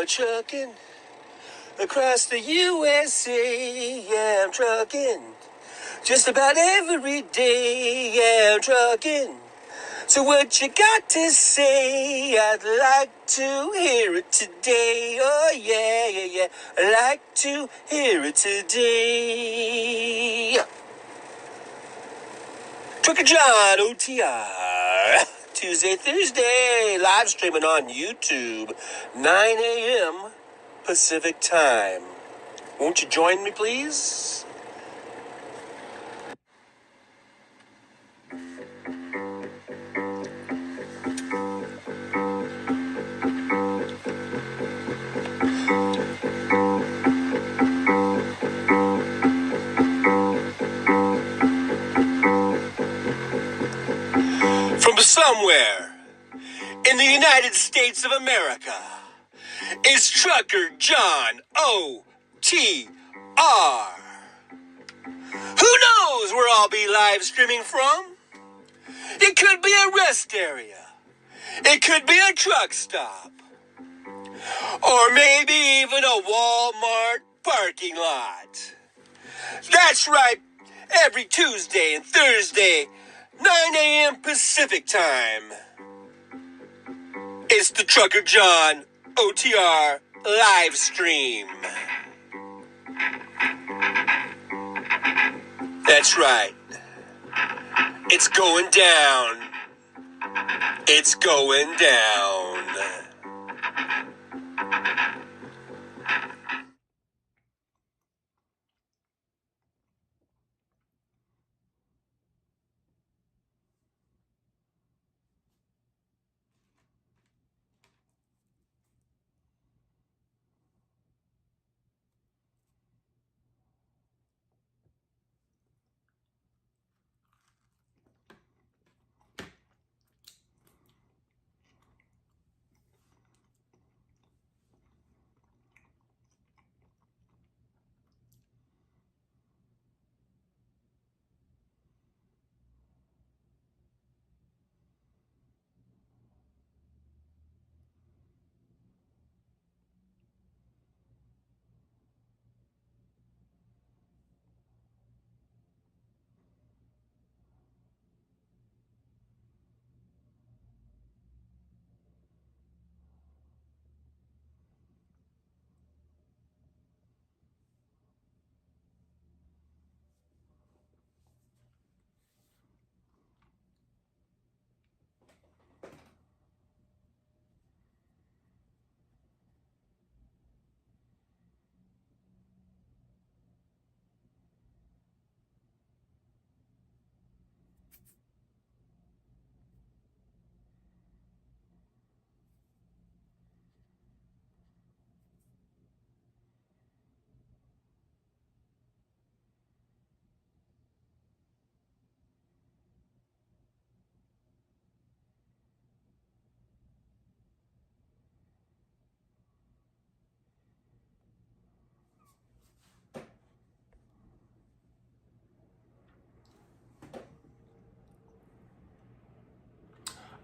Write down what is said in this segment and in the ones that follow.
a truckin' across the USA. Yeah, I'm truckin' just about every day. Yeah, I'm truckin'. So what you got to say? I'd like to hear it today. Oh yeah, yeah, yeah. I'd like to hear it today. Trucker John, OTR. Tuesday, Thursday, live streaming on YouTube, 9 a.m. Pacific time. Won't you join me, please? From somewhere in the United States of America is Trucker John OTR. Who knows where I'll be live streaming from? It could be a rest area. It could be a truck stop. Or maybe even a Walmart parking lot. That's right. Every Tuesday and Thursday, 9 a.m. Pacific time. It's the Trucker John OTR live stream. That's right. It's going down. It's going down.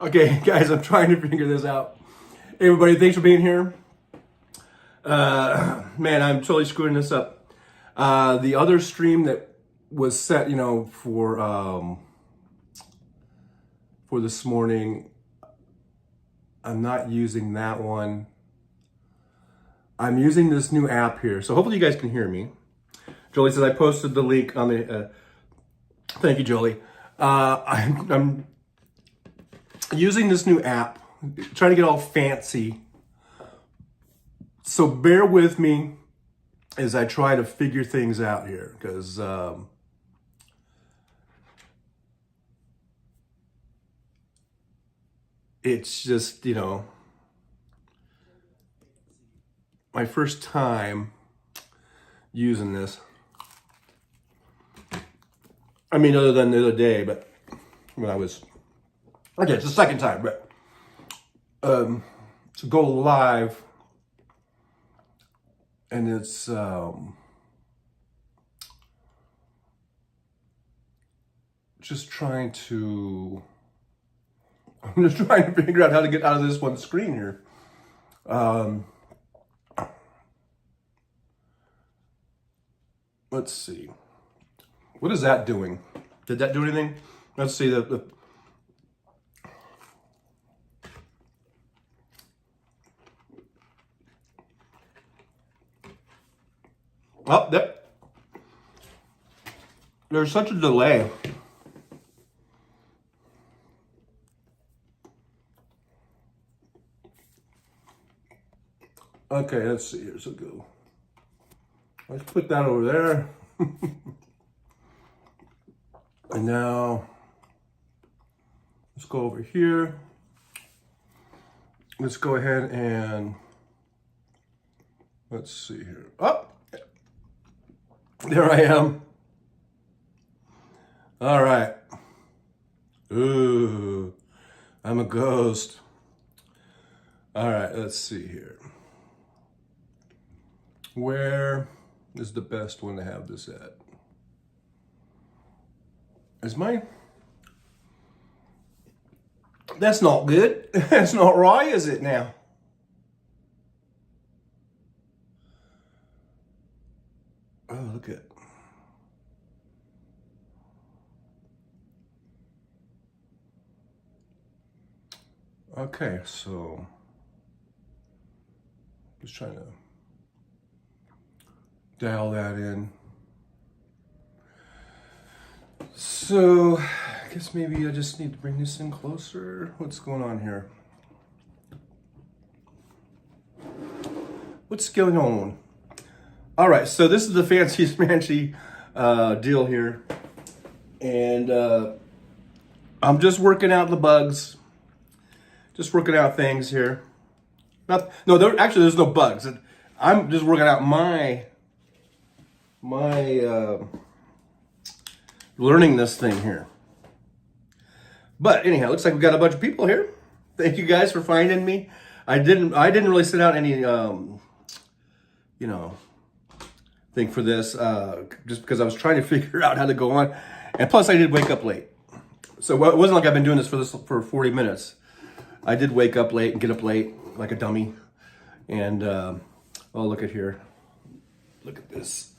Okay, guys, I'm trying to figure this out. Hey, everybody, thanks for being here. Man, I'm totally screwing this up. The other stream that was set, for this morning, I'm not using that one. I'm using this new app here, so hopefully you guys can hear me. Jolie says I posted the link on the. Thank you, Jolie. I'm using this new app, trying to get all fancy. So bear with me as I try to figure things out here, because it's just, my first time using this. I mean, other than the other day, but when I was, okay, it's the second time, but to go live, and it's just trying to, I'm just trying to figure out how to get out of this one screen here. Let's see. What is that doing? Did that do anything? Let's see. Oh, there's such a delay. Okay, let's see. Here's a go. Let's put that over there. And now, let's go over here. Let's go ahead and, let's see here. Oh, there I am. All right. Ooh, I'm a ghost. All right, let's see here. Where is the best one to have this at? Is mine? That's not good. That's not right, is it now? Oh, look at. Okay, so just trying to dial that in. So I guess maybe I just need to bring this in closer. What's going on here? What's going on? All right, so this is the fancy smanchy deal here. And I'm just working out the bugs. Just working out things here. Actually, there's no bugs. I'm just working out my learning this thing here. But anyhow, looks like we've got a bunch of people here. Thank you guys for finding me. I didn't really send out any thing for this just because I was trying to figure out how to go on, and plus I did wake up late, so it wasn't like I've been doing this for 40 minutes. I did wake up late and get up late like a dummy, and oh, look at here, look at this.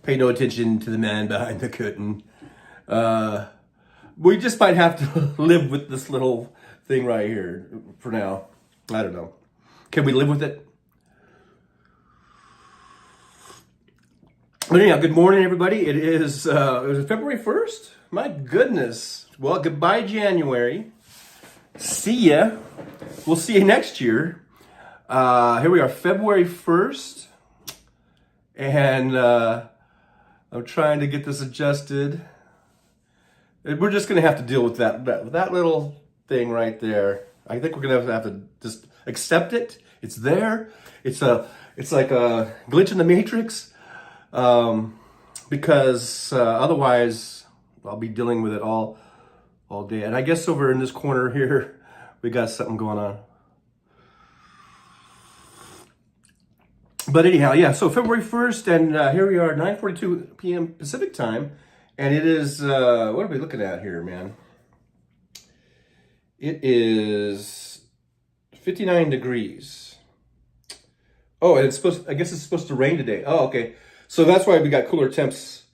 Pay no attention to the man behind the curtain. We just might have to live with this little thing right here for now. I don't know. Can we live with it? But anyhow, good morning, everybody. It is February 1st. My goodness. Well, goodbye, January. See ya. We'll see you next year. Here we are, February 1st. And I'm trying to get this adjusted. We're just going to have to deal with that little thing right there. I think we're going to have to just accept it. It's there. It's like a glitch in the matrix. Because otherwise I'll be dealing with it all day. And I guess over in this corner here, we got something going on. But anyhow, yeah, so February 1st, and here we are, 9:42 p.m. Pacific time, and it is, what are we looking at here, man? It is 59 degrees. Oh, and I guess it's supposed to rain today. Oh, okay. So that's why we got cooler temps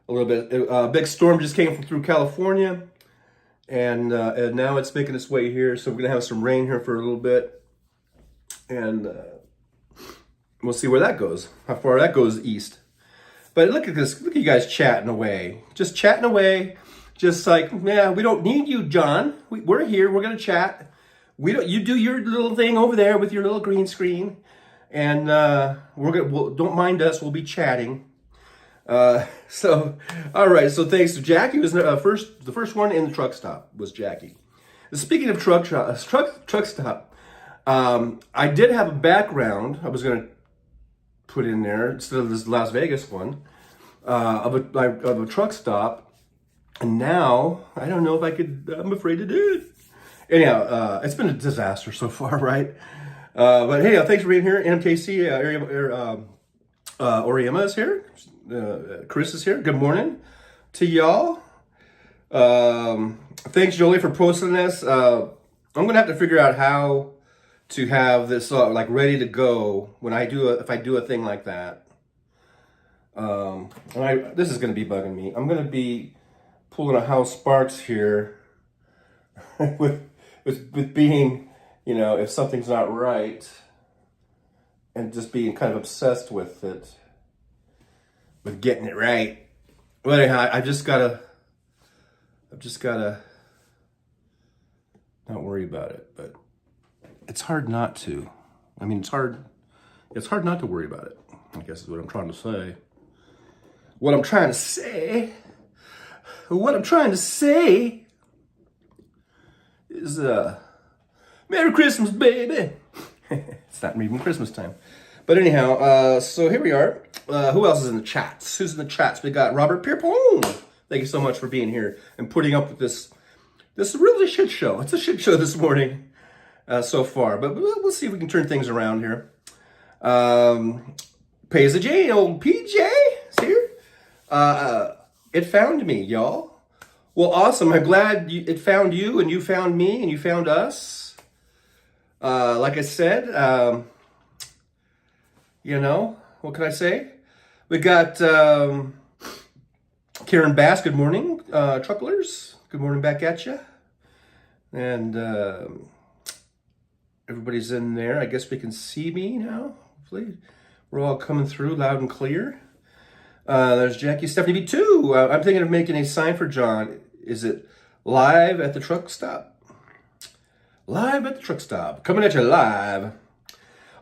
a little bit. A big storm just came through California, and now it's making its way here, so we're going to have some rain here for a little bit, and we'll see where that goes, how far that goes east. But look at this. Look at you guys chatting away. Just chatting away. Just like, yeah, we don't need you, John. We're here. We're going to chat. You do your little thing over there with your little green screen. And don't mind us. We'll be chatting. So, all right. So thanks to Jackie. Was the first one in the truck stop was Jackie. Speaking of truck stop, I did have a background I was going to put in there instead of this Las Vegas one of a truck stop, and now I don't know if I could. I'm afraid to do it. Anyhow, it's been a disaster so far, right? But hey, thanks for being here. NMKC Oriema is here. Chris is here. Good morning to y'all. Thanks, Jolie, for posting this. I'm gonna have to figure out how to have this like ready to go when if I do a thing like that. This is going to be bugging me. I'm going to be pulling a House Sparks here with being, if something's not right, and just being kind of obsessed with it, with getting it right. Well, anyhow, I've just gotta not worry about it, but it's hard not to. I mean, it's hard not to worry about it, I guess is what I'm trying to say. What I'm trying to say is, Merry Christmas, baby. It's not even Christmas time. But anyhow, so here we are. Who else is in the chats? Who's in the chats? We got Robert Pierpont. Thank you so much for being here and putting up with this really shit show. It's a shit show this morning so far, but we'll see if we can turn things around here. Pays the J, old PJ is here. It found me, y'all. Well, awesome. I'm glad it found you, and you found me, and you found us. Like I said, what can I say? We got Karen Bass. Good morning, trucklers. Good morning back at you. And everybody's in there. I guess we can see me now. Hopefully, we're all coming through loud and clear. There's Jackie Stephanie B2. I'm thinking of making a sign for John. Is it live at the truck stop? Live at the truck stop. Coming at you live.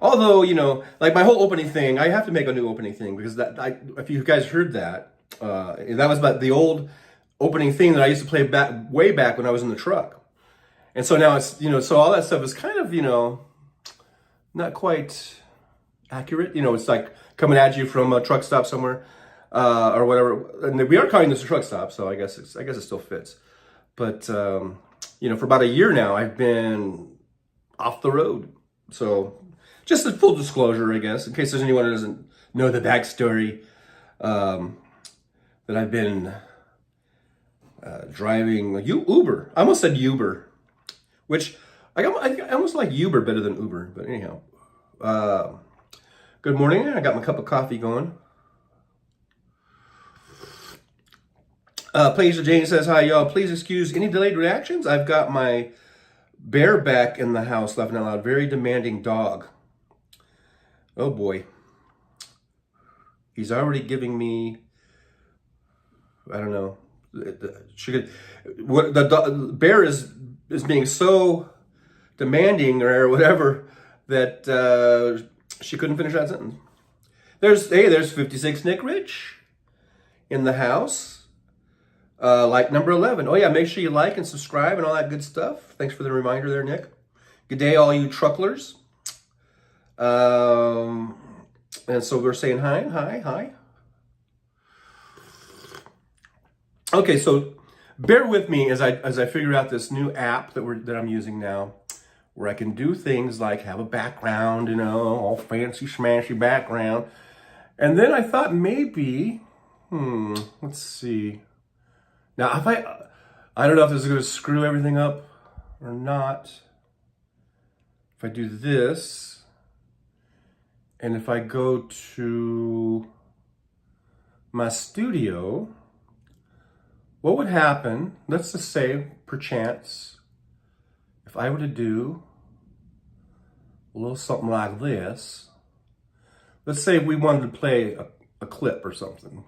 Although, like my whole opening thing, I have to make a new opening thing because if you guys heard that, that was about the old opening thing that I used to play way back when I was in the truck. And so now it's, so all that stuff is kind of, not quite accurate. It's like coming at you from a truck stop somewhere, or whatever. And we are calling this a truck stop, so I guess it still fits. But, for about a year now, I've been off the road. So just a full disclosure, I guess, in case there's anyone who doesn't know the backstory, that I've been driving Uber. I almost said Uber, which I almost like Uber better than Uber. But anyhow, good morning. I got my cup of coffee going. Pleasure Jane says, hi, y'all. Please excuse any delayed reactions. I've got my bear back in the house, laughing out loud. Very demanding dog. Oh, boy. He's already giving me, I don't know. The bear is being so demanding or whatever that she couldn't finish that sentence. There's 56 Nick Rich in the house. Like number 11. Oh yeah, make sure you like and subscribe and all that good stuff. Thanks for the reminder there, Nick. Good day, all you trucklers. And so we're saying hi. Okay, so bear with me as I figure out this new app that I'm using now, where I can do things like have a background, all fancy schmashy background. And then I thought maybe, let's see. Now, I don't know if this is going to screw everything up or not. If I do this, and if I go to my studio, what would happen, let's just say, perchance, if I were to do a little something like this. Let's say we wanted to play a clip or something.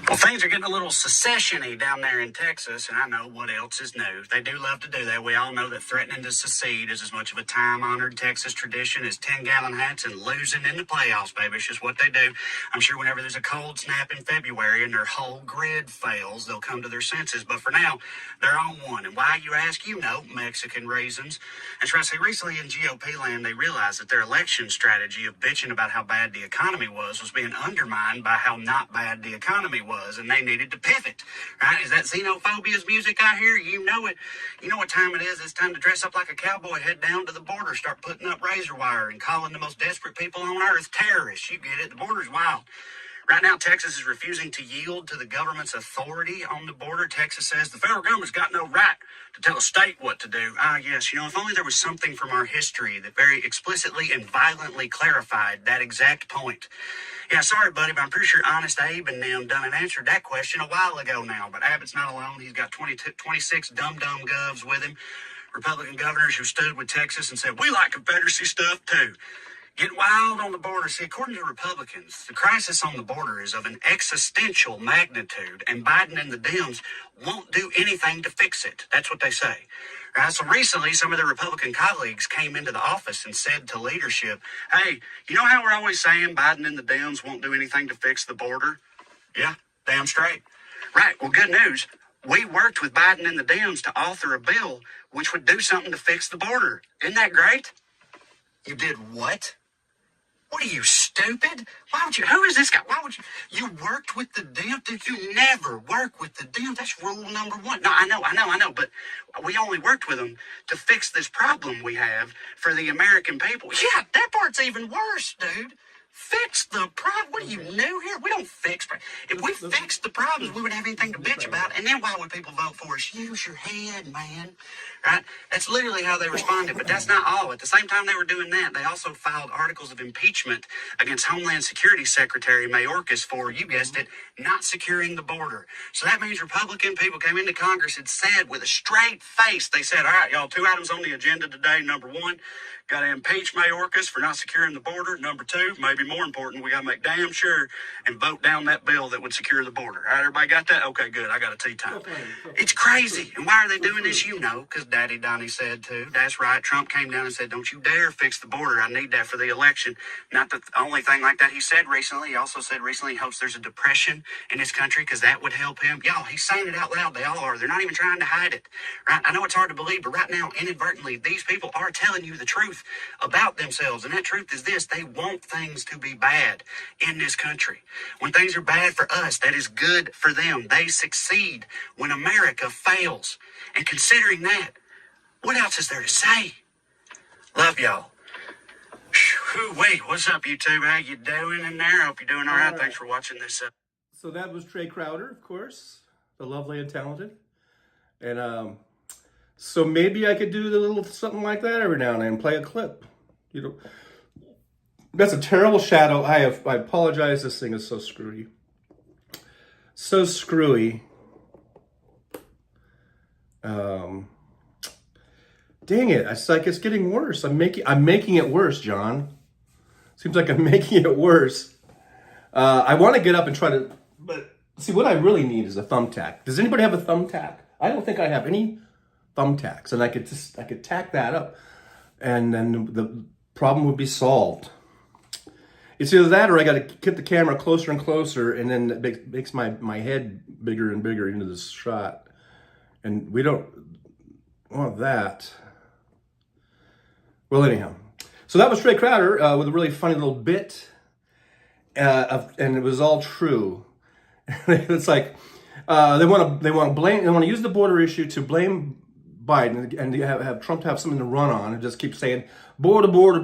Well, things are getting a little secession-y down there in Texas, and I know what else is new. They do love to do that. We all know that threatening to secede is as much of a time-honored Texas tradition as 10-gallon hats and losing in the playoffs, baby. It's just what they do. I'm sure whenever there's a cold snap in February and their whole grid fails, they'll come to their senses. But for now, they're on one. And why, you ask? Mexican raisins. And Tracy, recently in GOP land, they realized that their election strategy of bitching about how bad the economy was being undermined by how not bad the economy was, and they needed to pivot, right? Is that xenophobia's music I hear? You know it. You know what time it is. It's time to dress up like a cowboy, head down to the border, start putting up razor wire and calling the most desperate people on earth terrorists. You get it. The border's wild. Right now, Texas is refusing to yield to the government's authority on the border. Texas says the federal government's got no right to tell a state what to do. Ah, yes, if only there was something from our history that very explicitly and violently clarified that exact point. Yeah, sorry, buddy, but I'm pretty sure Honest Abe and them done and answered that question a while ago now. But Abbott's not alone. He's got 26 dumb govs with him, Republican governors who stood with Texas and said, we like Confederacy stuff too. Getting wild on the border. See, according to Republicans, the crisis on the border is of an existential magnitude, and Biden and the Dems won't do anything to fix it. That's what they say. Right? So recently, some of their Republican colleagues came into the office and said to leadership, hey, you know how we're always saying Biden and the Dems won't do anything to fix the border? Yeah, damn straight. Right, well, good news. We worked with Biden and the Dems to author a bill which would do something to fix the border. Isn't that great? You did what? What are you, stupid? Why would you? Who is this guy? Why would you? You worked with the Dems? Did you never work with the Dems? That's rule number one. No, I know. But we only worked with them to fix this problem we have for the American people. Yeah, that part's even worse, dude. Fix the problem. What are you, new here? We don't fix. If we fixed the problems, we wouldn't have anything to bitch about. And then why would people vote for us? Use your head, man. Right? That's literally how they responded. But that's not all. At the same time they were doing that, they also filed articles of impeachment against Homeland Security Secretary Mayorkas for, you guessed it, not securing the border. So that means Republican people came into Congress and said with a straight face, they said, all right, y'all, 2 items on the agenda today. Number 1, got to impeach Mayorkas for not securing the border. Number 2, maybe more important, we got to make damn sure and vote down that bill that would secure the border. All right, everybody got that? Okay, good. I got a tea time. It's crazy. And why are they doing this? Because Daddy Donnie said to. That's right. Trump came down and said, don't you dare fix the border. I need that for the election. Not the only thing like that he said recently. He also said recently he hopes there's a depression in this country because that would help him. Y'all, he's saying it out loud. They all are. They're not even trying to hide it. Right? I know it's hard to believe, but right now, inadvertently, these people are telling you the truth about themselves. And that truth is this. They want things to be bad in this country. When things are bad for us, that is good for them. They succeed when America fails. And considering that, what else is there to say? Love y'all. Wait, what's up, YouTube? How you doing in there? Hope you're doing all right. Thanks for watching this. So that was Trey Crowder, of course, the lovely and talented. And so maybe I could do the little something like that every now and then, play a clip. That's a terrible shadow. I apologize. This thing is so screwy. So screwy. Dang it! It's like it's getting worse. I'm making it worse, John. Seems like I'm making it worse. I want to get up and try to, but see, what I really need is a thumbtack. Does anybody have a thumbtack? I don't think I have any thumbtacks, and I could tack that up, and then the problem would be solved. It's either that or I got to get the camera closer and closer, and then it makes my head bigger and bigger into this shot, and we don't want that. Well, anyhow, so that was Trey Crowder with a really funny little bit, and it was all true. It's like they want to use the border issue to blame Biden and have Trump to have something to run on and just keep saying border, the border.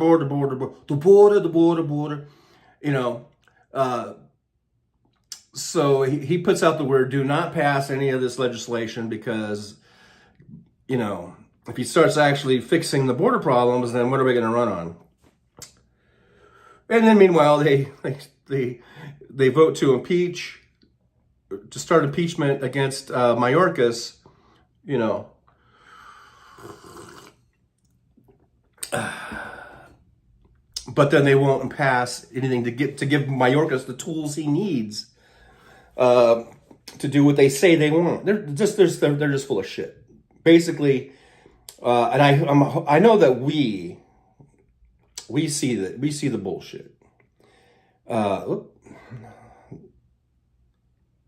So he puts out the word, do not pass any of this legislation because, if he starts actually fixing the border problems, then what are we going to run on? And then meanwhile, they vote to start impeachment against Mayorkas, but then they won't pass anything to give Mayorkas the tools he needs to do what they say they want. They're just full of shit, basically. And I know that we see the bullshit.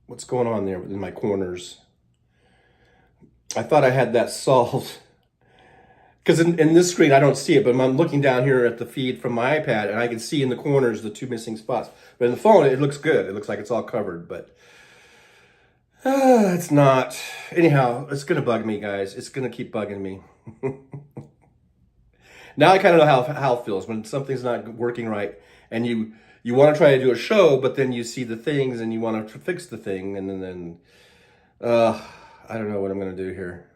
What's going on there in my corners? I thought I had that solved. Because in this screen, I don't see it, but I'm looking down here at the feed from my iPad, and I can see in the corners the 2 missing spots. But in the phone, it looks good. It looks like it's all covered, but it's not. Anyhow, it's going to bug me, guys. It's going to keep bugging me. Now I kind of know how it feels when something's not working right, and you want to try to do a show, but then you see the things and you want to fix the thing, and then I don't know what I'm going to do here.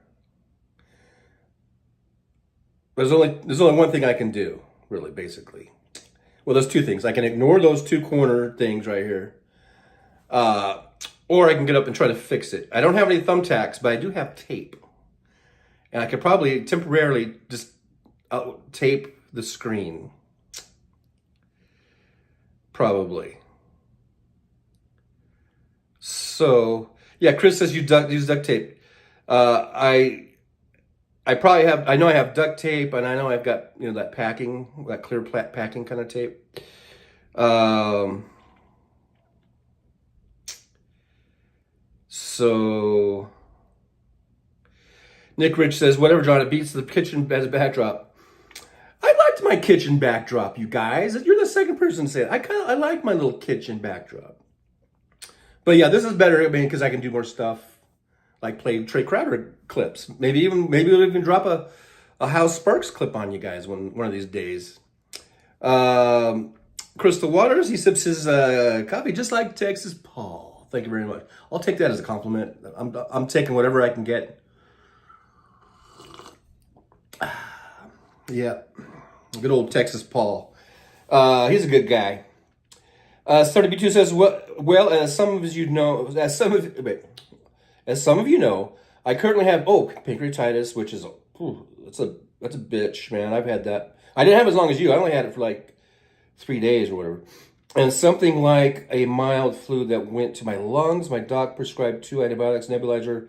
There's only one thing I can do, really, basically. Well, there's two things. I can ignore those two corner things right here, or I can get up and try to fix it. I don't have any thumbtacks, but I do have tape, and I could probably temporarily just tape the screen. Probably. So yeah, Chris says use duct tape. I probably have. I know I have duct tape, and I know I've got that packing, that clear packing kind of tape. So Nick Rich says, whatever, John. It beats the kitchen as a backdrop. I liked my kitchen backdrop, you guys. You're the second person to say it. I like my little kitchen backdrop. But yeah, this is better. I mean, because I can do more stuff. Like play Trey Crowder clips. Maybe we'll even drop a House Sparks clip on you guys one of these days. Crystal Waters, he sips his coffee just like Texas Paul. Thank you very much. I'll take that as a compliment. I'm taking whatever I can get. Yeah, good old Texas Paul. He's a good guy. StudyB2 says, well, as some of you know, I currently have pancreatitis, which is that's a bitch, man. I've had that. I didn't have it as long as you. I only had it for like 3 days or whatever. And something like a mild flu that went to my lungs. My doc prescribed 2 antibiotics, nebulizer,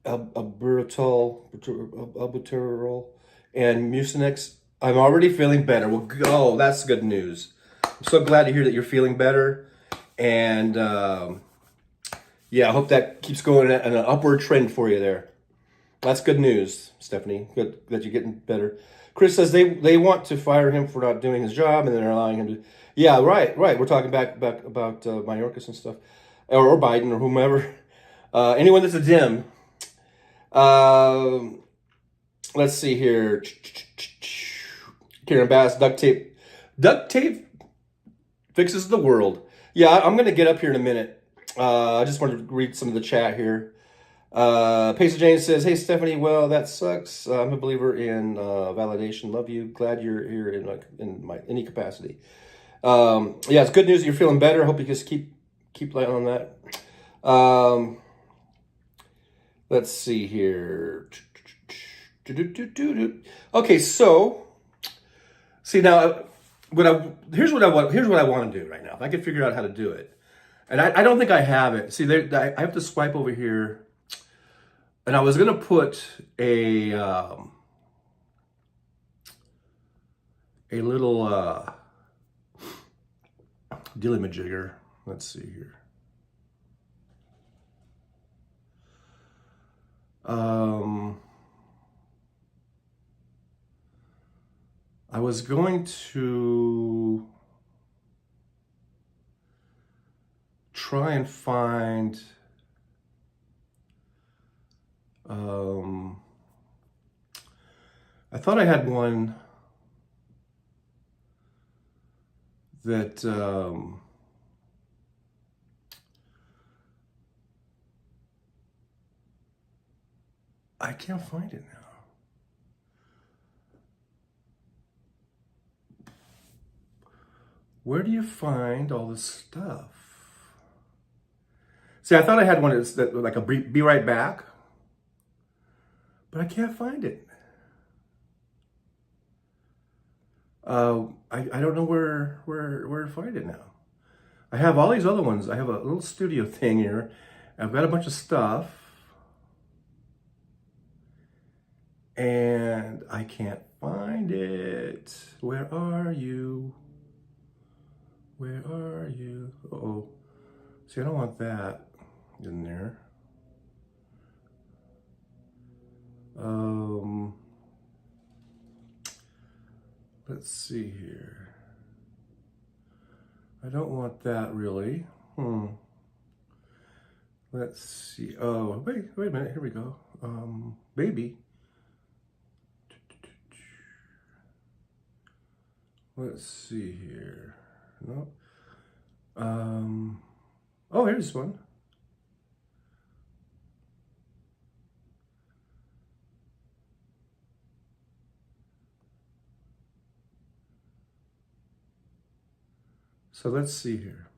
albuterol, and Mucinex. I'm already feeling better. Well, go. That's good news. I'm so glad to hear that you're feeling better. And yeah, I hope that keeps going in an upward trend for you there. That's good news, Stephanie. Good that you're getting better. Chris says they want to fire him for not doing his job, and then they're allowing him to. Yeah, right. We're talking back about Mayorkas and stuff, or Biden or whomever. Anyone that's a Dem. Let's see here. Karen Bass, duct tape. Duct tape fixes the world. Yeah, I'm going to get up here in a minute. I just wanted to read some of the chat here. Pacer Jane says, hey, Stephanie, well, that sucks. I'm a believer in validation. Love you. Glad you're here in any capacity. Yeah, it's good news that you're feeling better. Hope you just keep light on that. Let's see here. Okay, so see now, here's what I want to do right now. If I could figure out how to do it, and I don't think I have it. See, I have to swipe over here. And I was gonna put a little dilly-majigger. Let's see here. I was going to try and find. I thought I had one that I can't find it now. Where do you find all this stuff? See, I thought I had one that's like a be right back. But I can't find it. I don't know where to find it now. I have all these other ones. I have a little studio thing here. I've got a bunch of stuff. And I can't find it. Where are you? Where are you? Uh-oh. See, I don't want that in there. Let's see here. I don't want that really. Let's see. Oh, wait a minute. Here we go. Baby. Let's see here. No. Oh, here's one. So let's see here.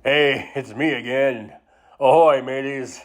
Hey, it's me again. Ahoy, mateys.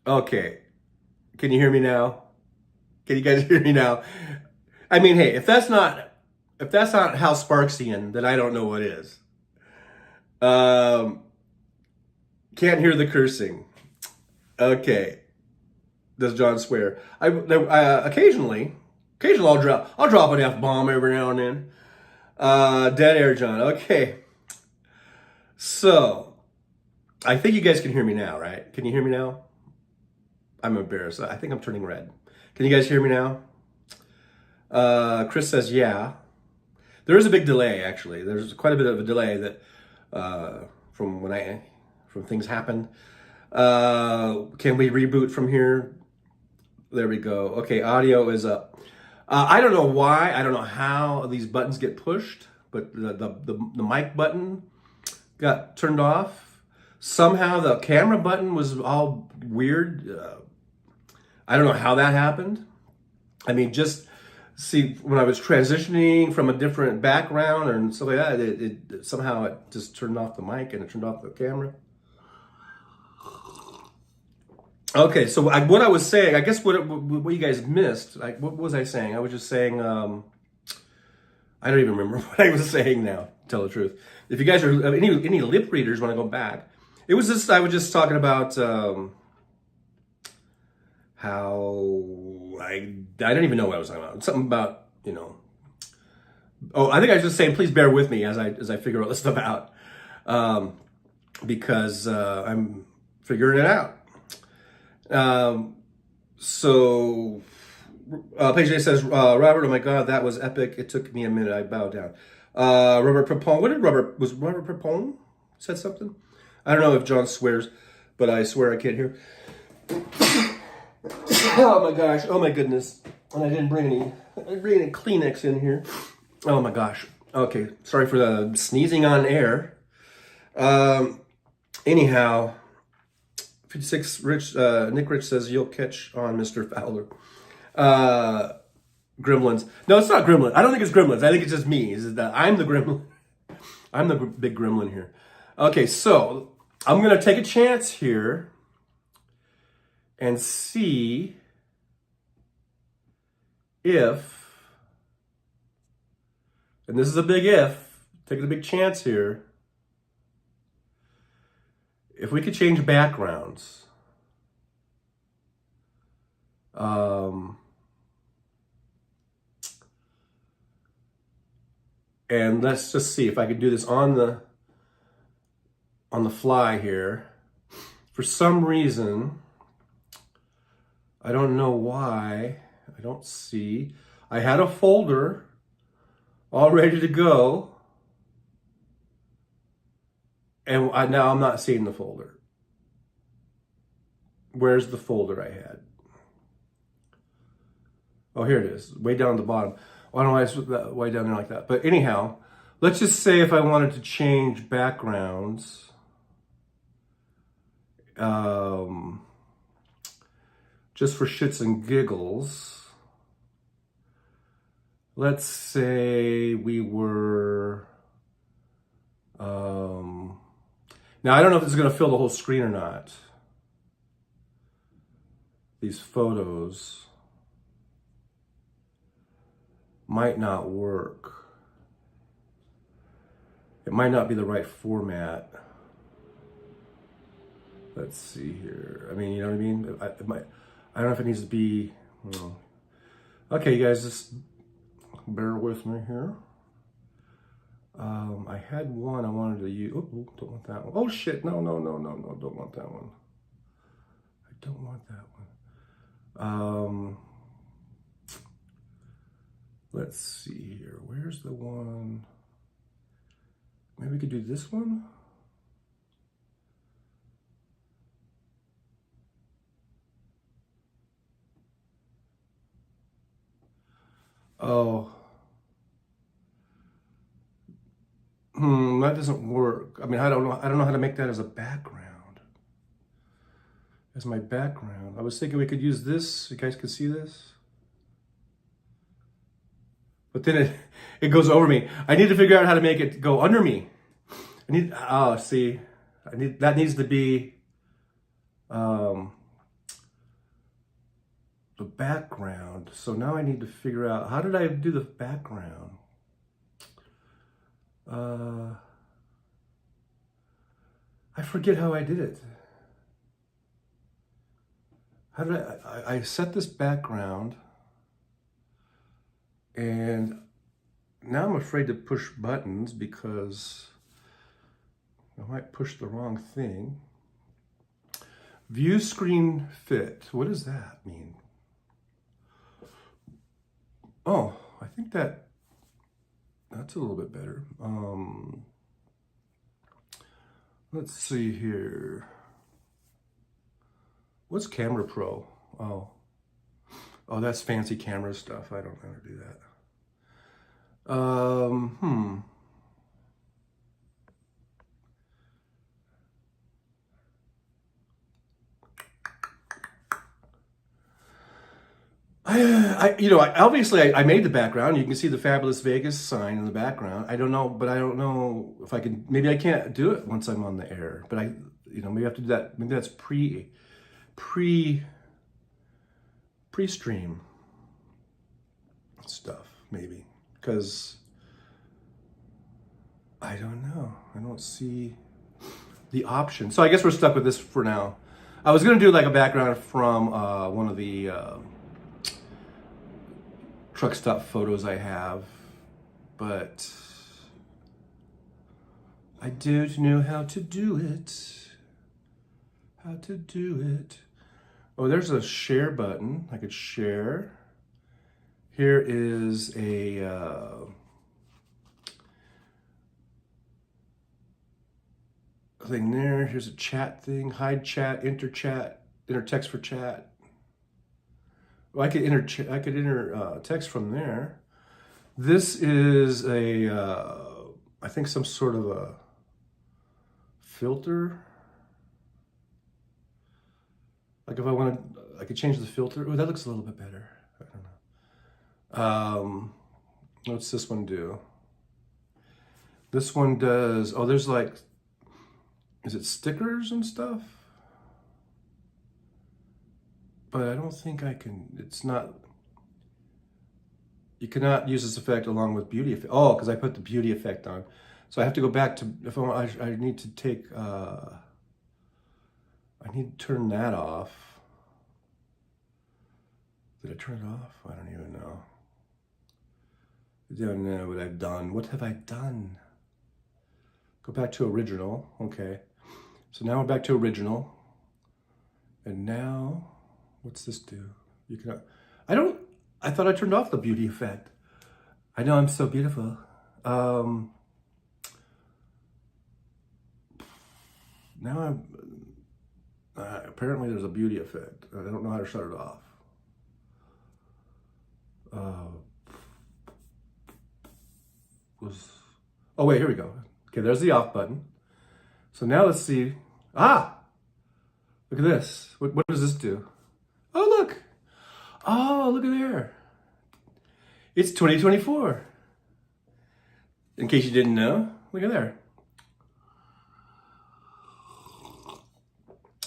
Okay. Can you hear me now? Can you guys hear me now? I mean, hey, if that's not how Sparksian, then I don't know what is. Can't hear the cursing. Okay. Does John swear? Occasionally I'll drop an F-bomb every now and then. Dead air, John. Okay. So, I think you guys can hear me now, right? Can you hear me now? I'm embarrassed. I think I'm turning red. Can you guys hear me now? Chris says, yeah. There is a big delay, actually. There's quite a bit of a delay that from things happened. Can we reboot from here? There we go. Okay, audio is up. I don't know why. I don't know how these buttons get pushed, but the mic button got turned off. Somehow the camera button was all weird. I don't know how that happened. I mean, just see, when I was transitioning from a different background and stuff like that, it somehow it just turned off the mic and it turned off the camera. Okay, so what I was saying, I guess what you guys missed, like, what was I saying? I was just saying, I don't even remember what I was saying now, to tell the truth. If you guys are, any lip readers want to go back, I was just talking about how I don't even know what I was talking about. Something about, oh, I think I was just saying, please bear with me as I figure all this stuff out, because I'm figuring it out. So Page J says, Robert, oh my God, that was epic. It took me a minute. I bowed down. Robert Prepon, was Robert Prepon said something? I don't know if John swears, but I swear I can't hear. Oh my gosh. Oh my goodness. And I didn't bring any Kleenex in here. Oh my gosh. Okay. Sorry for the sneezing on air. Anyhow, 56 Nick Rich says you'll catch on Mr. Fowler. Gremlins. No, it's not Gremlins. I don't think it's Gremlins. I think it's just me. Is that I'm the Gremlin. I'm the big Gremlin here. Okay, so I'm gonna take a chance here and see if, and this is a big if, taking a big chance here, if we could change backgrounds. And let's just see if I could do this on the fly here. For some reason, I don't know why, I don't see. I had a folder all ready to go. And now I'm not seeing the folder. Where's the folder I had? Oh, here it is, way down at the bottom. Why don't I put that way down there like that? But anyhow, let's just say if I wanted to change backgrounds, just for shits and giggles, let's say we were, now I don't know if this is gonna fill the whole screen or not. These photos might not work. It might not be the right format. Let's see here. I mean, you know what I mean? I don't know if it needs to be, Okay, you guys, just bear with me here. I had one I wanted to use. Oh, don't want that one. Oh shit, no, don't want that one. I don't want that one. Let's see here. Where's the one? Maybe we could do this one. Oh. That doesn't work. I mean, I don't know how to make that as a background. As my background. I was thinking we could use this. You guys could see this. But then it goes over me. I need to figure out how to make it go under me. That needs to be, the background. So now I need to figure out, how did I do the background? I forget how I did it. How did I set this background, and now I'm afraid to push buttons because I might push the wrong thing. View screen fit. What does that mean? Oh, I think that's a little bit better. Let's see here. What's Camera Pro? Oh, that's fancy camera stuff. I don't know how to do that. Obviously I made the background. You can see the Fabulous Vegas sign in the background. I don't know if I can, maybe I can't do it once I'm on the air, but maybe I have to do that. Maybe that's pre-stream stuff, maybe, because I don't know. I don't see the option. So I guess we're stuck with this for now. I was going to do like a background from one of the truck stop photos I have, but I don't know how to do it. Oh, there's a share button. I could share. Here is a thing there. Here's a chat thing. Hide chat, enter text for chat. Well, I could enter text from there. This is I think some sort of a filter. Like if I wanted, I could change the filter. Oh, that looks a little bit better. I don't know. What's this one do? This one does, there's like, is it stickers and stuff? But I don't think I can, it's not, you cannot use this effect along with beauty effect. Oh, because I put the beauty effect on. So I have to go back to, if I need to take, I need to turn that off. Did I turn it off? I don't even know. I don't know what I've done. What have I done? Go back to original. Okay. So now we're back to original. And now, what's this do? You can, I thought I turned off the beauty effect. I know I'm so beautiful. Now apparently there's a beauty effect. I don't know how to shut it off. Oh wait, here we go. Okay, there's the off button. So now let's see. Look at this. What does this do? Oh look at there. It's 2024. In case you didn't know, look at there.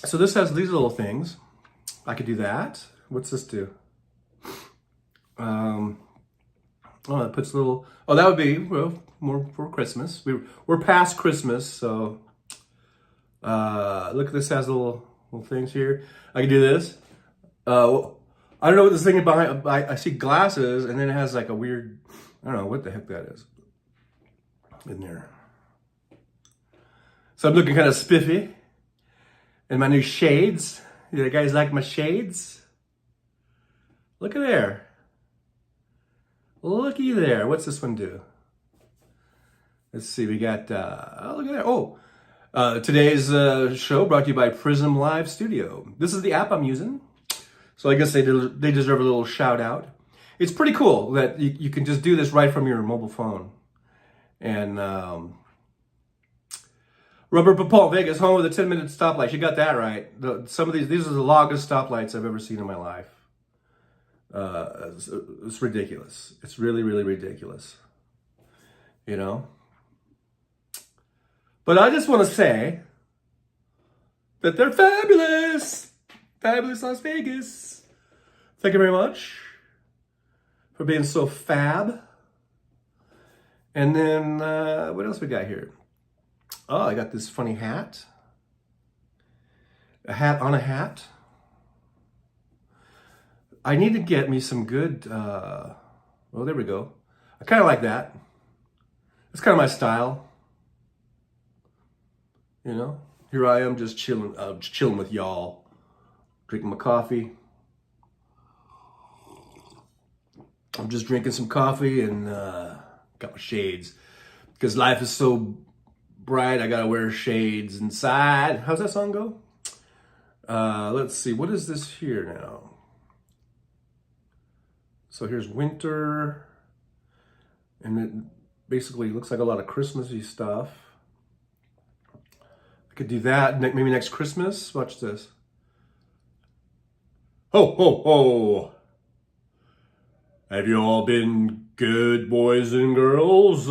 So this has these little things. I could do that. What's this do? It puts little. Oh, that would be more for Christmas. We're past Christmas, so look, this has little things here. I can do this. I don't know what this thing is behind. I see glasses, and then it has like a weird. I don't know what the heck that is in there. So I'm looking kind of spiffy. And my new shades. You guys like my shades? Look at there. Looky there. What's this one do? Let's see. We got, look at there. Today's show brought to you by Prism Live Studio. This is the app I'm using. So I guess they deserve a little shout out. It's pretty cool that you can just do this right from your mobile phone. And, Rubber Pole, Vegas, home with a 10-minute stoplight. You got that right. Some of these are the longest stoplights I've ever seen in my life. It's ridiculous. It's really, really ridiculous. You know? But I just want to say that they're fabulous. Fabulous Las Vegas. Thank you very much for being so fab. And then, what else we got here? Oh, I got this funny hat. A hat on a hat. I need to get me some good, oh, there we go. I kind of like that. It's kind of my style. You know, here I am just chilling with y'all. Drinking my coffee. I'm just drinking some coffee and got my shades. Because life is so bright, I gotta wear shades inside. How's that song go? Let's see, what is this here now? So here's winter. And it basically looks like a lot of Christmassy stuff. I could do that maybe next Christmas. Watch this. Ho, ho, ho. Have you all been good, boys and girls?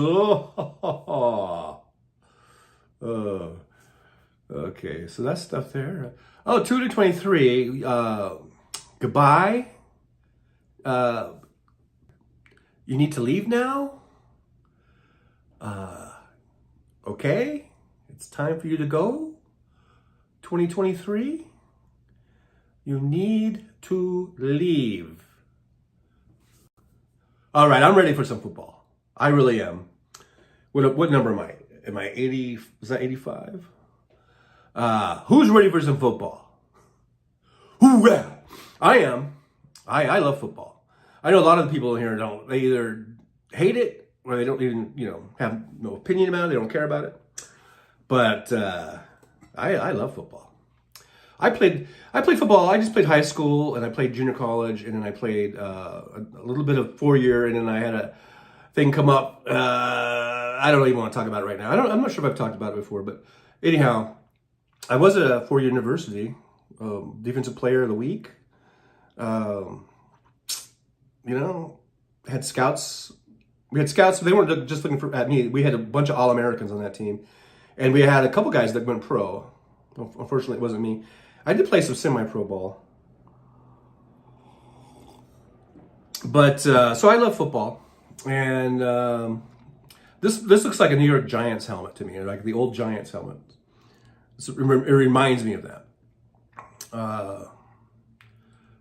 Okay, so that's stuff there. Oh, 2 to 23. Goodbye. You need to leave now? Okay, it's time for you to go. 2023. You need to leave. All right, I'm ready for some football. I really am. What number am I? Am I 80? Is that 85? Who's ready for some football? Hoorah! I am. I love football. I know a lot of the people in here don't. They either hate it or they don't even, have no opinion about it. They don't care about it. But I love football. I played football. I just played high school and I played junior college and then I played a little bit of 4-year and then I had a thing come up. I don't even want to talk about it right now. I'm not sure if I've talked about it before, but anyhow, I was at a 4-year university, defensive player of the week. Had scouts. We had scouts. They weren't just looking at me. We had a bunch of All-Americans on that team, and we had a couple guys that went pro. Unfortunately, it wasn't me. I did play some semi-pro ball, but so I love football, and this looks like a New York Giants helmet to me, like the old Giants helmet. It reminds me of that.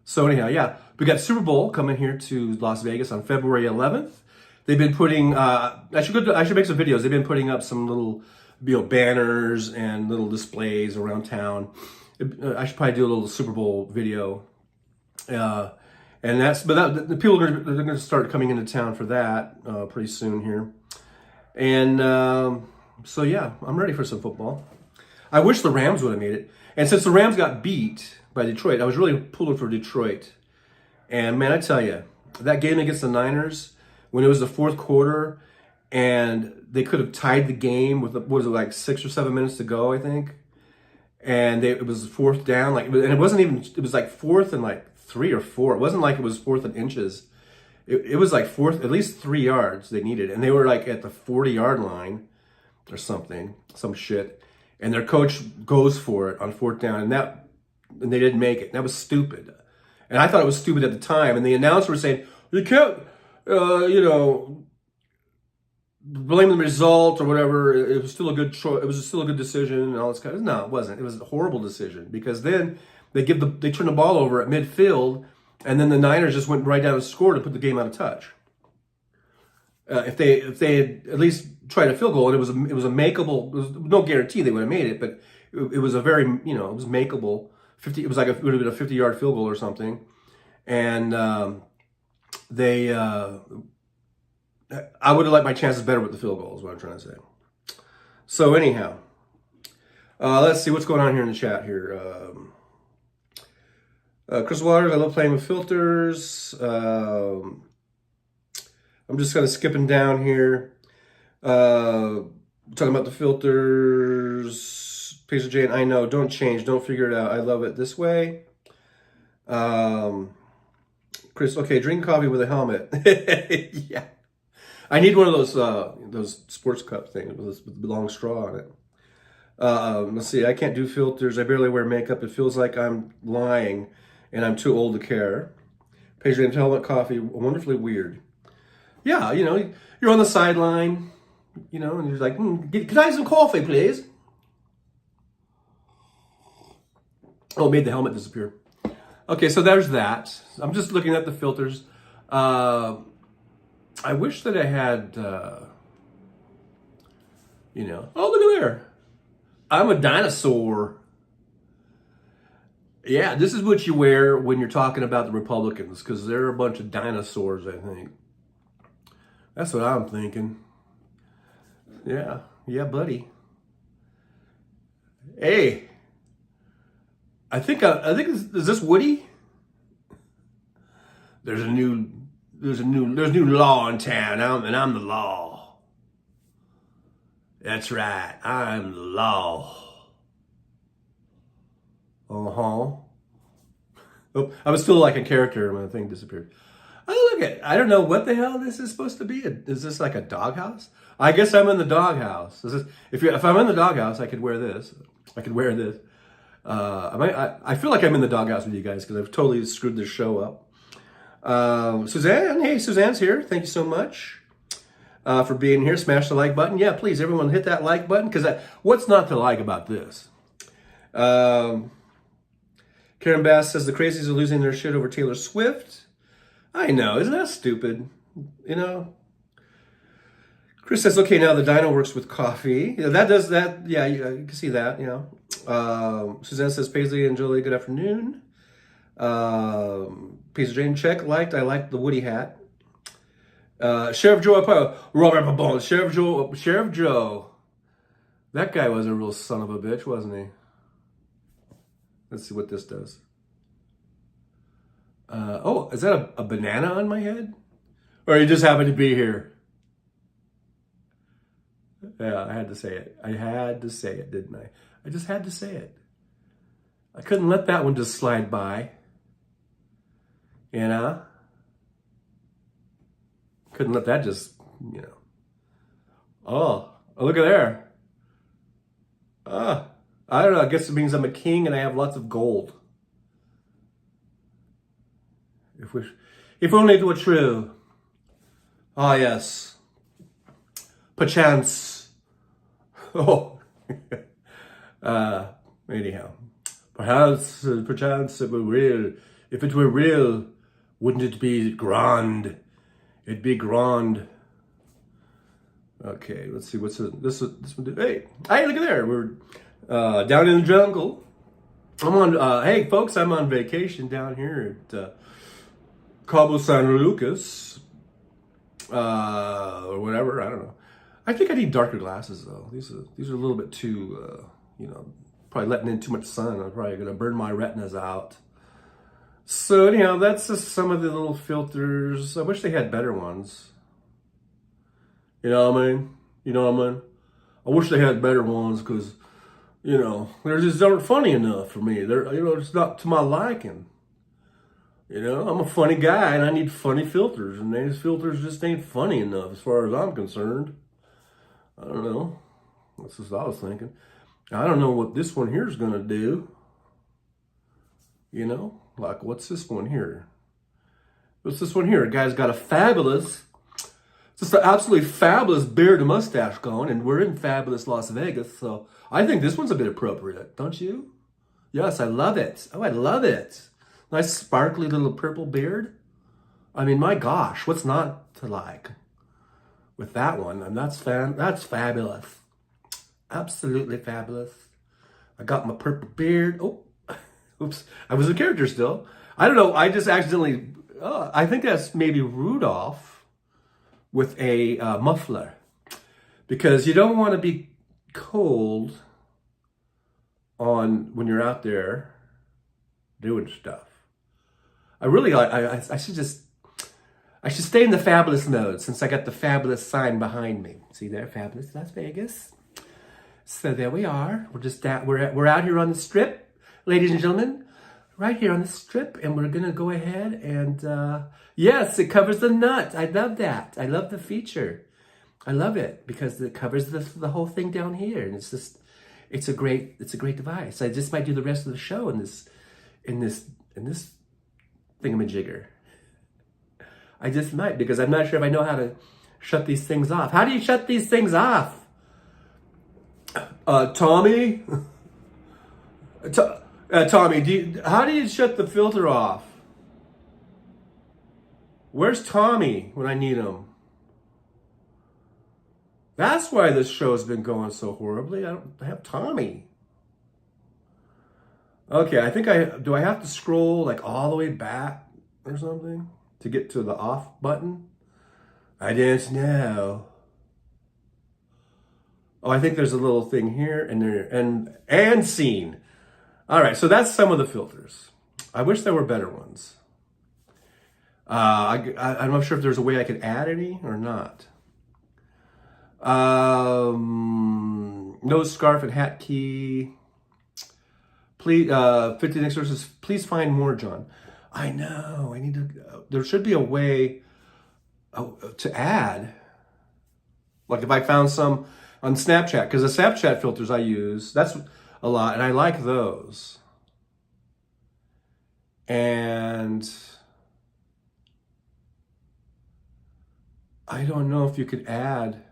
So anyhow, yeah, we got Super Bowl coming here to Las Vegas on February 11th. They've been putting. I should make some videos. They've been putting up some little, banners and little displays around town. I should probably do a little Super Bowl video. The people are going to start coming into town for that pretty soon here. And so yeah, I'm ready for some football. I wish the Rams would have made it. And since the Rams got beat by Detroit, I was really pulling for Detroit. And man, I tell you, that game against the Niners, when it was the fourth quarter, and they could have tied the game with, 6 or 7 minutes to go, I think. And it was fourth down, and it wasn't even, it was like fourth and 3 or 4. It wasn't like it was fourth in inches. It was like fourth, at least 3 yards they needed. And they were at the 40-yard line or something, some shit. And their coach goes for it on fourth down, and they didn't make it. That was stupid. And I thought it was stupid at the time. And the announcer was saying, you can't, blame the result or whatever. It was still a good choice. It was still a good decision and all this kind of. No, it wasn't. It was a horrible decision because then they turned the ball over at midfield, and then the Niners just went right down and scored and put the game out of touch. If they had at least tried a field goal, and it was a makeable. There was no guarantee they would have made it, but it was a very it was makeable. It would have been a 50-yard field goal or something, and I would have liked my chances better with the field goal, is what I'm trying to say. So anyhow, let's see what's going on here in the chat here. Chris Waters, I love playing with filters. I'm just kind of skipping down here. Talking about the filters. Pizza Jane, I know, don't change, don't figure it out. I love it this way. Chris, okay, drink coffee with a helmet. Yeah. I need one of those sports cup things with the long straw on it. Let's see, I can't do filters. I barely wear makeup. It feels like I'm lying and I'm too old to care. Paige James Helmet Coffee, wonderfully weird. Yeah, you know, you're on the sideline, you know, and you're like, can I have some coffee, please? Oh, it made the helmet disappear. Okay, so there's that. I'm just looking at the filters. I wish that I had, you know, oh, look at there. I'm a dinosaur. Yeah, this is what you wear when you're talking about the Republicans, because they're a bunch of dinosaurs, I think. That's what I'm thinking. Yeah, buddy. Hey, I think is this Woody? There's new law in town, and I'm the law. That's right, I'm the law. Oh, I was still like a character when the thing disappeared. Oh, look at, I don't know what the hell this is supposed to be. Is this like a doghouse? I guess I'm in the doghouse. If I'm in the doghouse, I could wear this. I could wear this. I feel like I'm in the doghouse with you guys because I've totally screwed this show up. Suzanne, hey, Suzanne's here. Thank you so much for being here. Smash the like button. Yeah, please, everyone hit that like button because what's not to like about this? Karen Bass says the crazies are losing their shit over Taylor Swift. I know, isn't that stupid? You know? Chris says, okay, now the Dino works with coffee. Yeah, that does that. Yeah, you can see that, you know. Suzanne says, Paisley and Jolie, good afternoon. Paisley Jane, check, liked. I liked the Woody hat. Sheriff Joe, Sheriff Joe. That guy was a real son of a bitch, wasn't he? Let's see what this does. Oh, is that a banana on my head? Or you just happen to be here? Yeah, I had to say it. I had to say it, didn't I? I just had to say it. I couldn't let that one just slide by. You know? Couldn't let that just, you know. Oh, look at there. I don't know. I guess it means I'm a king and I have lots of gold. If only it were true. Ah, yes. Perchance. Oh. Anyhow. Perhaps, perchance it were real. If it were real, wouldn't it be grand? It'd be grand. Okay, let's see. What's this one do? Hey, look at there. We're down in the jungle. I'm on, hey folks, I'm on vacation down here at Cabo San Lucas, or whatever, I don't know. I think I need darker glasses though. These are a little bit too, you know, probably letting in too much sun. I'm probably gonna burn my retinas out. So anyhow, that's just some of the little filters. I wish they had better ones. You know what I mean? You know what I mean? I wish they had better ones because, you know, they just aren't funny enough for me. They're, you know, it's not to my liking. You know, I'm a funny guy and I need funny filters, and these filters just ain't funny enough as far as I'm concerned. I don't know. That's just what I was thinking. I don't know what this one here is going to do. You know, like what's this one here? What's this one here? A guy's got a fabulous, just an absolutely fabulous beard and mustache going, and we're in fabulous Las Vegas, so I think this one's a bit appropriate, don't you? Yes, I love it. Oh, I love it. Nice sparkly little purple beard. I mean, my gosh, what's not to like with that one? And that's fabulous. Absolutely fabulous. I got my purple beard. Oh, oops. I was a character still. I don't know. I just accidentally, I think that's maybe Rudolph with a muffler. Because you don't want to be cold when you're out there doing stuff. I should stay in the fabulous mode since I got the fabulous sign behind me. See there, fabulous Las Vegas. So there we are. We're out here on the strip, ladies and gentlemen, right here on the strip, and we're gonna go ahead and yes, it covers the nut. I love that. I love the feature. I love it because it covers the whole thing down here, and it's a great device. I just might do the rest of the show in this thingamajigger. I just might, because I'm not sure if I know how to shut these things off. How do you shut these things off? Tommy? Tommy, how do you shut the filter off? Where's Tommy when I need him? That's why this show's been going so horribly. I don't have Tommy. Okay, I think do I have to scroll like all the way back or something to get to the off button? I didn't know. Oh, I think there's a little thing here and there, and scene. All right, so that's some of the filters. I wish there were better ones. I'm not sure if there's a way I could add any or not. Nose, scarf, and hat key. Please, 50 sources. Please find more, John. I know. I need to. There should be a way to add. Like if I found some on Snapchat, because the Snapchat filters I use, that's a lot, and I like those. And I don't know if you could add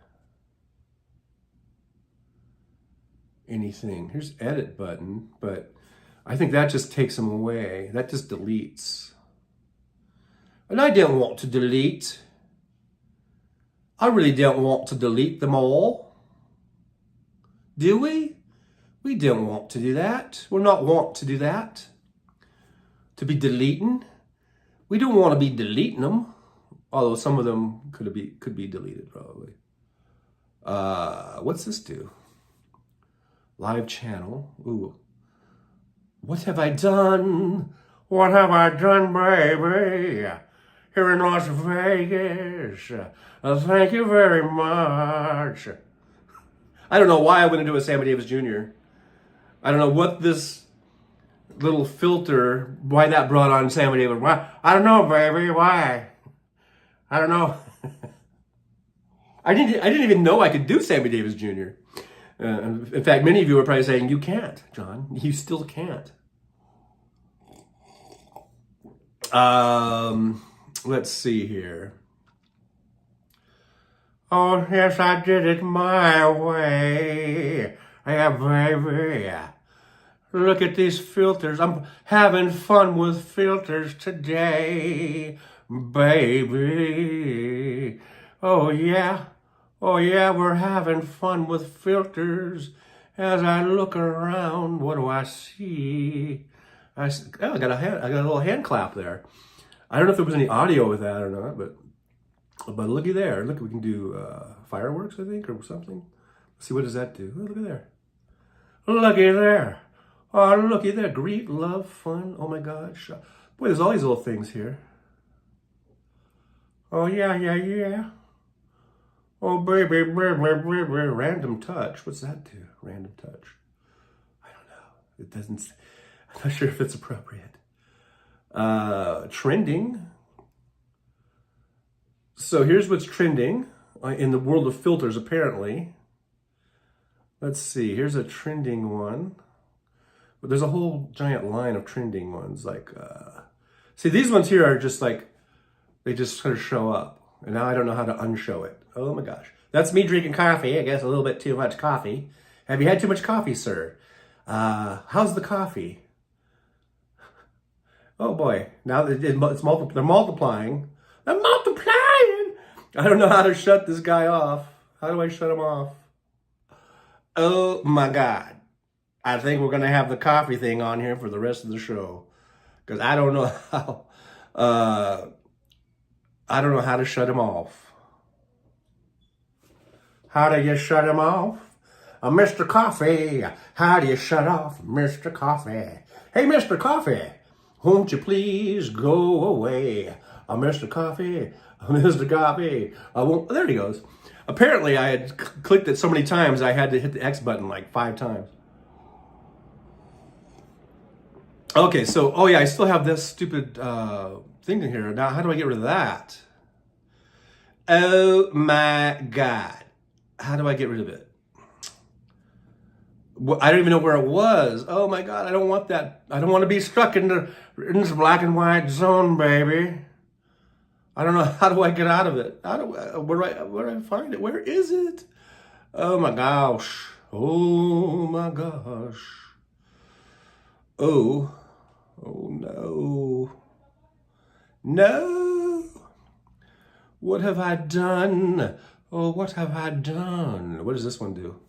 anything. Here's edit button, but I think that just takes them away. That just deletes. And I don't want to delete. I really don't want to delete them all. Do we? We don't want to do that. We're not want to do that. To be deleting. We don't want to be deleting them. Although some of them could be deleted probably. What's this do? Live channel. Ooh. What have I done? What have I done, baby? Here in Las Vegas. Thank you very much. I don't know why I went into a Sammy Davis Jr. I don't know what this little filter, why that brought on Sammy Davis. Why? I don't know, baby. Why? I don't know. I didn't even know I could do Sammy Davis Jr. In fact, many of you are probably saying, you can't, John. You still can't. Let's see here. Oh, yes, I did it my way. Yeah, baby. Look at these filters. I'm having fun with filters today, baby. Oh, yeah. Oh, yeah, we're having fun with filters. As I look around, what do I see? I got a little hand clap there. I don't know if there was any audio with that or not, but looky there. Look, we can do fireworks, I think, or something. Let's see, what does that do? Oh, look at there. Looky there. Oh, looky there. Greed, love, fun. Oh, my gosh. Boy, there's all these little things here. Oh, yeah. Oh, baby, random touch. What's that do? Random touch. I don't know. It doesn't, I'm not sure if it's appropriate. Trending. So here's what's trending in the world of filters, apparently. Let's see. Here's a trending one. But there's a whole giant line of trending ones. Like, see, these ones here are just like, they just sort of show up. And now I don't know how to unshow it. Oh my gosh. That's me drinking coffee. I guess a little bit too much coffee. Have you had too much coffee, sir? How's the coffee? Oh boy. Now they're multiplying. They're multiplying! I don't know how to shut this guy off. How do I shut him off? Oh my God. I think we're going to have the coffee thing on here for the rest of the show. Because I don't know how... I don't know how to shut him off. How do you shut him off? Mr. Coffee, how do you shut off Mr. Coffee? Hey, Mr. Coffee, won't you please go away? Mr. Coffee, Mr. Coffee. There he goes. Apparently, I had clicked it so many times, I had to hit the X button like 5 times. Okay, so, oh yeah, I still have this stupid thing in here. Now, how do I get rid of that? Oh my God. How do I get rid of it? I don't even know where it was. Oh my God, I don't want that. I don't want to be stuck in this black and white zone, baby. I don't know. How do I get out of it? Where do I find it? Where is it? Oh my gosh. Oh my gosh. Oh no. No. What have I done? Oh, what have I done? What does this one do?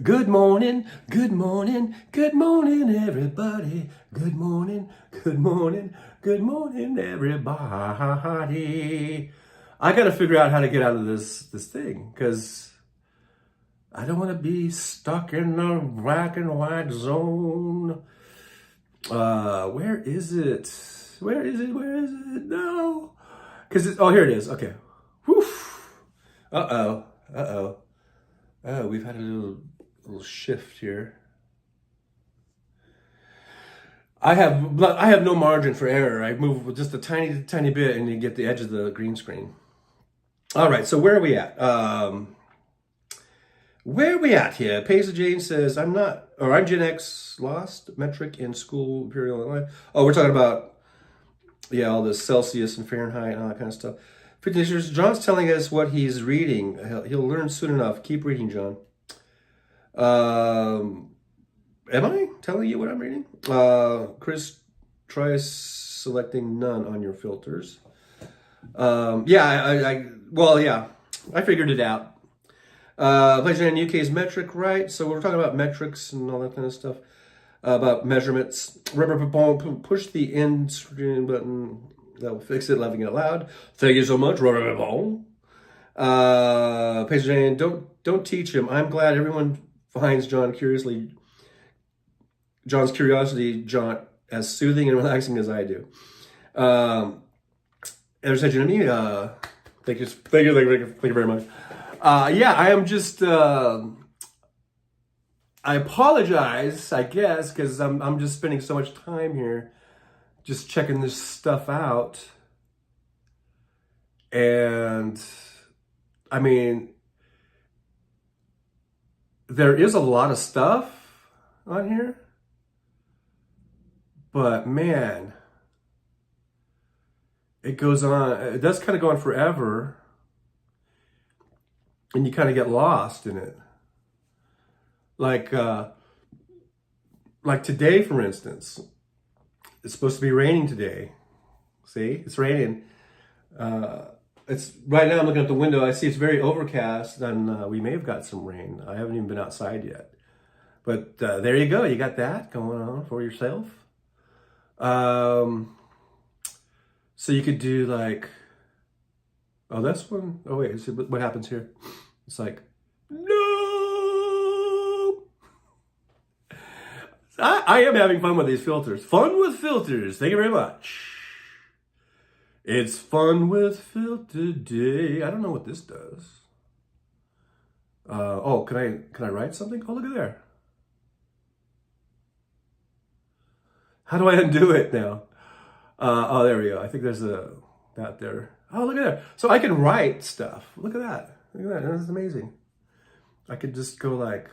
Good morning, good morning, good morning, everybody. Good morning, good morning, good morning, everybody. I got to figure out how to get out of this thing, because I don't want to be stuck in the black and white zone. Where is it? Where is it? Where is it? No. Because oh, here it is. Okay. Whew. Uh-oh. Uh-oh. Oh, we've had a little shift here. I have no margin for error. I move just a tiny bit and you get the edge of the green screen. All right, so where are we at? Where are we at here? Paisley Jane says, I'm Gen X, lost metric in school, Imperial Illinois. Oh, we're talking about, yeah, all this Celsius and Fahrenheit and all that kind of stuff. 15 years, John's telling us what he's reading. He'll learn soon enough. Keep reading, John. Am I telling you what I'm reading? Chris, try selecting none on your filters. Yeah, I figured it out. Pleasure in UK's metric, right? So we're talking about metrics and all that kind of stuff. About measurements. Push the end screen button. That will fix it, laughing out loud. Thank you so much. Pleasure, don't teach him. I'm glad everyone finds John's curiosity jaunt as soothing and relaxing as I do. Ever said you know me? Thank you very much. Yeah, I am just. I apologize, I guess, because I'm just spending so much time here, just checking this stuff out, and I mean, there is a lot of stuff on here, but man, it goes on. It does kind of go on forever, and you kind of get lost in it. Like today, for instance, it's supposed to be raining today. See, it's raining. It's right now. I'm looking at the window. I see it's very overcast, and we may have got some rain. I haven't even been outside yet, but there you go. You got that going on for yourself. So you could do like, oh, this one. Oh wait, see what happens here. It's like, no. I am having fun with these filters. Fun with filters. Thank you very much. It's fun with filter day. I don't know what this does. Oh, can I write something? Oh, look at there. How do I undo it now? Oh, there we go. I think there's that there. Oh, look at that. So I can write stuff. Look at that. Look at that. That's amazing. I could just go like,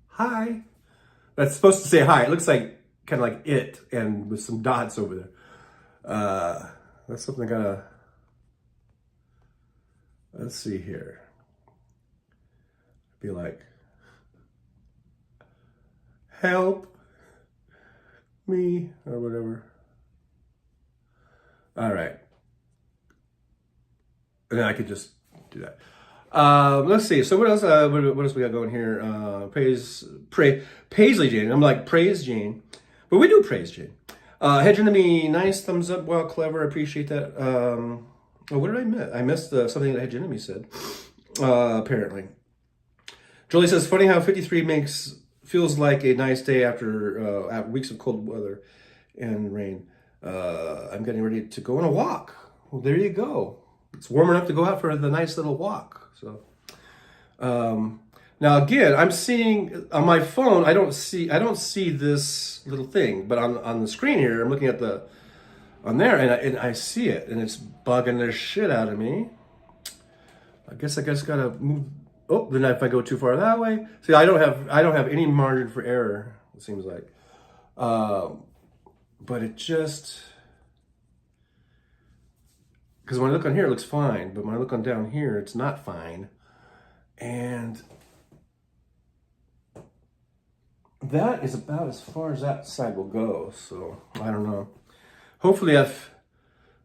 hi. That's supposed to say hi. It looks like kind of like it and with some dots over there. That's something I gotta, let's see here. Be like, help me or whatever. All right. And then I could just do that. Let's see. So what else? What else we got going here? Paisley Jane. I'm like praise Jane, but we do praise Jane. Hegemony, nice thumbs up. Wow, clever. I appreciate that. Oh, what did I miss? I missed something that Hegemony said. Apparently, Jolie says, funny how 53 feels like a nice day after weeks of cold weather and rain. I'm getting ready to go on a walk. Well, there you go. It's warm enough to go out for the nice little walk. So, now again, I'm seeing on my phone. I don't see this little thing, but on the screen here, I'm looking at on there, and I see it, and it's bugging the shit out of me. I guess gotta move. Oh, then if I go too far that way, see, I don't have any margin for error. It seems like, but it just. Because when I look on here, it looks fine. But when I look on down here, it's not fine. And that is about as far as that side will go. So I don't know. Hopefully I've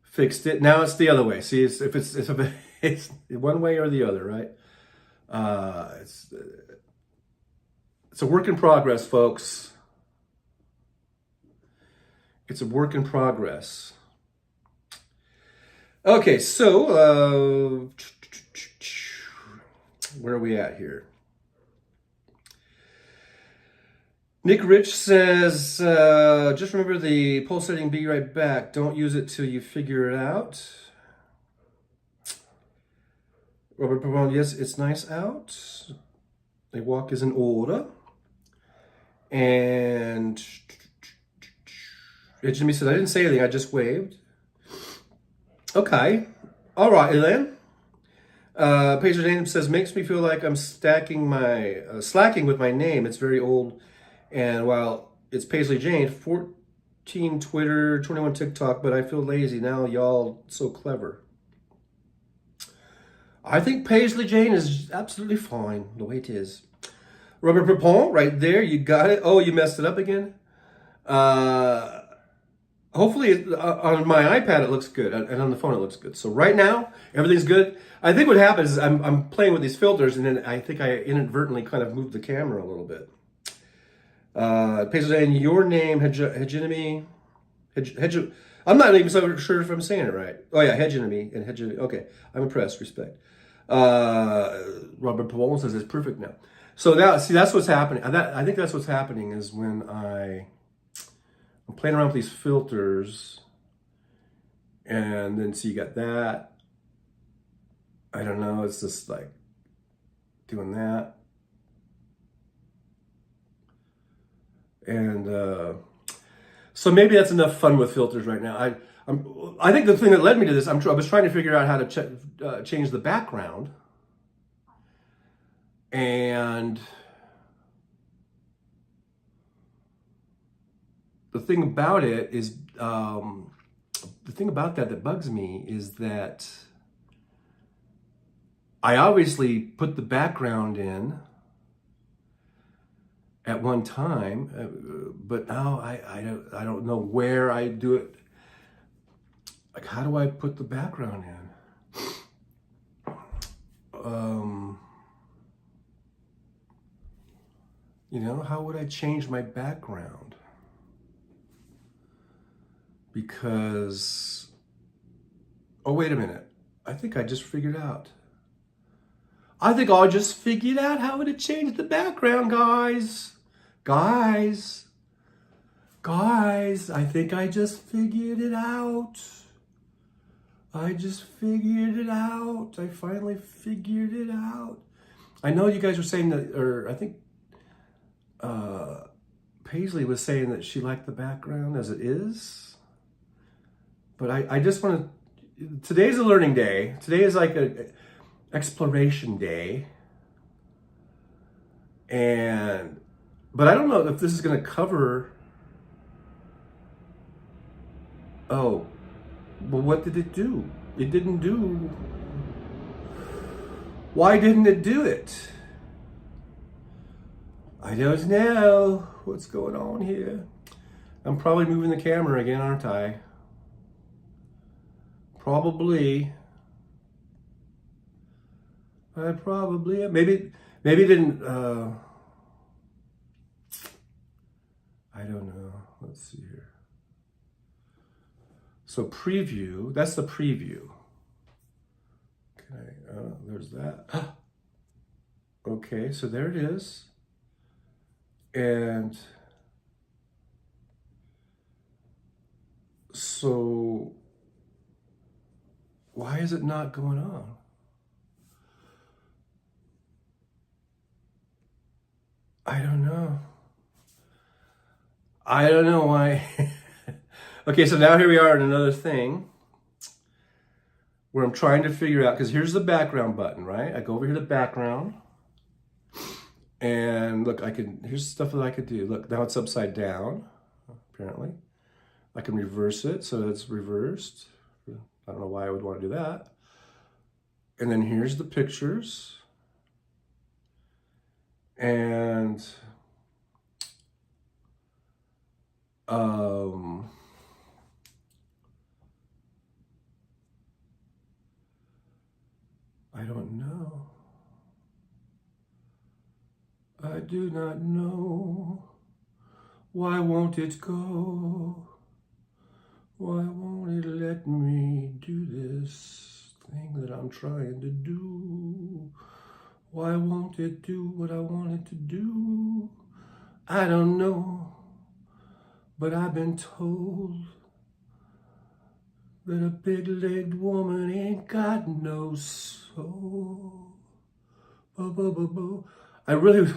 fixed it. Now it's the other way. See, it's one way or the other, right? It's a work in progress, folks. It's a work in progress. Okay, so where are we at here? Nick Rich says, just remember the poll setting, be right back. Don't use it till you figure it out. Robert Pavone, yes, it's nice out. A walk is in order. And Jimmy said, I didn't say anything, I just waved. Okay. All right, Elaine. Pager Daniel says, makes me feel like I'm slacking with my name. It's very old. And while it's Paisley Jane, 14 Twitter, 21 TikTok, but I feel lazy now. Y'all so clever. I think Paisley Jane is absolutely fine the way it is. Robert Pepon, right there. You got it. Oh, you messed it up again. Hopefully on my iPad it looks good, and on the phone it looks good. So right now everything's good. I think what happens is I'm playing with these filters, and then I think I inadvertently kind of moved the camera a little bit. Paisley Jane, your name, hegemony. I'm not even so sure if I'm saying it right. Oh yeah, hegemony and hegemony. Okay, I'm impressed. Respect. Robert Pavone says it's perfect now. So now, see, that's what's happening. I think that's what's happening is when I'm playing around with these filters, and then see, you got that. I don't know. It's just like doing that, and so maybe that's enough fun with filters right now. I think the thing that led me to this, I was trying to figure out how to change the background, and the thing about it is, the thing about that bugs me is that I obviously put the background in at one time, but now I don't know where I do it. Like, how do I put the background in? You know, how would I change my background? Because, oh, wait a minute. I think I just figured out. I think I just figured out how to change the background, guys. Guys, I think I just figured it out. I just figured it out. I finally figured it out. I know you guys were saying that, or I think Paisley was saying that she liked the background as it is. But I just want to, today's a learning day. Today is like a exploration day. But I don't know if this is going to cover, oh, well, what did it do? It didn't do. Why didn't it do it? I don't know what's going on here. I'm probably moving the camera again, aren't I? Probably. I probably am. Maybe it didn't. I don't know. Let's see here. So preview, that's the preview. Okay, there's that. Okay, so there it is. And so why is it not going on? I don't know. I don't know why. Okay, so now here we are in another thing where I'm trying to figure out, because here's the background button, right? I go over here to background, and look, here's stuff that I could do. Look, now it's upside down, apparently. I can reverse it, so it's reversed. I don't know why I would want to do that. And then here's the pictures. And I don't know. I do not know. Why won't it go? Why won't it let me do this thing that I'm trying to do? Why won't it do what I want it to do? I don't know, but I've been told that a big-legged woman ain't got no soul. I really,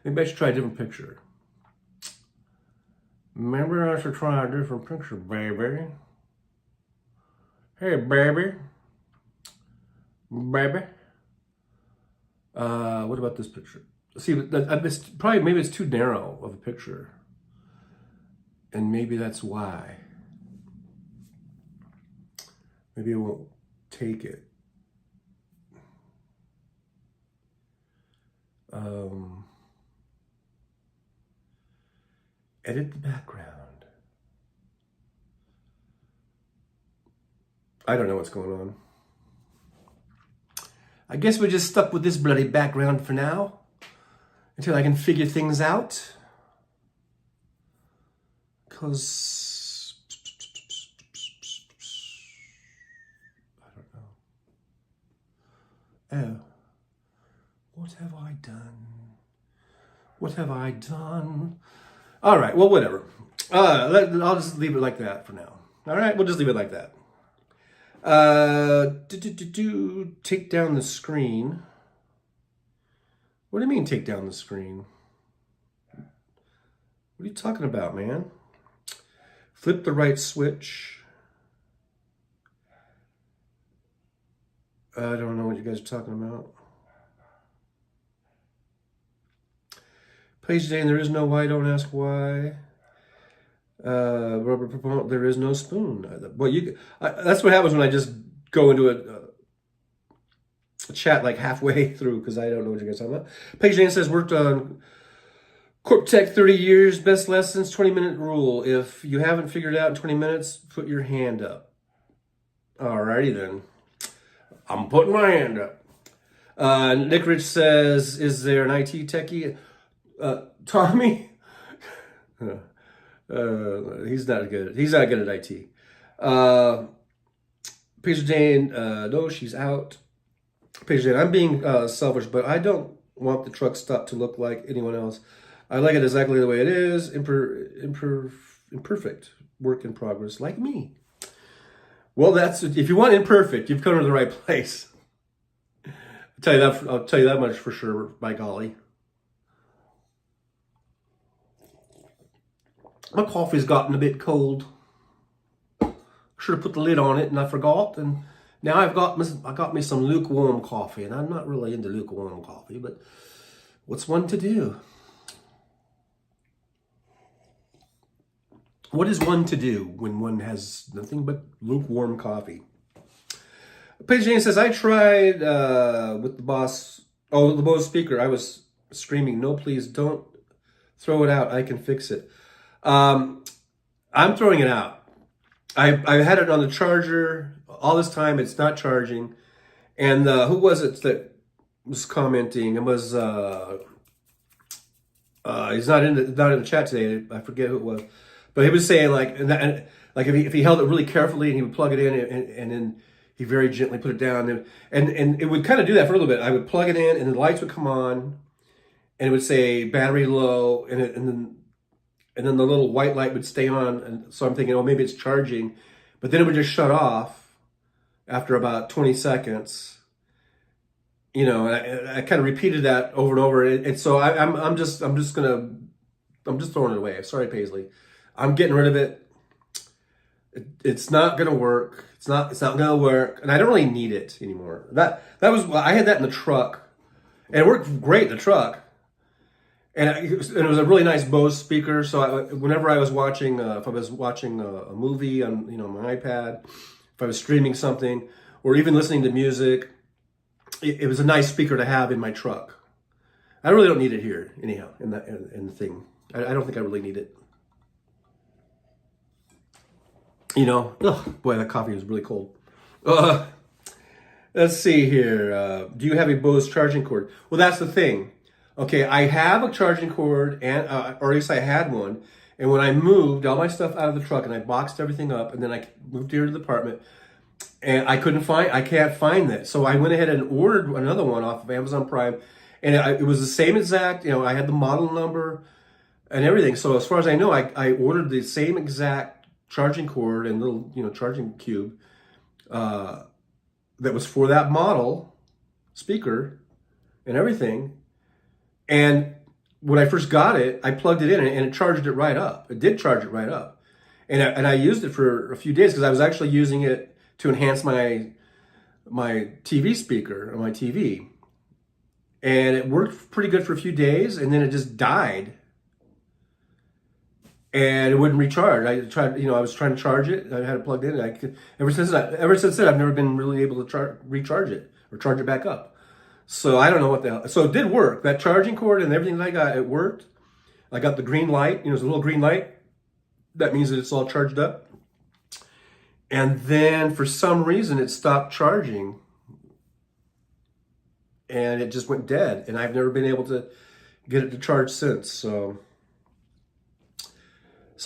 maybe I should try a different picture. Maybe I should try a different picture, baby. Hey, baby. Baby. What about this picture? See, maybe it's too narrow of a picture. And maybe that's why. Maybe it won't take it. Edit the background. I don't know what's going on. I guess we're just stuck with this bloody background for now, until I can figure things out. Because I don't know. Oh, what have I done? What have I done? All right, well, whatever. I'll just leave it like that for now. All right, we'll just leave it like that. Take down the screen. What do you mean take down the screen? What are you talking about, man? Flip the right switch. I don't know what you guys are talking about. Page Dane, there is no why, don't ask why. Robert Proponent, there is no spoon. Well, that's what happens when I just go into a chat like halfway through because I don't know what you guys are talking about. Page Dane says, worked on Corp Tech 30 years, best lessons, 20-minute rule. If you haven't figured it out in 20 minutes, put your hand up. Alrighty then. I'm putting my hand up. Nick Rich says, is there an IT techie? Tommy? He's not good. He's not good at IT. Paige Jane, no, she's out. Paige Jane, I'm being selfish, but I don't want the truck stop to look like anyone else. I like it exactly the way it is. Imperfect work in progress, like me. Well, if you want imperfect, you've come to the right place. I'll tell you that much for sure. By golly. My coffee's gotten a bit cold. Should have put the lid on it, and I forgot. And now I got me some lukewarm coffee, and I'm not really into lukewarm coffee, but what's one to do? What is one to do when one has nothing but lukewarm coffee? Paige Jane says, I tried with the Bose speaker. I was screaming, no, please don't throw it out. I can fix it. I'm throwing it out. I had it on the charger all this time. It's not charging. And who was it that was commenting? It was he's not in the chat today. I forget who it was, but he was saying like if he held it really carefully and he would plug it in and then he very gently put it down and it would kind of do that for a little bit. I would plug it in and the lights would come on and it would say battery low and then the little white light would stay on. And so I'm thinking, oh, maybe it's charging. But then it would just shut off after about 20 seconds. You know, and I kind of repeated that over and over. And so I'm just throwing it away. Sorry, Paisley. I'm getting rid of it. It's not going to work. It's not going to work. And I don't really need it anymore. I had that in the truck. And it worked great in the truck. And it was a really nice Bose speaker. So whenever I was watching, if I was watching a movie on my iPad, if if I was streaming something, or even listening to music, it was a nice speaker to have in my truck. I really don't need it here, anyhow, in the thing. I don't think I really need it. You know, boy, that coffee was really cold. Let's see here. Do you have a Bose charging cord? Well, that's the thing. Okay, I have a charging cord, and or at least I had one. And when I moved all my stuff out of the truck and I boxed everything up, and then I moved here to the apartment, and I can't find that. So I went ahead and ordered another one off of Amazon Prime, and it was the same exact, you know, I had the model number and everything. So as far as I know, I ordered the same exact charging cord and little, you know, charging cube that was for that model speaker and everything. And when I first got it, I plugged it in and it charged it right up. It did charge it right up. And I used it for a few days because I was actually using it to enhance my TV speaker on my TV. And it worked pretty good for a few days, and then it just died. And it wouldn't recharge. I tried, you know, I was trying to charge it. I had it plugged in. Ever since then, I've never been really able to recharge it or charge it back up. So I don't know what the hell. So it did work. That charging cord and everything that I got, it worked. I got the green light. You know, there's a little green light. That means that it's all charged up. And then for some reason, it stopped charging. And it just went dead. And I've never been able to get it to charge since. So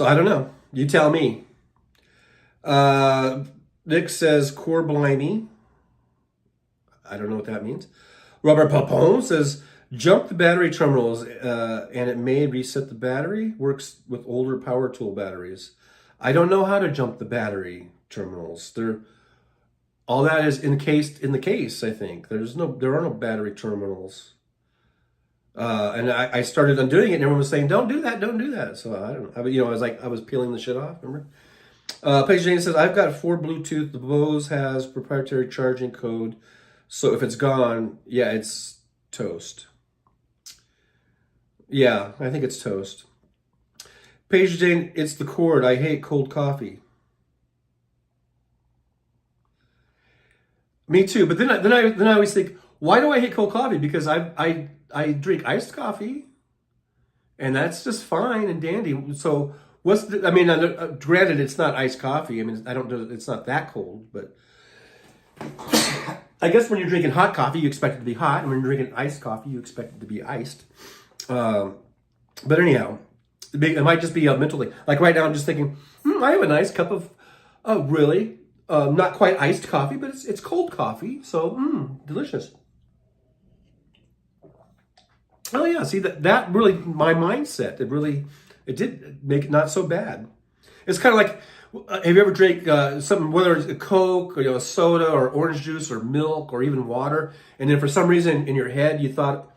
I don't know. You tell me. Nick says, core blimey. I don't know what that means. Robert Papon says, jump the battery terminals and it may reset the battery. Works with older power tool batteries. I don't know how to jump the battery terminals. All that is encased in the case, I think. There are no battery terminals. And I started undoing it and everyone was saying, don't do that, don't do that. So I don't know. You know, I was peeling the shit off, remember? Paige Jane says, I've got 4 Bluetooth. The Bose has proprietary charging code. So if it's gone, yeah, it's toast. Yeah, I think it's toast. Paige Jane, it's the cord. I hate cold coffee. Me too. But then I always think, why do I hate cold coffee? Because I drink iced coffee, and that's just fine and dandy. So granted, it's not iced coffee. I mean, it's not that cold, but I guess when you're drinking hot coffee, you expect it to be hot, and when you're drinking iced coffee, you expect it to be iced. But anyhow, it might just be a mental thing. Like right now, I'm just thinking, I have a nice cup of really not quite iced coffee, but it's cold coffee, so delicious. Oh yeah, see that really my mindset. It did make it not so bad. It's kind of like, have you ever drank something, whether it's a Coke or a soda or orange juice or milk or even water, and then for some reason in your head you thought,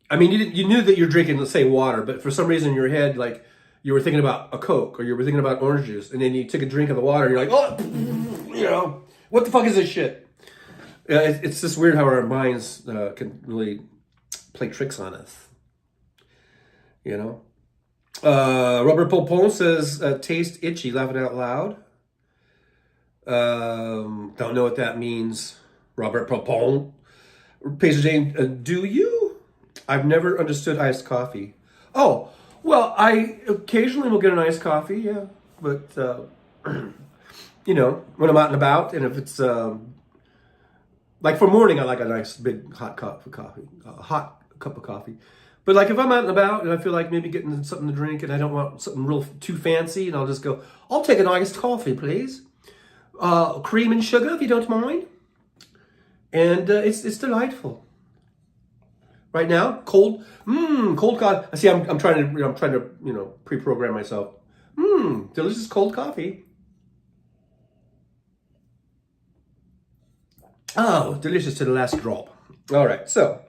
I mean, you knew that you're drinking, let's say, water, but for some reason in your head, like you were thinking about a Coke or you were thinking about orange juice, and then you took a drink of the water, and you're like, oh, what the fuck is this shit? It's just weird how our minds can really play tricks on us, you know. Robert Popon says, taste itchy, laughing out loud. Don't know what that means, Robert Popon. Paige Jane, do you? I've never understood iced coffee. Oh, well, I occasionally will get an iced coffee, yeah. But, you know, when I'm out and about, and if it's, like for morning, I like a nice big hot cup of coffee. But like if I'm out and about and I feel like maybe getting something to drink and I don't want something real too fancy, and I'll just go, I'll take an iced coffee, please. Cream and sugar, if you don't mind. And it's delightful. Right now, cold coffee. See, I'm trying to pre-program myself. Delicious cold coffee. Oh, delicious to the last drop. All right, so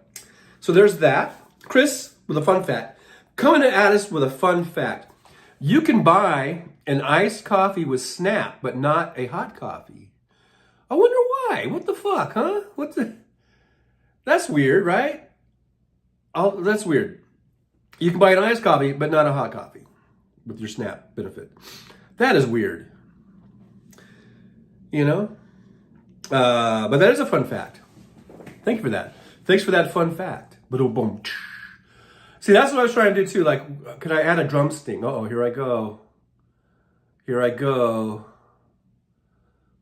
there's that. Chris with a fun fact. Coming at us with a fun fact. You can buy an iced coffee with Snap, but not a hot coffee. I wonder why. What the fuck, huh? That's weird, right? Oh, that's weird. You can buy an iced coffee, but not a hot coffee with your Snap benefit. That is weird. you know? But that is a fun fact. Thank you for that. Thanks for that fun fact. Boom. See, that's what I was trying to do too. Like, could I add a drum sting? Uh-oh, here I go. Here I go.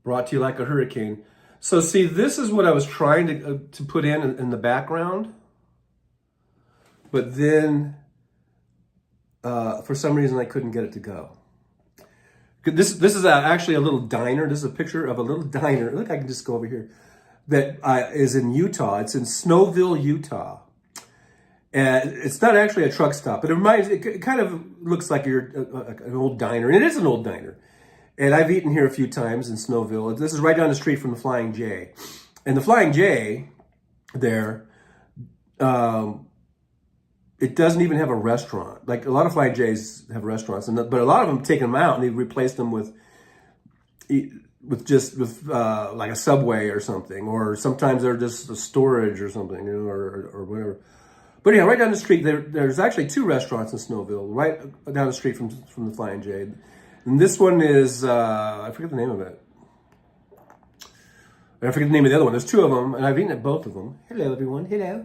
Brought to you like a hurricane. So see, this is what I was trying to put in the background. But then, for some reason, I couldn't get it to go. This is actually a little diner. This is a picture of a little diner. Look, I can just go over here. That is in Utah. It's in Snowville, Utah. And it's not actually a truck stop, but it kind of looks like an old diner. And it is an old diner. And I've eaten here a few times in Snowville. This is right down the street from the Flying J. And the Flying J there, it doesn't even have a restaurant. Like a lot of Flying J's have restaurants, but a lot of them have taken them out and they've replaced them with like a Subway or something, or sometimes they're just a storage or something, you know, or whatever. But yeah, right down the street, there's actually 2 restaurants in Snowville, right down the street from the Flying J. And this one is, I forget the name of it. I forget the name of the other one. There's 2 of them, and I've eaten at both of them. Hello, everyone. Hello.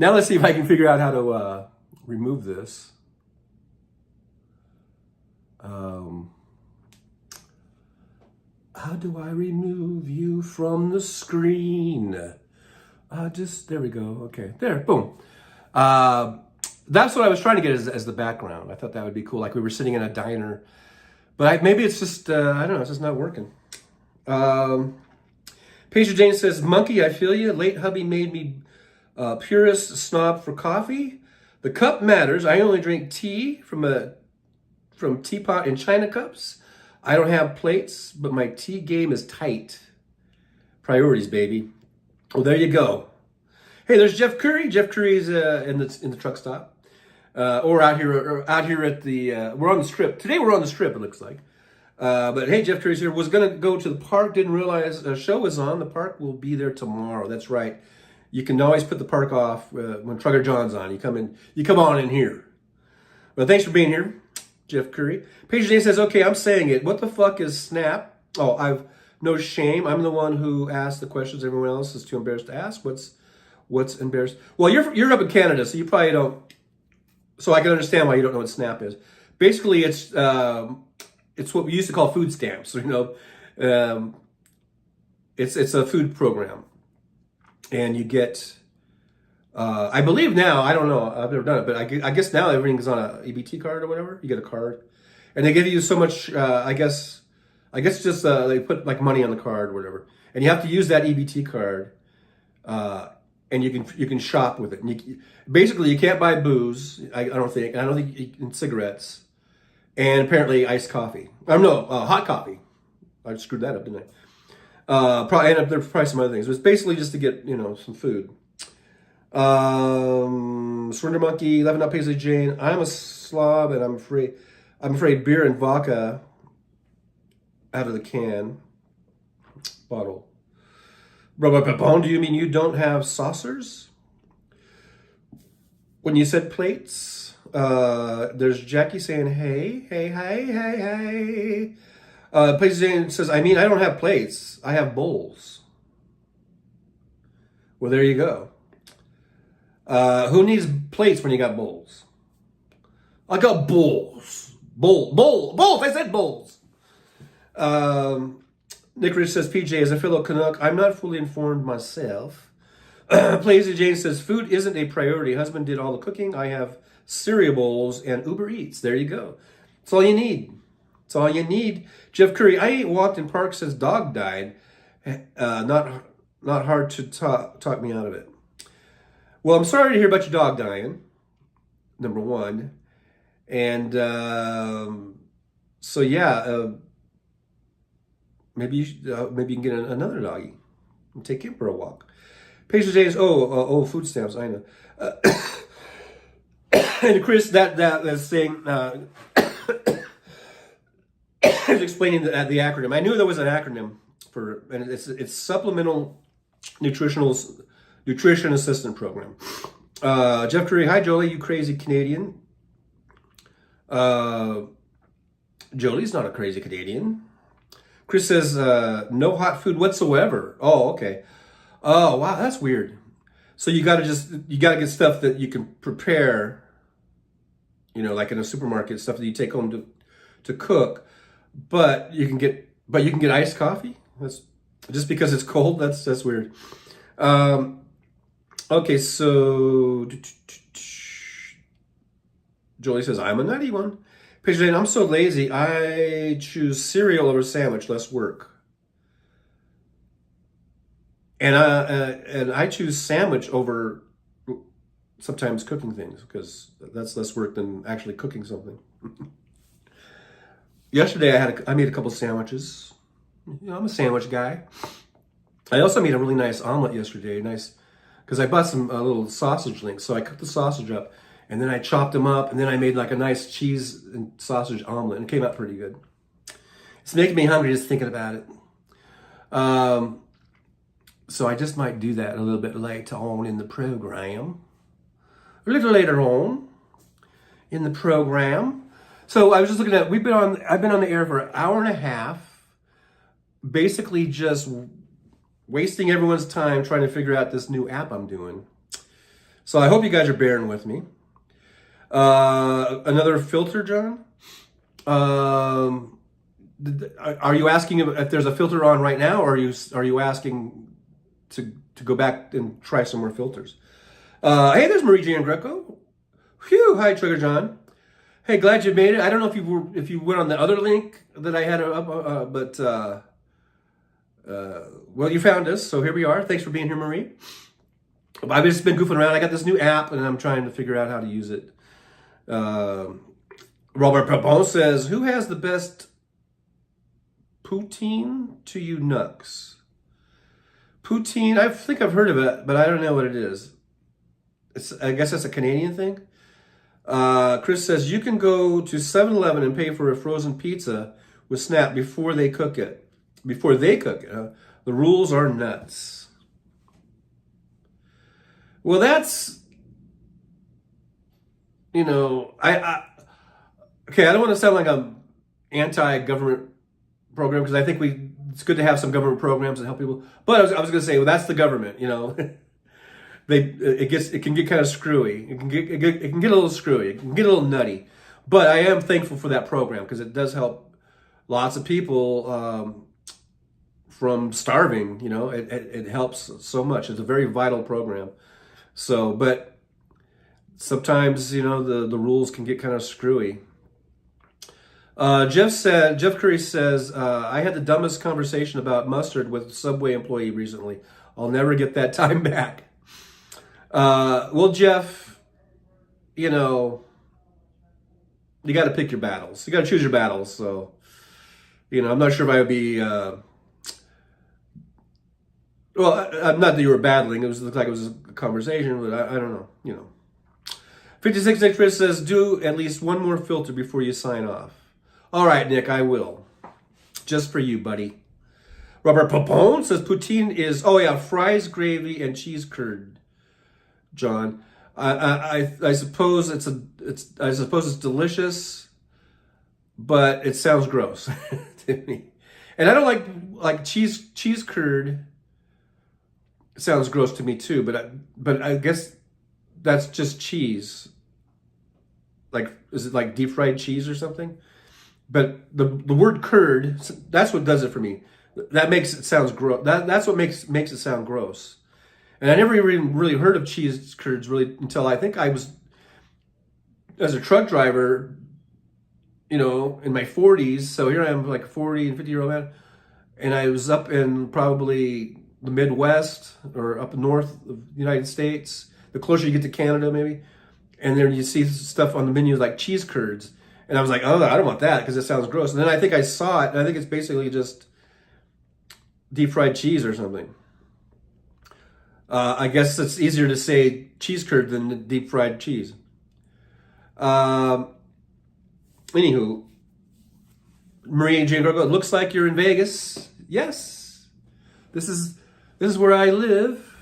Now let's see if I can figure out how to remove this. How do I remove you from the screen? There we go. Okay, there, boom. That's what I was trying to get as the background. I thought that would be cool, like we were sitting in a diner. But maybe it's just, I don't know, it's just not working. Paige Jane says, Monkey, I feel you. Late hubby made me purist snob for coffee. The cup matters. I only drink tea from teapot and china cups. I don't have plates, but my tea game is tight. Priorities, baby. Well, there you go. Hey, there's Jeff Curry. Jeff Curry's in the truck stop, or out here at the. We're on the strip today. We're on the strip. It looks like. But hey, Jeff Curry's here. Was gonna go to the park. Didn't realize a show was on. The park will be there tomorrow. That's right. You can always put the park off when Trucker John's on. You come on in here. Well, thanks for being here, Jeff Curry. Paige Jane says, okay, I'm saying it. What the fuck is Snap? Oh, I've no shame. I'm the one who asked the questions everyone else is too embarrassed to ask. What's embarrassed? Well, you're up in Canada, so you probably don't. So I can understand why you don't know what Snap is. Basically, it's what we used to call food stamps. You know, it's a food program, and you get. I believe now, I don't know, I've never done it, but I guess now everything's on a EBT card or whatever. You get a card, and they give you so much. I guess just they put like money on the card or whatever, and you have to use that EBT card, and you can shop with it. And basically you can't buy booze. I don't think and cigarettes, and apparently iced coffee. Hot coffee. I screwed that up, didn't I? There's probably some other things. But it's basically just to get some food. Surrender Monkey, 11 up Paisley Jane. I'm a slob and I'm afraid beer and vodka out of the can bottle. Do you mean you don't have saucers? When you said plates, there's Jackie saying, hey. Paisley Jane says, I mean, I don't have plates. I have bowls. Well, there you go. Who needs plates when you got bowls? I got bowls. Bowls. I said bowls. Nick Rich says, PJ, as a fellow Canuck, I'm not fully informed myself. Plazy Jane says, food isn't a priority. Husband did all the cooking. I have cereal bowls and Uber Eats. There you go. That's all you need. Jeff Curry, I ain't walked in park since dog died. Not hard to talk me out of it. Well, I'm sorry to hear about your dog dying, number one. And so, yeah, maybe you can get another doggy and take him for a walk. Patient James, food stamps, I know. And Chris, that's saying, is explaining the acronym. I knew there was an acronym for, and it's Supplemental Nutrition Assistant Program. Jeff Curry, hi Jolie, you crazy Canadian. Jolie's not a crazy Canadian. Chris says, no hot food whatsoever. Oh, okay. Oh, wow, that's weird. So you gotta get stuff that you can prepare, like in a supermarket, stuff that you take home to cook, but you can get iced coffee? That's just because it's cold? That's weird. Okay, so Jolie says, I'm a nutty one. Picture Jane, I'm so lazy, I choose cereal over sandwich, less work. And I choose sandwich over sometimes cooking things because that's less work than actually cooking something. Yesterday I made a couple sandwiches. I'm a sandwich guy. I also made a really nice omelet yesterday, because I bought some little sausage links. So I cooked the sausage up, and then I chopped them up, and then I made like a nice cheese and sausage omelet, and it came out pretty good. It's making me hungry just thinking about it. So I just might do that a little bit later on in the program. A little later on in the program. So I was just looking at, I've been on the air for an hour and a half, basically just wasting everyone's time trying to figure out this new app I'm doing. So I hope you guys are bearing with me. Another filter, John? Are you asking if there's a filter on right now, or are you asking to go back and try some more filters? Hey, there's Marie Jean Greco. Phew, hi, Trigger John. Hey, glad you made it. I don't know if you went on the other link that I had up, but well, you found us, so here we are. Thanks for being here, Marie. I've just been goofing around. I got this new app, and I'm trying to figure out how to use it. Robert Papon says, who has the best poutine to you nucks? Poutine, I think I've heard of it, but I don't know what it is. I guess that's a Canadian thing. Chris says, you can go to 7-Eleven and pay for a frozen pizza with Snap before they cook it. The rules are nuts. Well, that's, okay, I don't want to sound like I'm anti-government program, because I think it's good to have some government programs that help people. But I was going to say, well, that's the government, it can get kind of screwy. It can get a little screwy. It can get a little nutty. But I am thankful for that program, because it does help lots of people from starving. It helps so much. It's a very vital program. So, but sometimes the rules can get kind of screwy. Jeff Curry says, I had the dumbest conversation about mustard with a Subway employee recently. I'll never get that time back. Well, Jeff, you got to pick your battles. You got to choose your battles. So, I'm not sure if I would be, not that you were battling. It looked like it was a conversation, but I don't know, 56 Nick Chris says, do at least one more filter before you sign off. All right, Nick, I will. Just for you, buddy. Robert Papone says poutine is, fries, gravy, and cheese curd. John, I suppose it's delicious, but it sounds gross to me. And I don't like cheese curd. It sounds gross to me too, but I guess that's just cheese. Like, is it like deep fried cheese or something? But the word curd, that's what does it for me. That makes it sound gross. That's what makes it sound gross. And I never even really heard of cheese curds really until I think I was, as a truck driver, in my 40s. So here I am, like a 40 and 50-year-old man. And I was up in probably the Midwest or up north of the United States. The closer you get to Canada, maybe. And then you see stuff on the menu like cheese curds. And I was like, oh, I don't want that because it sounds gross. And then I think I saw it, and I think it's basically just deep fried cheese or something. I guess it's easier to say cheese curd than deep fried cheese. Anywho, Marie Jane Gorgo, it looks like you're in Vegas. Yes, this is where I live.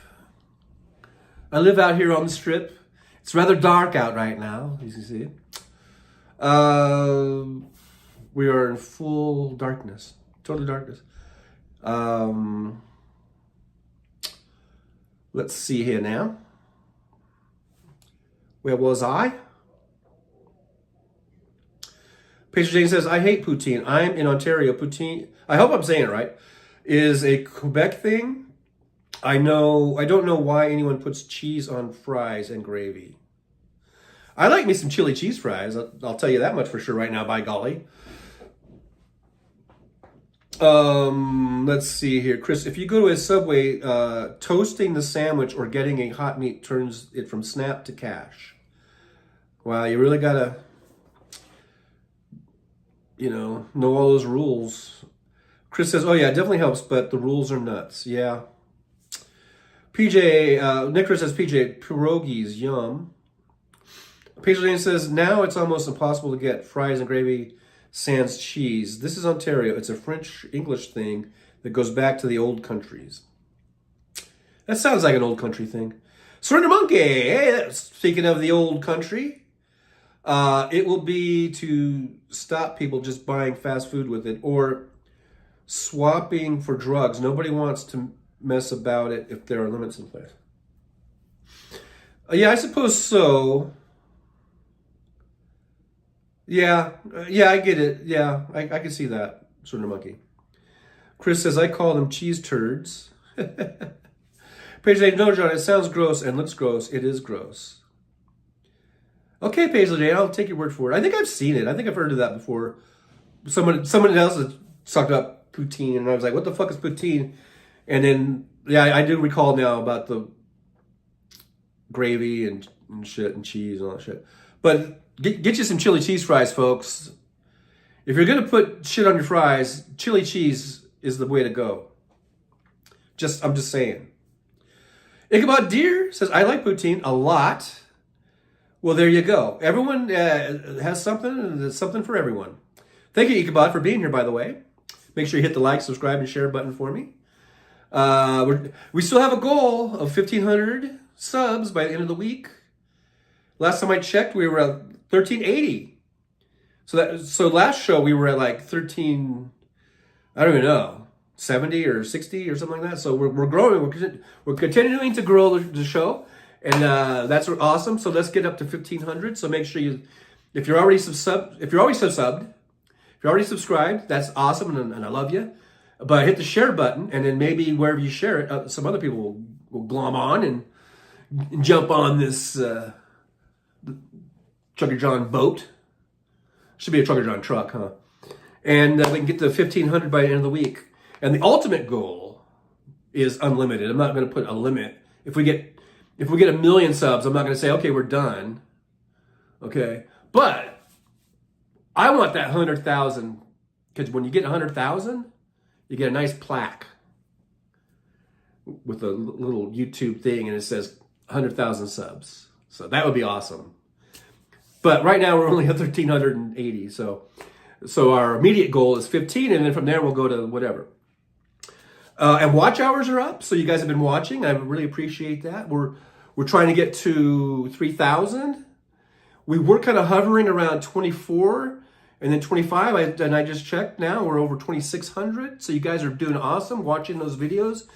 I live out here on the Strip. It's rather dark out right now, as you can see. We are in full darkness. Total Darkness. Let's see here now. Where was I? Patriot Jane says, I hate poutine. I'm in Ontario. Poutine, I hope I'm saying it right, is a Quebec thing. I don't know why anyone puts cheese on fries and gravy. I like me some chili cheese fries. I'll tell you that much for sure right now, by golly. Let's see here. Chris, if you go to a Subway, toasting the sandwich or getting a hot meat turns it from snap to cash. Wow, you really gotta, know all those rules. Chris says, oh yeah, it definitely helps, but the rules are nuts. Yeah. PJ, Nicholas says, PJ, pierogies, yum. Paige says, now it's almost impossible to get fries and gravy sans cheese. This is Ontario. It's a French-English thing that goes back to the old countries. That sounds like an old country thing. Surrender Monkey, hey, speaking of the old country, it will be to stop people just buying fast food with it or swapping for drugs. Nobody wants to mess about it if there are limits in place. Yeah, I suppose so. Yeah, I get it. Yeah, I can see that, Surrender Monkey. Chris says, I call them cheese turds. Paisley Jane, no, John, it sounds gross and looks gross. It is gross. Okay, Paisley Jane, I'll take your word for it. I think I've seen it. I think I've heard of that before. Someone else has talked about poutine, and I was like, what the fuck is poutine? And then, yeah, I do recall now about the gravy and shit and cheese and all that shit. But get you some chili cheese fries, folks. If you're going to put shit on your fries, chili cheese is the way to go. I'm just saying. Ichabod Deer says, I like poutine a lot. Well, there you go. Everyone has something, and there's something for everyone. Thank you, Ichabod, for being here, by the way. Make sure you hit the like, subscribe, and share button for me. We still have a goal of 1,500 subs by the end of the week. Last time I checked, we were at 1,380. So last show we were at like 13, I don't even know, 70 or 60 or something like that. So we're growing. We're continuing to grow the show, and that's awesome. So let's get up to 1,500. So make sure if you're already subscribed, that's awesome, and I love you. But hit the share button, and then maybe wherever you share it, some other people will glom on and jump on this Trucker John boat. Should be a Trucker John truck, huh? And we can get to 1,500 by the end of the week. And the ultimate goal is unlimited. I'm not going to put a limit. If we get 1 million subs, I'm not going to say, okay, we're done. Okay? But I want that 100,000, because when you get 100,000, you get a nice plaque with a little YouTube thing, and it says 100,000 subs. So that would be awesome. But right now we're only at 1,380. So our immediate goal is 15, and then from there we'll go to whatever. And watch hours are up, so you guys have been watching. I really appreciate that. We're trying to get to 3,000. We were kind of hovering around 24 and then 25. I just checked now. We're over 2,600. So you guys are doing awesome watching those videos.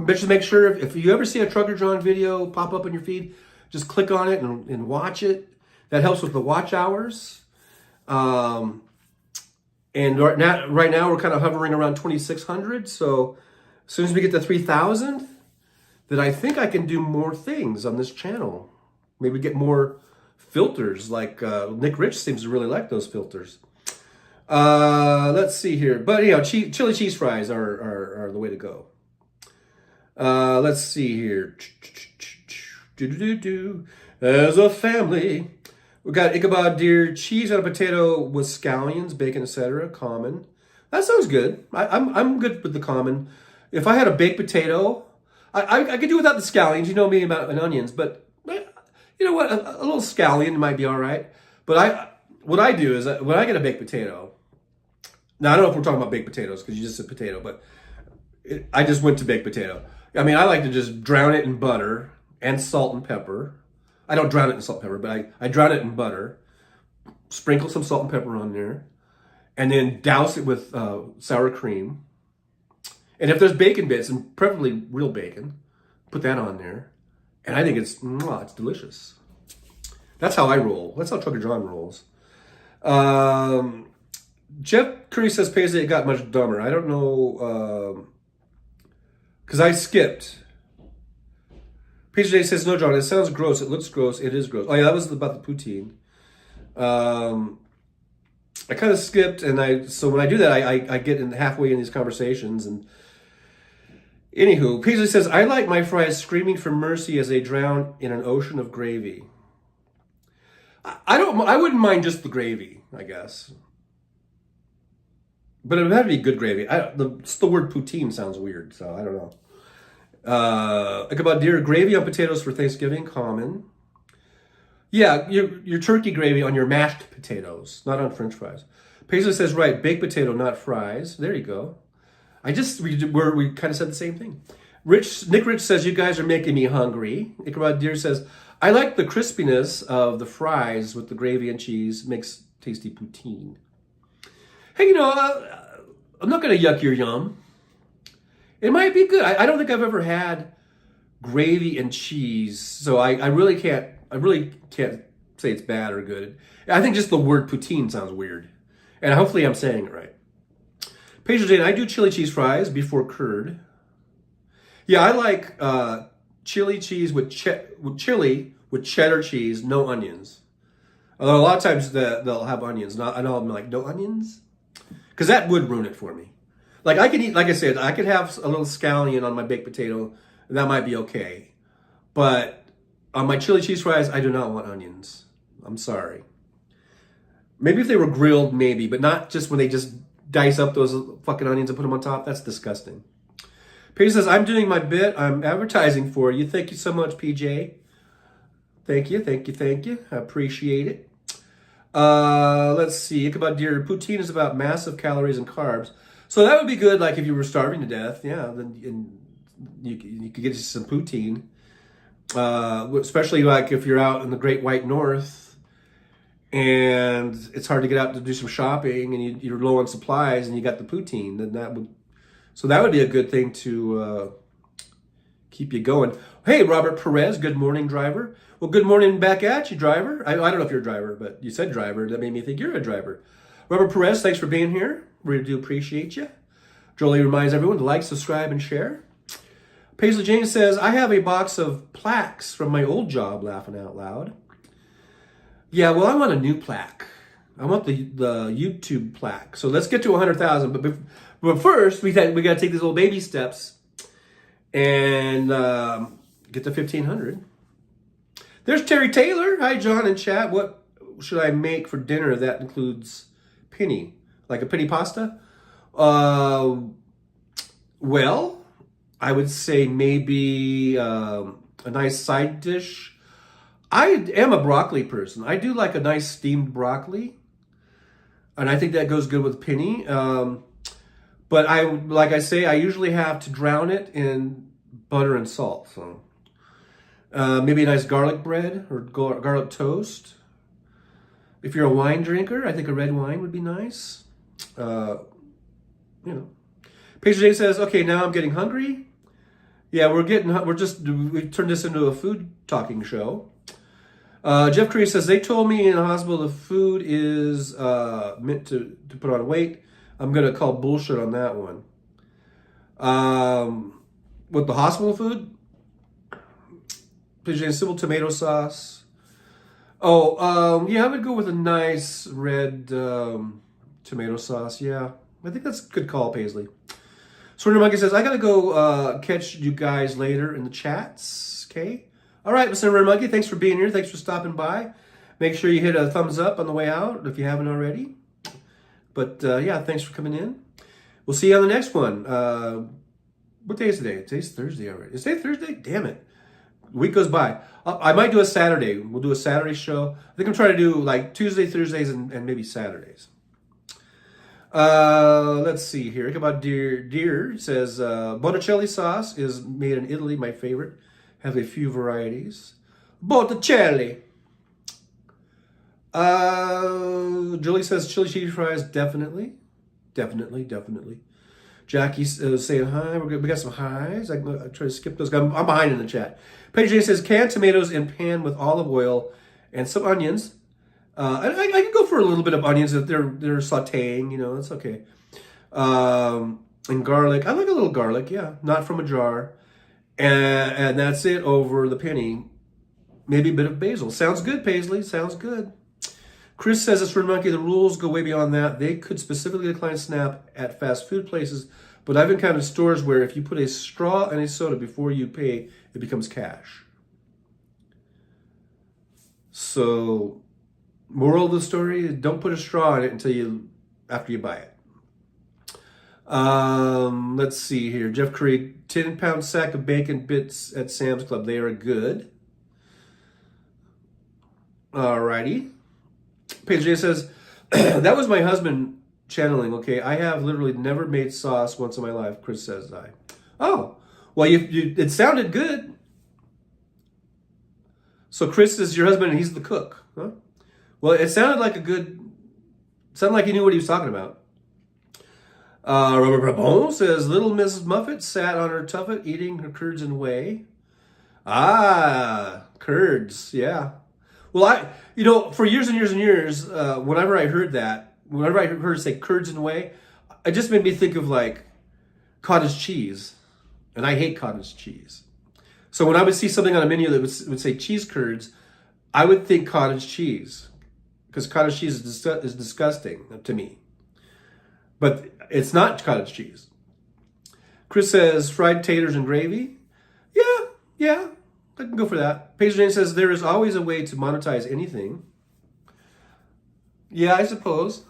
Just make sure if you ever see a Trucker John video pop up in your feed, just click on it and watch it. That helps with the watch hours. And right now we're kind of hovering around 2,600. So as soon as we get to 3,000, then I think I can do more things on this channel. Maybe get more filters, like Nick Rich seems to really like those filters. Let's see here. But chili cheese fries are the way to go. Let's see here. As a family, we got Ichabod Deer, cheese on a potato with scallions, bacon, etc. Common. That sounds good. I'm good with the common. If I had a baked potato, I could do without the scallions. You know me about onions, but you know what? A little scallion might be all right. But what I do is when I get a baked potato. Now I don't know if we're talking about baked potatoes because you just said potato, but I just went to baked potato. I mean, I like to just drown it in butter and salt and pepper. I don't drown it in salt and pepper, but I drown it in butter, sprinkle some salt and pepper on there, and then douse it with sour cream. And if there's bacon bits, and preferably real bacon, put that on there. And I think it's delicious. That's how I roll. That's how Trucker John rolls. Jeff Curry says Paisley, it got much dumber. I don't know, because I skipped. PJ says, no, John, it sounds gross. It looks gross. It is gross. Oh, yeah, that was about the poutine. I kind of skipped, and so when I do that, I get in halfway in these conversations. And anywho, Paisley says, I like my fries screaming for mercy as they drown in an ocean of gravy. I wouldn't mind just the gravy, I guess. But it would have to be good gravy. Just the word poutine sounds weird, so I don't know. Ichabod Deer, gravy on potatoes for Thanksgiving, common. Yeah, your turkey gravy on your mashed potatoes, not on French fries. Paisley says, right, baked potato, not fries. There you go. We kind of said the same thing. Nick Rich says, you guys are making me hungry. Ichabod Deer says, I like the crispiness of the fries with the gravy and cheese. Makes tasty poutine. Hey, I'm not going to yuck your yum. It might be good. I don't think I've ever had gravy and cheese, so I really can't say it's bad or good. I think just the word poutine sounds weird, and hopefully I'm saying it right. Paige Jane, I do chili cheese fries before curd. Yeah, I like chili cheese with chili with cheddar cheese, no onions. Although a lot of times they'll have onions. I know I'm like, no onions? Because that would ruin it for me. Like I can eat, like I said, I could have a little scallion on my baked potato. That might be okay. But on my chili cheese fries, I do not want onions. I'm sorry. Maybe if they were grilled, maybe, but not just when they just dice up those fucking onions and put them on top. That's disgusting. PJ says, I'm doing my bit. I'm advertising for you. Thank you so much, PJ. Thank you. I appreciate it. Let's see. Ichabod Deer, poutine is about massive calories and carbs. So that would be good, like if you were starving to death. Yeah, then you could get you some poutine. Especially like if you're out in the Great White North and it's hard to get out to do some shopping and you're low on supplies and you got the poutine, then that would be a good thing to keep you going. Hey, Robert Perez, good morning, driver. Well, good morning back at you, driver. I don't know if you're a driver, but you said driver. That made me think you're a driver. Robert Perez, thanks for being here. Really do appreciate you. Jolie reminds everyone to like, subscribe, and share. Paisley Jane says, I have a box of plaques from my old job, laughing out loud. Yeah, well, I want a new plaque. I want the YouTube plaque. So let's get to 100,000. But first, we got to take these little baby steps and get to 1,500. There's Terry Taylor. Hi, John and chat. What should I make for dinner that includes penny? Like a penny pasta? Well, I would say maybe a nice side dish. I am a broccoli person. I do like a nice steamed broccoli. And I think that goes good with penny. But like I say, I usually have to drown it in butter and salt. So maybe a nice garlic bread or garlic toast. If you're a wine drinker, I think a red wine would be nice. Paige Jane says, okay, now I'm getting hungry. Yeah, we turned this into a food talking show. Jeff Curry says, they told me in the hospital the food is meant to put on weight. I'm going to call bullshit on that one. With the hospital food, Paige Jane, simple tomato sauce. Yeah, I would go with a nice red tomato sauce. Yeah, I think that's a good call, Paisley. Swinner Monkey says, I got to go catch you guys later in the chats. Okay. All right, Mr. Red Monkey, thanks for being here. Thanks for stopping by. Make sure you hit a thumbs up on the way out if you haven't already. But yeah, thanks for coming in. We'll see you on the next one. What day is today? Today's Thursday already. Is today Thursday? Damn it. The week goes by. I might do a Saturday. We'll do a Saturday show. I think I'm trying to do like Tuesday, Thursdays, and maybe Saturdays. Let's see here. Ichabod Deer says, Botticelli sauce is made in Italy, my favorite. Have a few varieties. Botticelli. Julie says chili cheese fries, definitely. Jackie's saying hi. We got some highs. I try to skip those. I'm behind in the chat. Paige J says canned tomatoes in pan with olive oil and some onions. I can go for a little bit of onions if they're sautéing. You know, that's okay. And garlic. I like a little garlic. Yeah, not from a jar. And that's it over the penny. Maybe a bit of basil. Sounds good, Paisley. Sounds good. Chris says it's for Monkey. The rules go way beyond that. They could specifically decline SNAP at fast food places, but I've encountered stores where if you put a straw in a soda before you pay, it becomes cash. So, moral of the story: don't put a straw in it after you buy it. Let's see here. Jeff Curry, 10-pound sack of bacon bits at Sam's Club. They are good. Alrighty. Paige J says, that was my husband channeling, okay? I have literally never made sauce once in my life, Chris says I. Oh, well, it sounded good. So Chris is your husband and he's the cook, huh? Well, it sounded like sounded like he knew what he was talking about. Robert Brabon says, little Mrs. Muffet sat on her tuffet eating her curds and whey. Ah, curds, yeah. Well, for years and years and years, whenever I heard her say curds and whey, it just made me think of like cottage cheese. And I hate cottage cheese. So when I would see something on a menu that would say cheese curds, I would think cottage cheese. Because cottage cheese is disgusting to me. But it's not cottage cheese. Chris says fried taters and gravy. Yeah. I can go for that. Paige Jane says, there is always a way to monetize anything. Yeah, I suppose.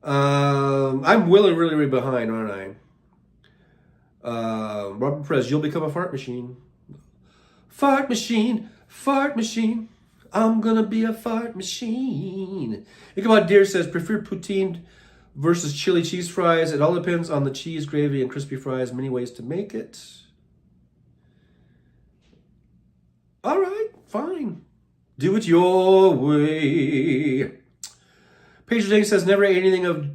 I'm really behind, aren't I? Robert Perez, you'll become a fart machine. Fart machine. I'm gonna be a fart machine. Ichabod Deer says, prefer poutine versus chili cheese fries. It all depends on the cheese, gravy, and crispy fries. Many ways to make it. All right, fine. Do it your way. Paige Jane says never ate anything of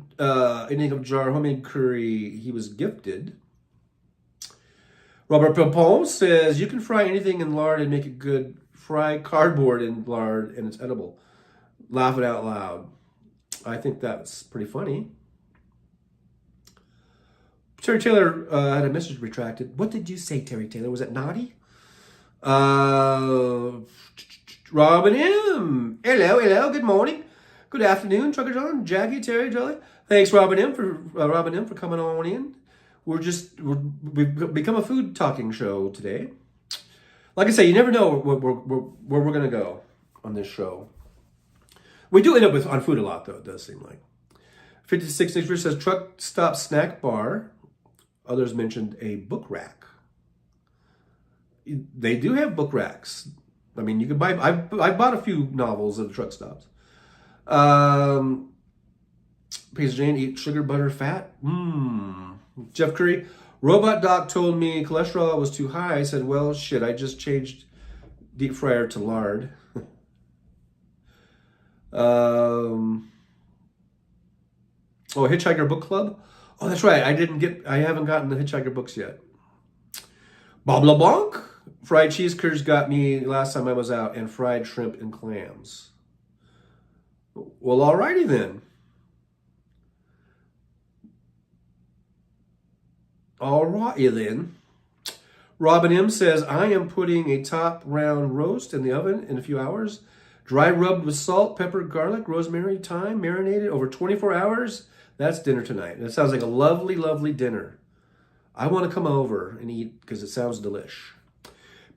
jar homemade curry he was gifted. Robert Papon says you can fry anything in lard and make it good. Fry cardboard in lard and it's edible. Laugh it out loud. I think that's pretty funny. Terry Taylor had a message retracted. What did you say, Terry Taylor? Was it naughty? Robin M. Hello. Good morning. Good afternoon, Trucker John, Jackie, Terry, Jolly. Thanks, Robin M. for coming on in. We've become a food talking show today. Like I say, you never know where we're gonna go on this show. We do end up on food a lot, though. It does seem like. 56 says truck stop snack bar. Others mentioned a book rack. They do have book racks. I mean, you can buy. I bought a few novels at the truck stops. Paige Jane, eat sugar, butter, fat. Jeff Curry, Robot Doc told me cholesterol was too high. I said, well, shit, I just changed deep fryer to lard. Hitchhiker Book Club. Oh, that's right. I haven't gotten the Hitchhiker books yet. Bob LeBlanc. Fried cheese curds got me last time I was out, and fried shrimp and clams. Well, alrighty then. Alrighty then. Robin M says, I am putting a top round roast in the oven in a few hours. Dry rubbed with salt, pepper, garlic, rosemary, thyme, marinated over 24 hours. That's dinner tonight. That sounds like a lovely, lovely dinner. I want to come over and eat because it sounds delish.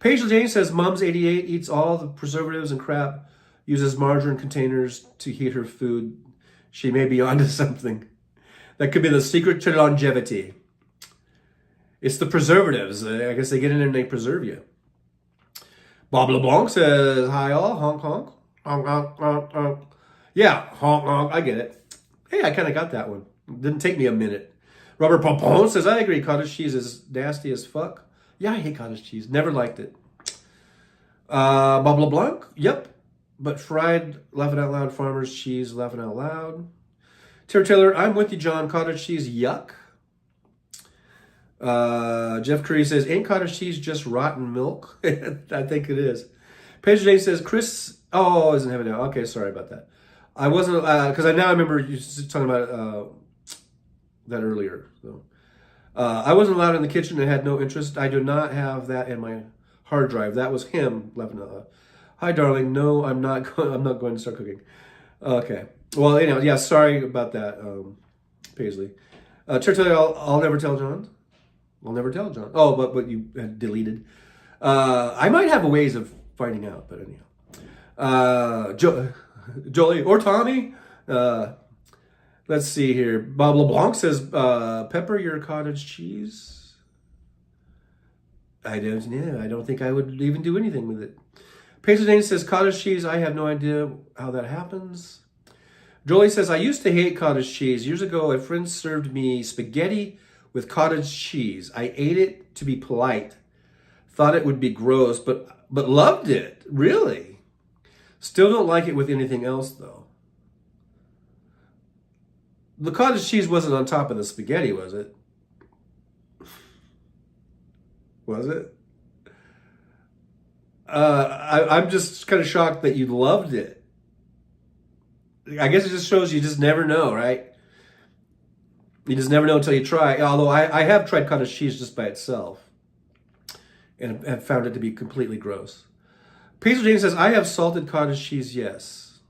Paige Jane says, Mom's 88 eats all the preservatives and crap, uses margarine containers to heat her food. She may be onto something. That could be the secret to longevity. It's the preservatives. I guess they get in there and they preserve you. Bob LeBlanc says, hi all, honk honk. Honk honk honk honk. Yeah, honk honk, I get it. Hey, I kind of got that one. Didn't take me a minute. Robert Papon says, I agree, cottage cheese is nasty as fuck. Yeah, I hate cottage cheese. Never liked it. Bob LeBlanc, yep. but fried, laughing out loud, farmer's cheese, laughing out loud. Tara Taylor, I'm with you, John. Cottage cheese, yuck. Jeff Curry says, ain't cottage cheese just rotten milk? I think it is. Paige Jane says, Chris, isn't heaven now. Okay, sorry about that. I wasn't, because I remember you talking about that earlier. So, I wasn't allowed in the kitchen and had no interest. I do not have that in my hard drive. That was him. Hi, darling. No, I'm not going to start cooking. Okay. Well, anyhow, yeah, sorry about that, Paisley. Tertullian, I'll never tell John. I'll never tell John. Oh, but you had deleted. I might have a ways of finding out, but anyhow. Jolie or Tommy. Let's see here. Bob LeBlanc says, pepper your cottage cheese. I don't think I would even do anything with it. Paige Dane says, cottage cheese, I have no idea how that happens. Jolie says, I used to hate cottage cheese. Years ago, a friend served me spaghetti with cottage cheese. I ate it to be polite. Thought it would be gross, but loved it. Really? Still don't like it with anything else, though. The cottage cheese wasn't on top of the spaghetti, was it? Was it? I'm just kind of shocked that you loved it. I guess it just shows you just never know, right? You just never know until you try. Although I have tried cottage cheese just by itself and have found it to be completely gross. Peter James says, I have salted cottage cheese, yes.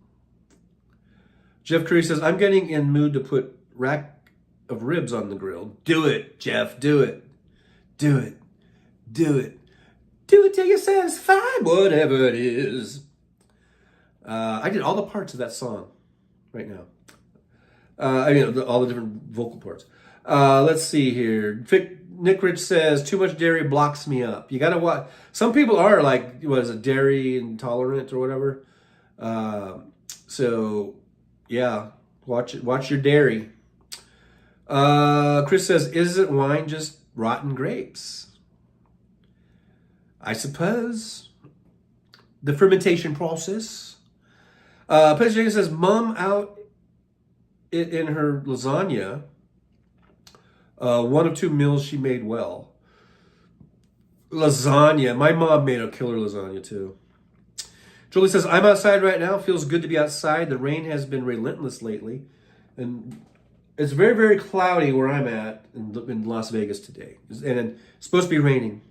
Jeff Curry says, I'm getting in mood to put rack of ribs on the grill. Do it, Jeff, do it. Do it. Do it. Do it till you're satisfied, whatever it is. I did all the parts of that song right now. All the different vocal parts. Let's see here. Nick Rich says, too much dairy blocks me up. You gotta watch. Some people are like, dairy intolerant or whatever. So, yeah, watch your dairy. Chris says, isn't wine just rotten grapes? I suppose. The fermentation process. President Jenkins says, Mom out in her lasagna. One of two meals she made well. Lasagna. My mom made a killer lasagna too. Julie says, I'm outside right now. Feels good to be outside. The rain has been relentless lately. And it's very, very cloudy where I'm at in Las Vegas today. And it's supposed to be raining.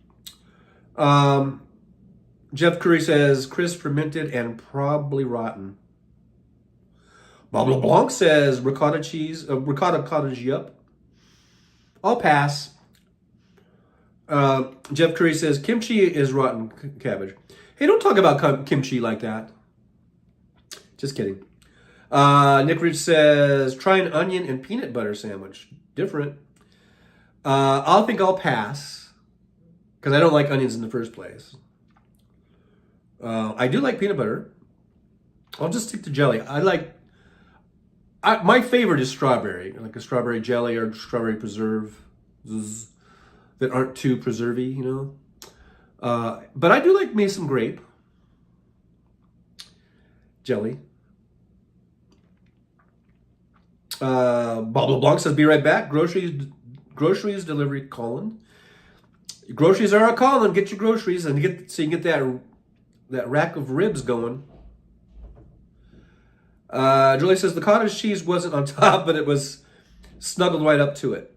Jeff Curry says, Chris, fermented and probably rotten. Bob LeBlanc says, ricotta cottage, yup. I'll pass. Jeff Curry says, kimchi is rotten cabbage. Hey, don't talk about kimchi like that. Just kidding. Nick Rich says, try an onion and peanut butter sandwich. Different. I'll pass. Because I don't like onions in the first place. I do like peanut butter. I'll just stick to jelly. My favorite is strawberry. Like a strawberry jelly or strawberry preserve that aren't too preservy, But I do like me some grape jelly. Bob LeBlanc says, be right back. Groceries delivery calling. Groceries are a calling. Get your groceries and so you can get that rack of ribs going. Julie says the cottage cheese wasn't on top, but it was snuggled right up to it.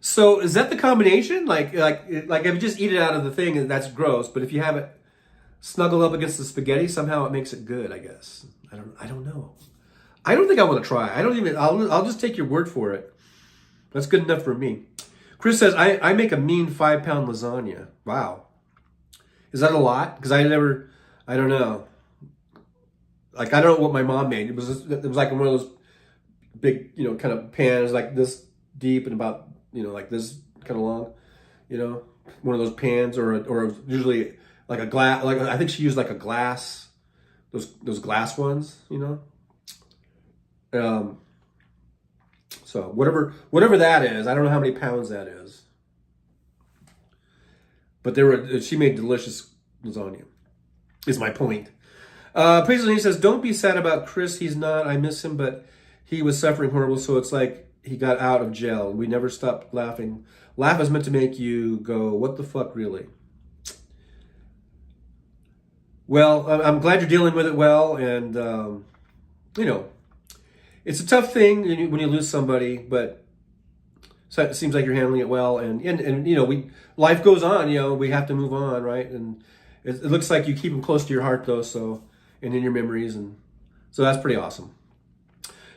So is that the combination? Like if you just eat it out of the thing, that's gross. But if you have it snuggled up against the spaghetti, somehow it makes it good. I guess I don't know. I don't think I want to try. I'll just take your word for it. That's good enough for me. Chris says, I make a mean 5-pound lasagna. Wow. Is that a lot? Because I don't know. Like, I don't know what my mom made. It was like one of those big, kind of pans like this deep and about, like this kind of long, one of those pans or usually like a glass, like I think she used like a glass, those glass ones, So whatever that is, I don't know how many pounds that is. But she made delicious lasagna, is my point. Paisley says, don't be sad about Chris. He's not. I miss him, but he was suffering horrible. So it's like he got out of jail. We never stopped laughing. Laugh is meant to make you go, what the fuck, really? Well, I'm glad you're dealing with it well. And, you know, it's a tough thing when you lose somebody, but it seems like you're handling it well. And you know, life goes on, you know, we have to move on, right? And it looks like you keep them close to your heart, though, so, and in your memories. And so that's pretty awesome.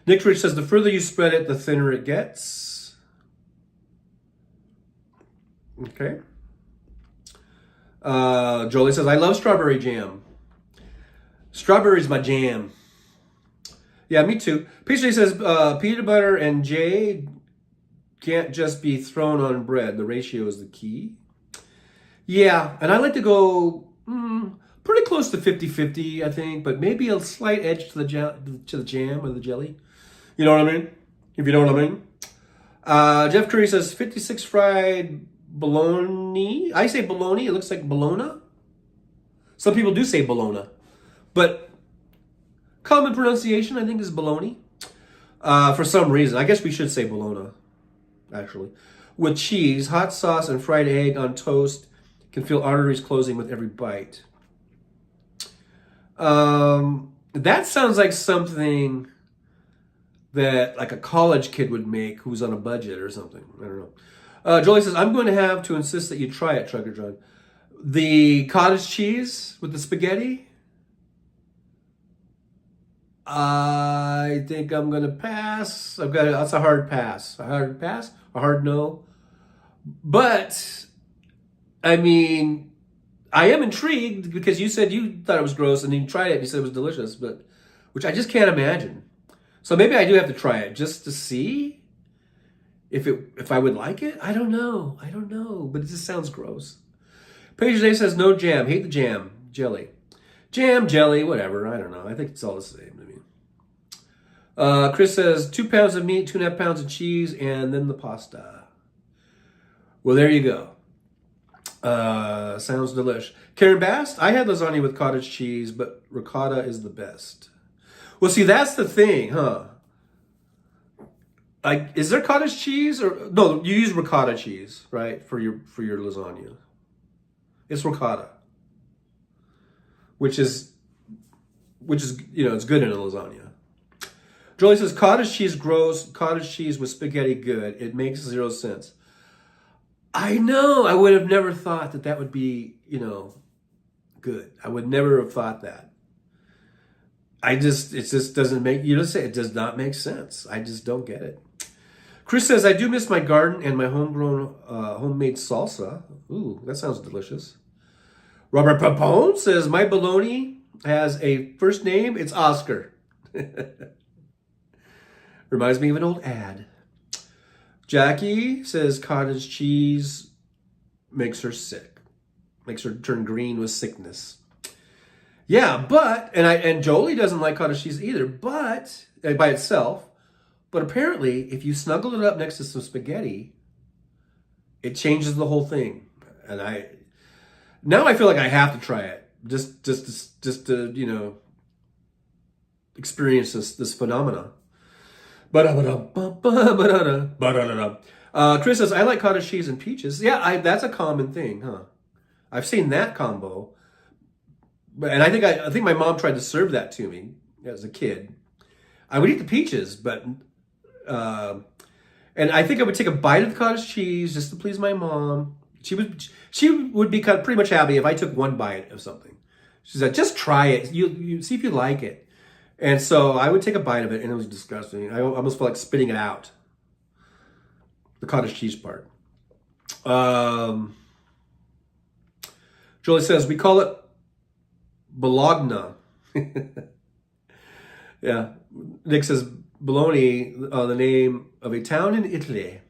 Nick Rich says, the further you spread it, the thinner it gets. Okay. Jolie says, I love strawberry jam. Strawberry's my jam. Yeah, me too. Peachy says, peanut butter and jay can't just be thrown on bread. The ratio is the key. Yeah, and I like to go pretty close to 50-50, I think, but maybe a slight edge to the jam or the jelly. You know what I mean? If you know what I mean. Jeff Curry says 56 fried bologna. I say bologna. It looks like bologna. Some people do say bologna, but common pronunciation, I think, is bologna. For some reason, I guess we should say bologna. Actually, with cheese, hot sauce, and fried egg on toast, can feel arteries closing with every bite. That sounds like something that like a college kid would make who's on a budget or something. I don't know. Jolie says, I'm going to have to insist that you try it, Trucker John. The cottage cheese with the spaghetti? I think I'm going to pass. That's a hard pass. A hard pass? A hard no? But, I mean, I am intrigued because you said you thought it was gross and you tried it and you said it was delicious, but which I just can't imagine. So maybe I do have to try it just to see if I would like it. I don't know, but it just sounds gross. Paige Day says no jam. Hate the jam, jelly, jelly, whatever. I don't know. I think it's all the same to me. Chris says 2 pounds of meat, 2.5 pounds of cheese, and then the pasta. Well, there you go. Sounds delish. Karen Bast, I had lasagna with cottage cheese, but ricotta is the best. Well, see, that's the thing, huh? Like, is there cottage cheese or no? You use ricotta cheese, right, for your lasagna. It's ricotta, which is you know, it's good in a lasagna. Jolie says cottage cheese gross. Cottage cheese with spaghetti good. It makes 0 sense. I know. I would have never thought that would be, you know, good. I would never have thought that. It just doesn't make, you know, say it does not make sense. I just don't get it. Chris says, I do miss my garden and my homegrown, homemade salsa. Ooh, that sounds delicious. Robert Papone says, my bologna has a first name. It's Oscar. Reminds me of an old ad. Jackie says, cottage cheese makes her sick. Makes her turn green with sickness. Yeah, but, and Jolie doesn't like cottage cheese either, but, by itself, but apparently, if you snuggle it up next to some spaghetti, it changes the whole thing. And now I feel like I have to try it, just to, you know, experience this phenomena. Chris says, I like cottage cheese and peaches. Yeah, that's a common thing, huh? I've seen that combo. And I think my mom tried to serve that to me as a kid. I would eat the peaches, but and I think I would take a bite of the cottage cheese just to please my mom. She would be pretty much happy if I took one bite of something. She said, "Just try it. You see if you like it." And so I would take a bite of it, and it was disgusting. I almost felt like spitting it out. The cottage cheese part. Jolie says we call it Bologna. Yeah. Nick says Bologna, the name of a town in Italy.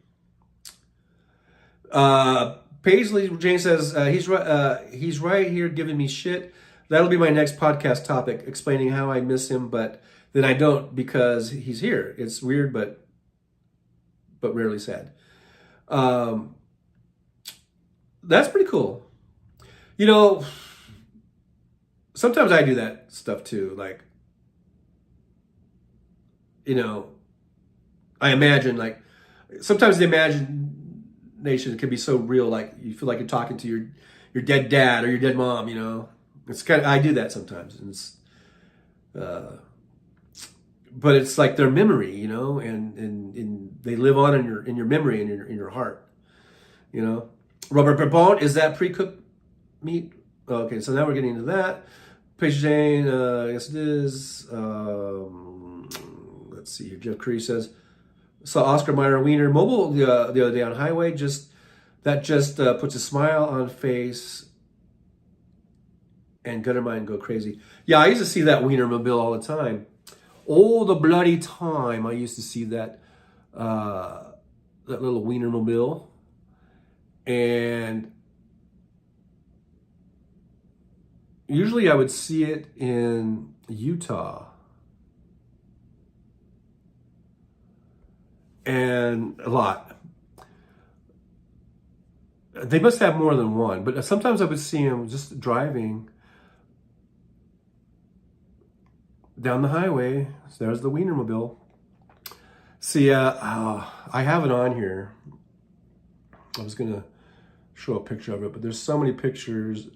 Paisley Jane says he's right here giving me shit. That'll be my next podcast topic, explaining how I miss him, but then I don't because he's here. It's weird, but rarely sad. That's pretty cool. You know, sometimes I do that stuff too. Like, you know, I imagine, like, sometimes the imagination can be so real, like you feel like you're talking to your dead dad or your dead mom, you know. It's kind of, I do that sometimes. And it's, but it's like their memory, you know, and they live on in your memory and in your heart, you know. Robert Bourbon, is that pre-cooked meat? Okay, so now we're getting into that. Paige Jane, yes it is. Let's see here. Jeff Cree says, saw Oscar Mayer Wiener Mobile the other day on Highway. Just puts a smile on face and gutter mind go crazy. Yeah, I used to see that Wienermobile all the time. Oh, the bloody time I used to see that little Wienermobile. And usually I would see it in Utah. And a lot. They must have more than one, but sometimes I would see them just driving down the highway. So there's the Wienermobile. See, I have it on here. I was gonna show a picture of it, but there's so many pictures,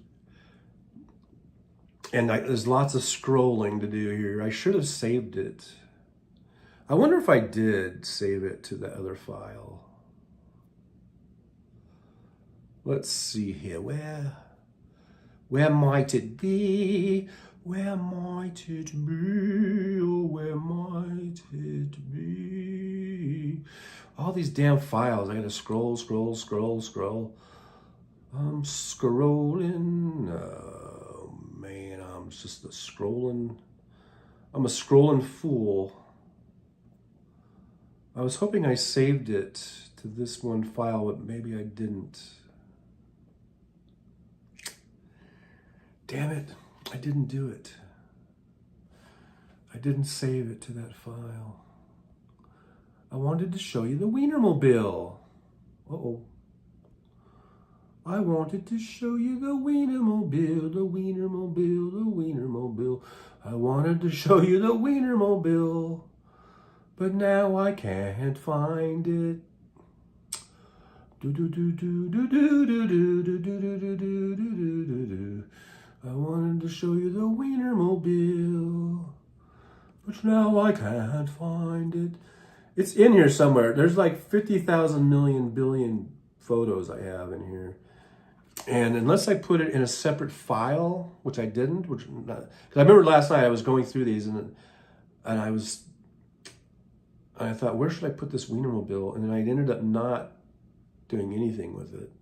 and there's lots of scrolling to do here. I should have saved it. I wonder if I did save it to the other file. Let's see here. Where might it be? Where might it be? Oh, where might it be? All these damn files. I gotta scroll. I'm scrolling. Oh, man, I'm just scrolling. I'm a scrolling fool. I was hoping I saved it to this one file, but maybe I didn't. Damn it, I didn't do it. I didn't save it to that file. I wanted to show you the Wienermobile. Uh-oh. I wanted to show you the Wienermobile, the Wienermobile, the Wienermobile. I wanted to show you the Wienermobile, but now I can't find it. I wanted to show you the Wienermobile, but now I can't find it. It's in here somewhere. There's like 50,000 million billion photos I have in here. And unless I put it in a separate file, which I didn't, because I remember last night I was going through these and I thought, where should I put this Wienermobile? And then I ended up not doing anything with it.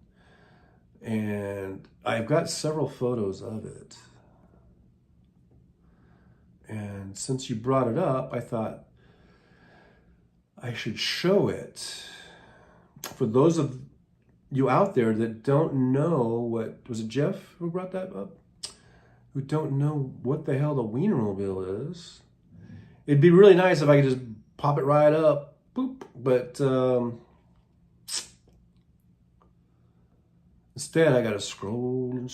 And I've got several photos of it. And since you brought it up, I thought I should show it. For those of you out there that don't know was it Jeff who brought that up? Who don't know what the hell the Wienermobile is. It'd be really nice if I could just pop it right up, boop. But instead I gotta scrolling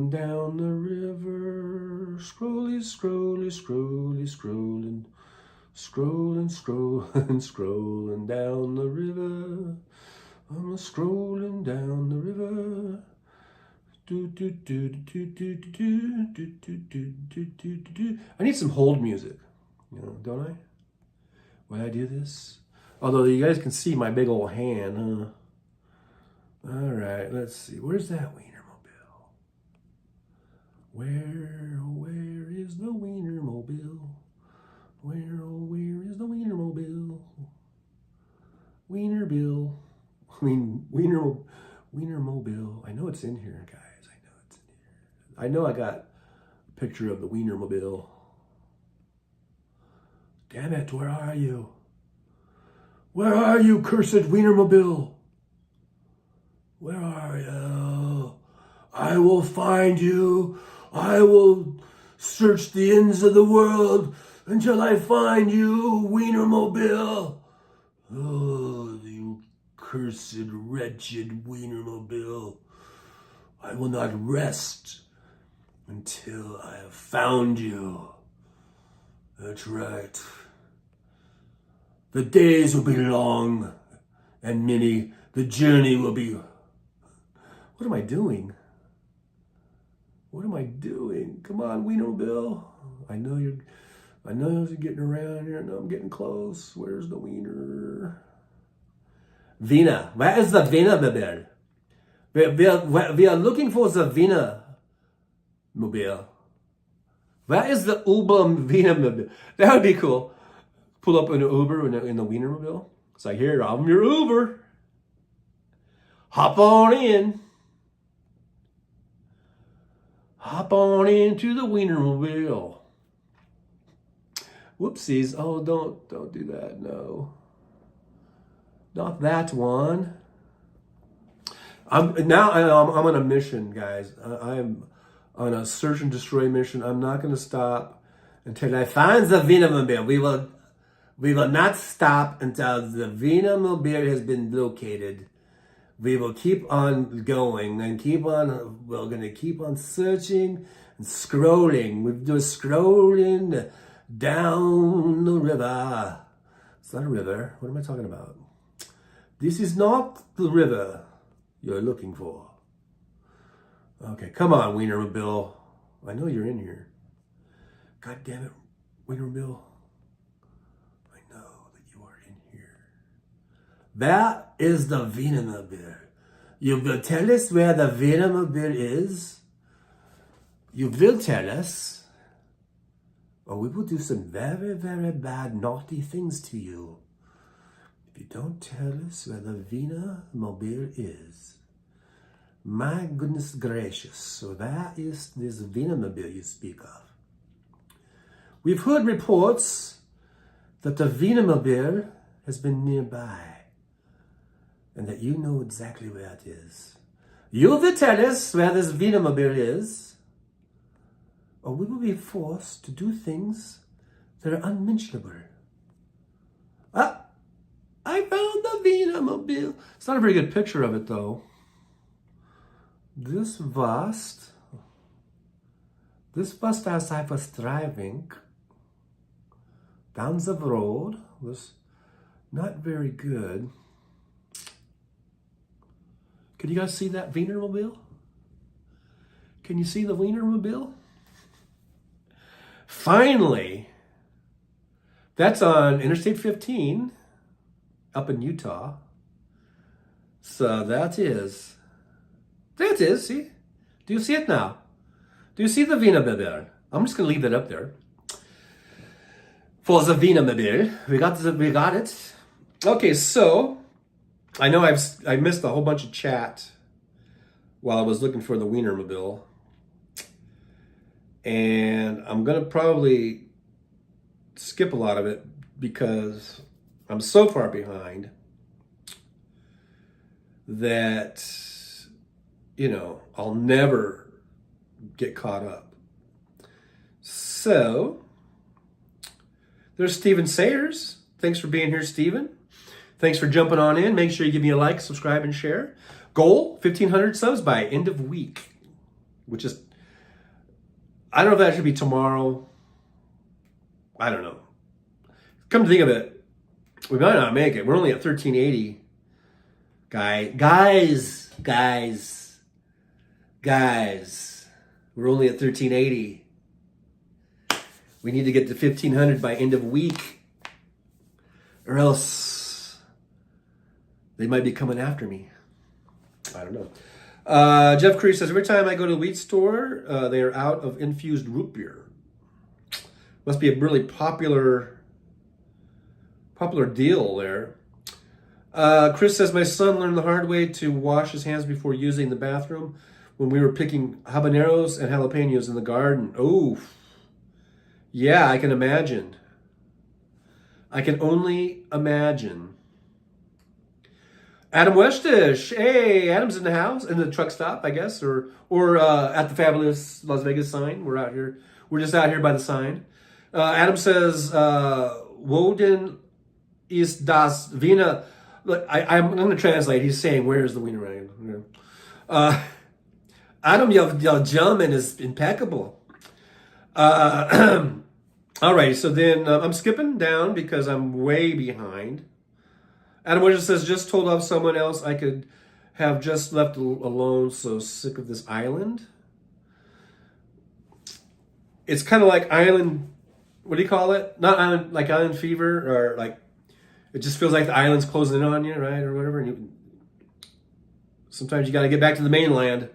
down the river, scrolling down the river. I'm scrolling down the river. I need some hold music, don't I? When I do this, although you guys can see my big old hand, huh? All right, let's see. Where's that Wienermobile? Where is the Wienermobile? Where is the Wienermobile? Wienerbill. Wienermobile. I know it's in here, guys. I know it's in here. I know I got a picture of the Wienermobile. Damn it, where are you? Where are you, cursed Wienermobile? Where are you? I will find you. I will search the ends of the world until I find you, Wienermobile. Oh, you cursed, wretched Wienermobile. I will not rest until I have found you. That's right. The days will be long and many. The journey will be... What am I doing? What am I doing? Come on, Wienermobile. I know you're getting around here. I know I'm getting close. Where's the wiener? Wiener. Where is the Wienermobile? We are looking for the Wienermobile. Where is the Uber Wienermobile? That would be cool. Pull up in an Uber in the Wienermobile. It's like, here, I'm your Uber. Hop on in. Hop on into the Wienermobile. Whoopsies. Oh, don't do that. No. Not that one. I'm on a mission, guys. I'm on a search and destroy mission. I'm not going to stop until I find the Wienermobile. We will not stop until the Wienermobile has been located. We will keep on going and we're going to keep on searching and scrolling. We're just scrolling down the river. It's not a river. What am I talking about? This is not the river you're looking for. Okay, come on, Wienermobile. I know you're in here. God damn it, Wienermobile. I know that you are in here. That is the Wienermobile. You will tell us where the Wienermobile is? You will tell us, or we will do some very, very bad, naughty things to you. If you don't tell us where the Wienermobile is. My goodness gracious. So that is this Wienermobile you speak of. We've heard reports that the Wienermobile has been nearby and that you know exactly where it is. You will tell us where this Wienermobile is, or we will be forced to do things that are unmentionable. I found the Wienermobile. It's not a very good picture of it, though. This was as I was driving down the road was not very good. Can you guys see that Wienermobile? Can you see the Wienermobile? Finally, that's on Interstate 15 up in Utah. So that is, see? Do you see it now? Do you see the Wienermobile? I'm just going to leave that up there. For the Wienermobile. We got it. Okay, so I know I missed a whole bunch of chat while I was looking for the Wienermobile. And I'm going to probably skip a lot of it because I'm so far behind that, I'll never get caught up. So, there's Steven Sayers. Thanks for being here, Steven. Thanks for jumping on in. Make sure you give me a like, subscribe, and share. Goal, 1,500 subs by end of week, which is, I don't know if that should be tomorrow. I don't know. Come to think of it, we might not make it. We're only at 1,380. Guys, we're only at 1,380. We need to get to 1,500 by end of week, or else they might be coming after me. I don't know. Jeff Cruz says, every time I go to the wheat store, they are out of infused root beer. Must be a really popular deal there. Chris says, my son learned the hard way to wash his hands before using the bathroom when we were picking habaneros and jalapenos in the garden. Oh, yeah, I can imagine. I can only imagine. Adam Westish. Hey, Adam's in the house, in the truck stop, I guess, or at the fabulous Las Vegas sign. We're out here. We're just out here by the sign. Adam says, Woden ist das Wiener. Look, I'm going to translate. He's saying, where is the Wiener? Adam, your German is impeccable. All right, so then I'm skipping down because I'm way behind. Adam Wedge says, just told off someone else I could have just left alone, so sick of this island. It's kind of like island, what do you call it? Not island, like island fever, or like, it just feels like the island's closing in on you, right? Or whatever. And sometimes you got to get back to the mainland.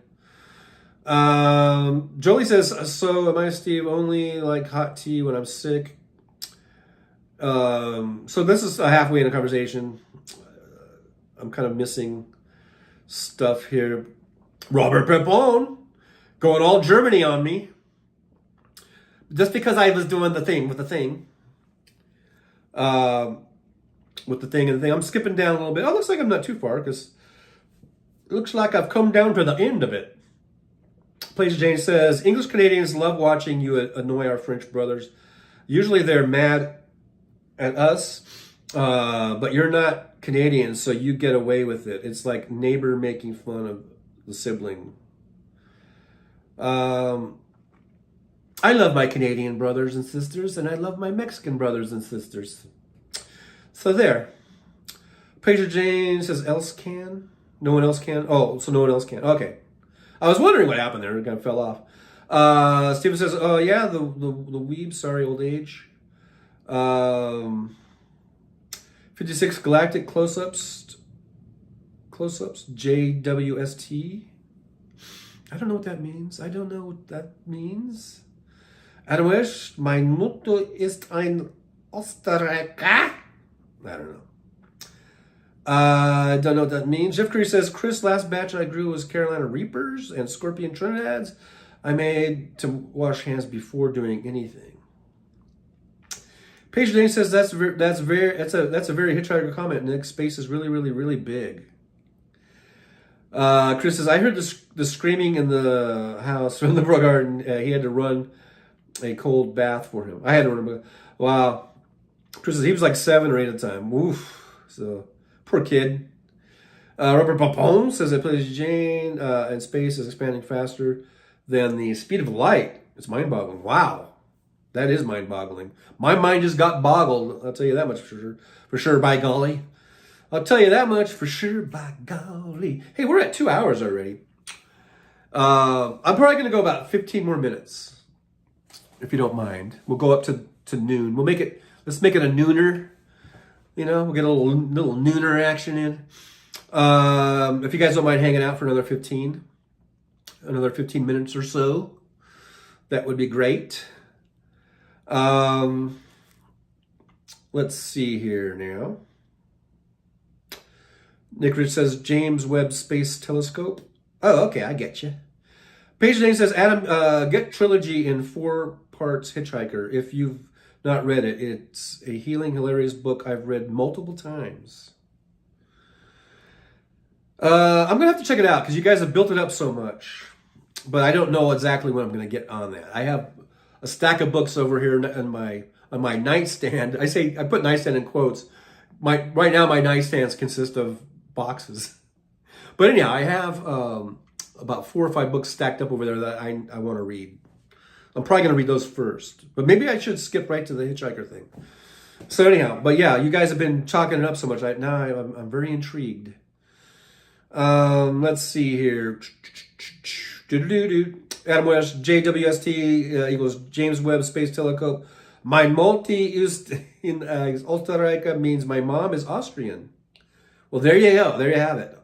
Jolie says, so am I, Steve, only like hot tea when I'm sick? So this is halfway in a conversation. I'm kind of missing stuff here. Robert Pepon going all Germany on me. Just because I was doing the thing with the thing. With the thing and the thing. I'm skipping down a little bit. Oh, it looks like I'm not too far because it looks like I've come down to the end of it. Plays Jane says, English Canadians love watching you annoy our French brothers. Usually they're mad at us, but you're not Canadian, so you get away with it. It's like neighbor making fun of the sibling. I love my Canadian brothers and sisters, and I love my Mexican brothers and sisters. So there. Pager Jane says, else can? No one else can? Oh, so no one else can. Okay. I was wondering what happened there. It kind of fell off. Steven says, oh, yeah, the weeb, sorry, old age. 56 Galactic close-ups, JWST. I don't know what that means. Adam Wish, mein Mutter ist ein Österreicher. I don't know. I don't know what that means. Jeff Curry says, Chris, last batch I grew was Carolina Reapers and Scorpion Trinidads. I made to wash hands before doing anything. Paige Dane says that's a very hitchhiker comment. Nick's space is really, really, really big. Chris says, I heard the screaming in the house from the Liberal Garden. He had to run a cold bath for him. I had to run. Wow. Chris says he was like 7 or 8 at the time. Oof. So poor kid. Robert Papon says that plays Jane and space is expanding faster than the speed of light. It's mind-boggling. Wow. That is mind-boggling. My mind just got boggled. I'll tell you that much for sure. For sure, by golly. I'll tell you that much for sure, by golly. Hey, we're at 2 hours already. I'm probably going to go about 15 more minutes, if you don't mind. We'll go up to noon. Let's make it a nooner. You know, we'll get a little nooner action in. If you guys don't mind hanging out for another 15 minutes or so, that would be great. Let's see here now. Nick Rich says James Webb Space Telescope. Oh, okay, I get you. Paige Dane says, Adam, get Trilogy in 4 parts Hitchhiker. If you've not read it, it's a healing, hilarious book I've read multiple times. I'm going to have to check it out because you guys have built it up so much. But I don't know exactly when I'm going to get on that. I have a stack of books over here on my nightstand. I put nightstand in quotes. Right now my nightstands consist of boxes. But anyhow, I have about 4 or 5 books stacked up over there that I want to read. I'm probably going to read those first. But maybe I should skip right to the Hitchhiker thing. So anyhow, but yeah, you guys have been chalking it up so much. Now I'm very intrigued. Let's see here. Adam West, JWST equals James Webb Space Telescope. Mein Mutti ist in Österreich means my mom is Austrian. Well, there you go. There you have it.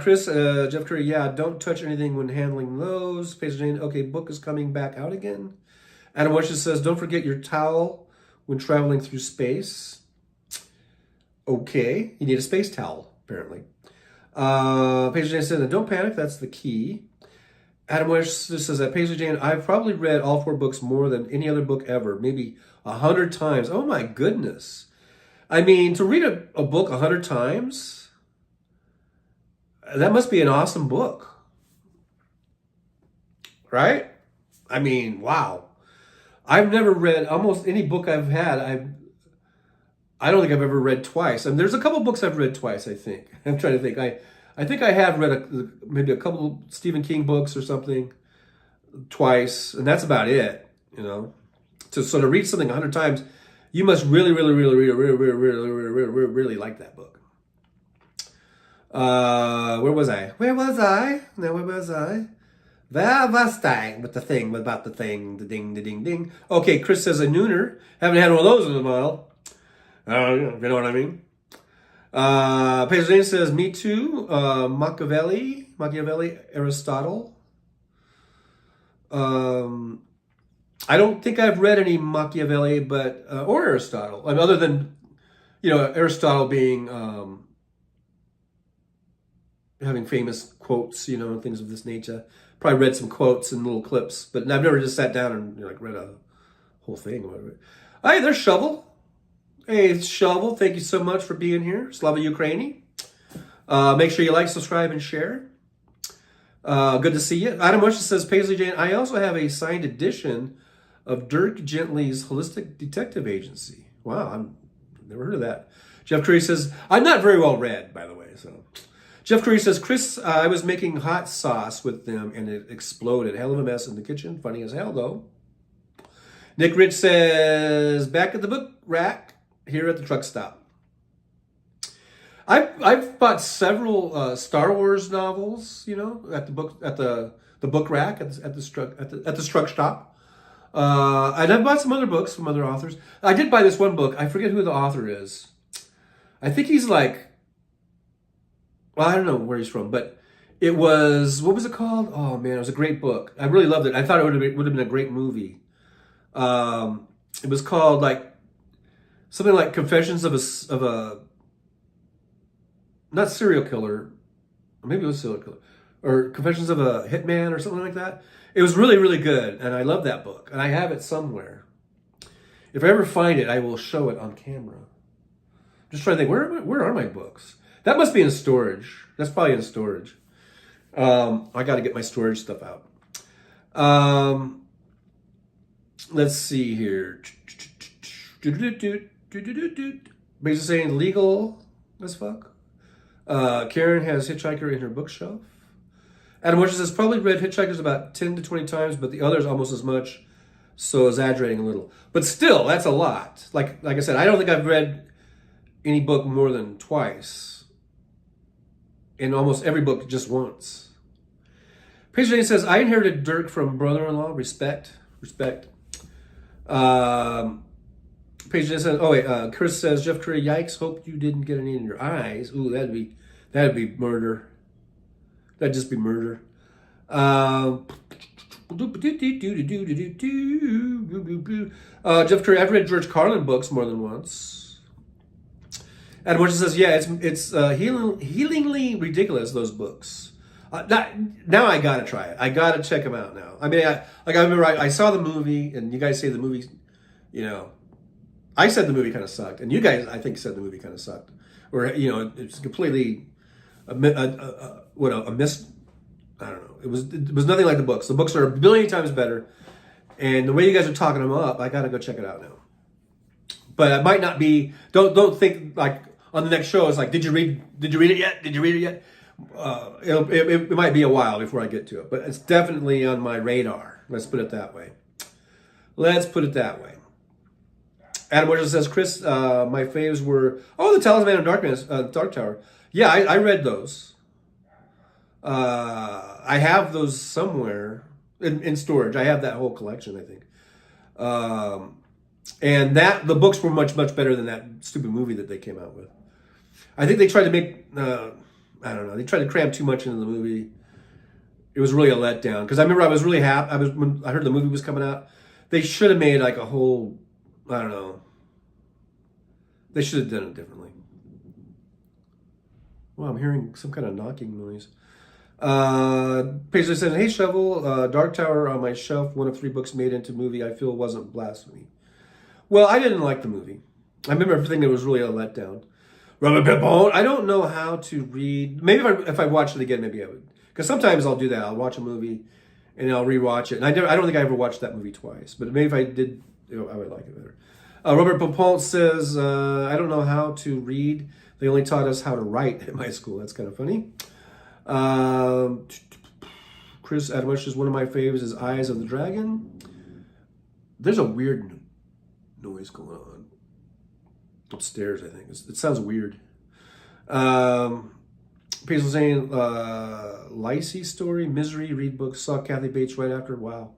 Chris, Jeff Curry, yeah, don't touch anything when handling those. Paige Jane, okay, book is coming back out again. Adam West says, don't forget your towel when traveling through space. Okay, you need a space towel, apparently. Paige Jane said, don't panic, that's the key. Adam West says that Paige Jane, I've probably read all 4 books more than any other book ever, maybe 100 times. Oh my goodness. I mean, to read a book 100 times, that must be an awesome book. Right? I mean, wow. I've never read almost any book I've had. I don't think I've ever read twice. And there's a couple books I've read twice, I think. I'm trying to think. I I think I have read maybe a couple Stephen King books or something twice, and that's about it. You know, to read something 100 times, you must really, really, really, really, really, really, really, really, really, really like that book. Where was I? Where was I? Now, where was I? Where was I? With the thing, about the thing, the ding, the ding, ding. Okay, Chris says a nooner. Haven't had one of those in a while. You know what I mean? Pedro says, me too. Machiavelli, Aristotle. I don't think I've read any Machiavelli, but or Aristotle. I mean, other than, you know, Aristotle being having famous quotes, you know, and things of this nature. Probably read some quotes and little clips, but I've never just sat down and, you know, like read a whole thing or whatever. Hey, there's Shovel. Hey, Shovel, thank you so much for being here. Slava Ukraini. Make sure you like, subscribe, and share. Good to see you. Adam Russia says, Paisley Jane, I also have a signed edition of Dirk Gently's Holistic Detective Agency. Wow, I've never heard of that. Jeff Curry says, I'm not very well read, by the way. So, Jeff Curry says, Chris, I was making hot sauce with them and it exploded. Hell of a mess in the kitchen. Funny as hell, though. Nick Rich says, back at the book rack here at the truck stop. I've bought several Star Wars novels, you know, at the book rack at the truck stop. And I've bought some other books from other authors. I did buy this one book. I forget who the author is. I think he's like, well, I don't know where he's from, but it was, what was it called? Oh man, it was a great book. I really loved it. I thought it would have been a great movie. It was called like something like Confessions of a not serial killer, or maybe it was serial killer, or Confessions of a Hitman or something like that. It was really, really good, and I love that book, and I have it somewhere. If I ever find it, I will show it on camera. Just trying to think, where are my books? That must be in storage. That's probably in storage. I got to get my storage stuff out. Let's see here. Basically saying legal as fuck. Karen has Hitchhiker in her bookshelf. Adam Wishes has probably read Hitchhikers about 10 to 20 times, but the others almost as much, so exaggerating a little. But still, that's a lot. Like I said, I don't think I've read any book more than twice. In almost every book just once. Page Jane says, I inherited Dirk from brother-in-law. Respect. Page Jane says, Chris says, Jeff Curry, yikes, hope you didn't get any in your eyes. Ooh, that'd be murder. That'd just be murder. Jeff Curry, I've read George Carlin books more than once. Adam Washington says, yeah, it's healingly ridiculous, those books. Now I gotta try it. I gotta check them out now. I mean, I remember I saw the movie, and you guys say the movie, you know, I said the movie kind of sucked, and you guys, I think, said the movie kind of sucked, or you know, it's completely a miss. I don't know. It was nothing like the books. The books are a billion times better, and the way you guys are talking them up, I gotta go check it out now. But it might not be. Don't think like on the next show it's like, did you read it yet? Did you read it yet? It might be a while before I get to it, but it's definitely on my radar. Let's put it that way. Adam Washington says, Chris, my faves were, The Talisman of Dark Tower. Yeah, I read those. I have those somewhere in storage. I have that whole collection, I think. And the books were much, much better than that stupid movie that they came out with. I think they tried to make, I don't know, they tried to cram too much into the movie. It was really a letdown. Because I remember I was really happy, when I heard the movie was coming out, they should have made like a whole, I don't know. They should have done it differently. Well, I'm hearing some kind of knocking noise. Paisley says, hey, Shovel, Dark Tower on my shelf, one of 3 books made into movie I feel wasn't blasphemy. Well, I didn't like the movie. I remember everything that was really a letdown. Robert Pepone, I don't know how to read. Maybe if I watched it again, maybe I would. Because sometimes I'll do that. I'll watch a movie and I'll rewatch it. And I don't think I ever watched that movie twice. But maybe if I did, I would like it better. Robert Pepone says, I don't know how to read. They only taught us how to write at my school. That's kind of funny. Chris Adamish is one of my faves. Is Eyes of the Dragon. There's a weird noise going on upstairs. I think it sounds weird. People saying Lacey story, Misery, read books, saw Kathy Bates right after. Wow.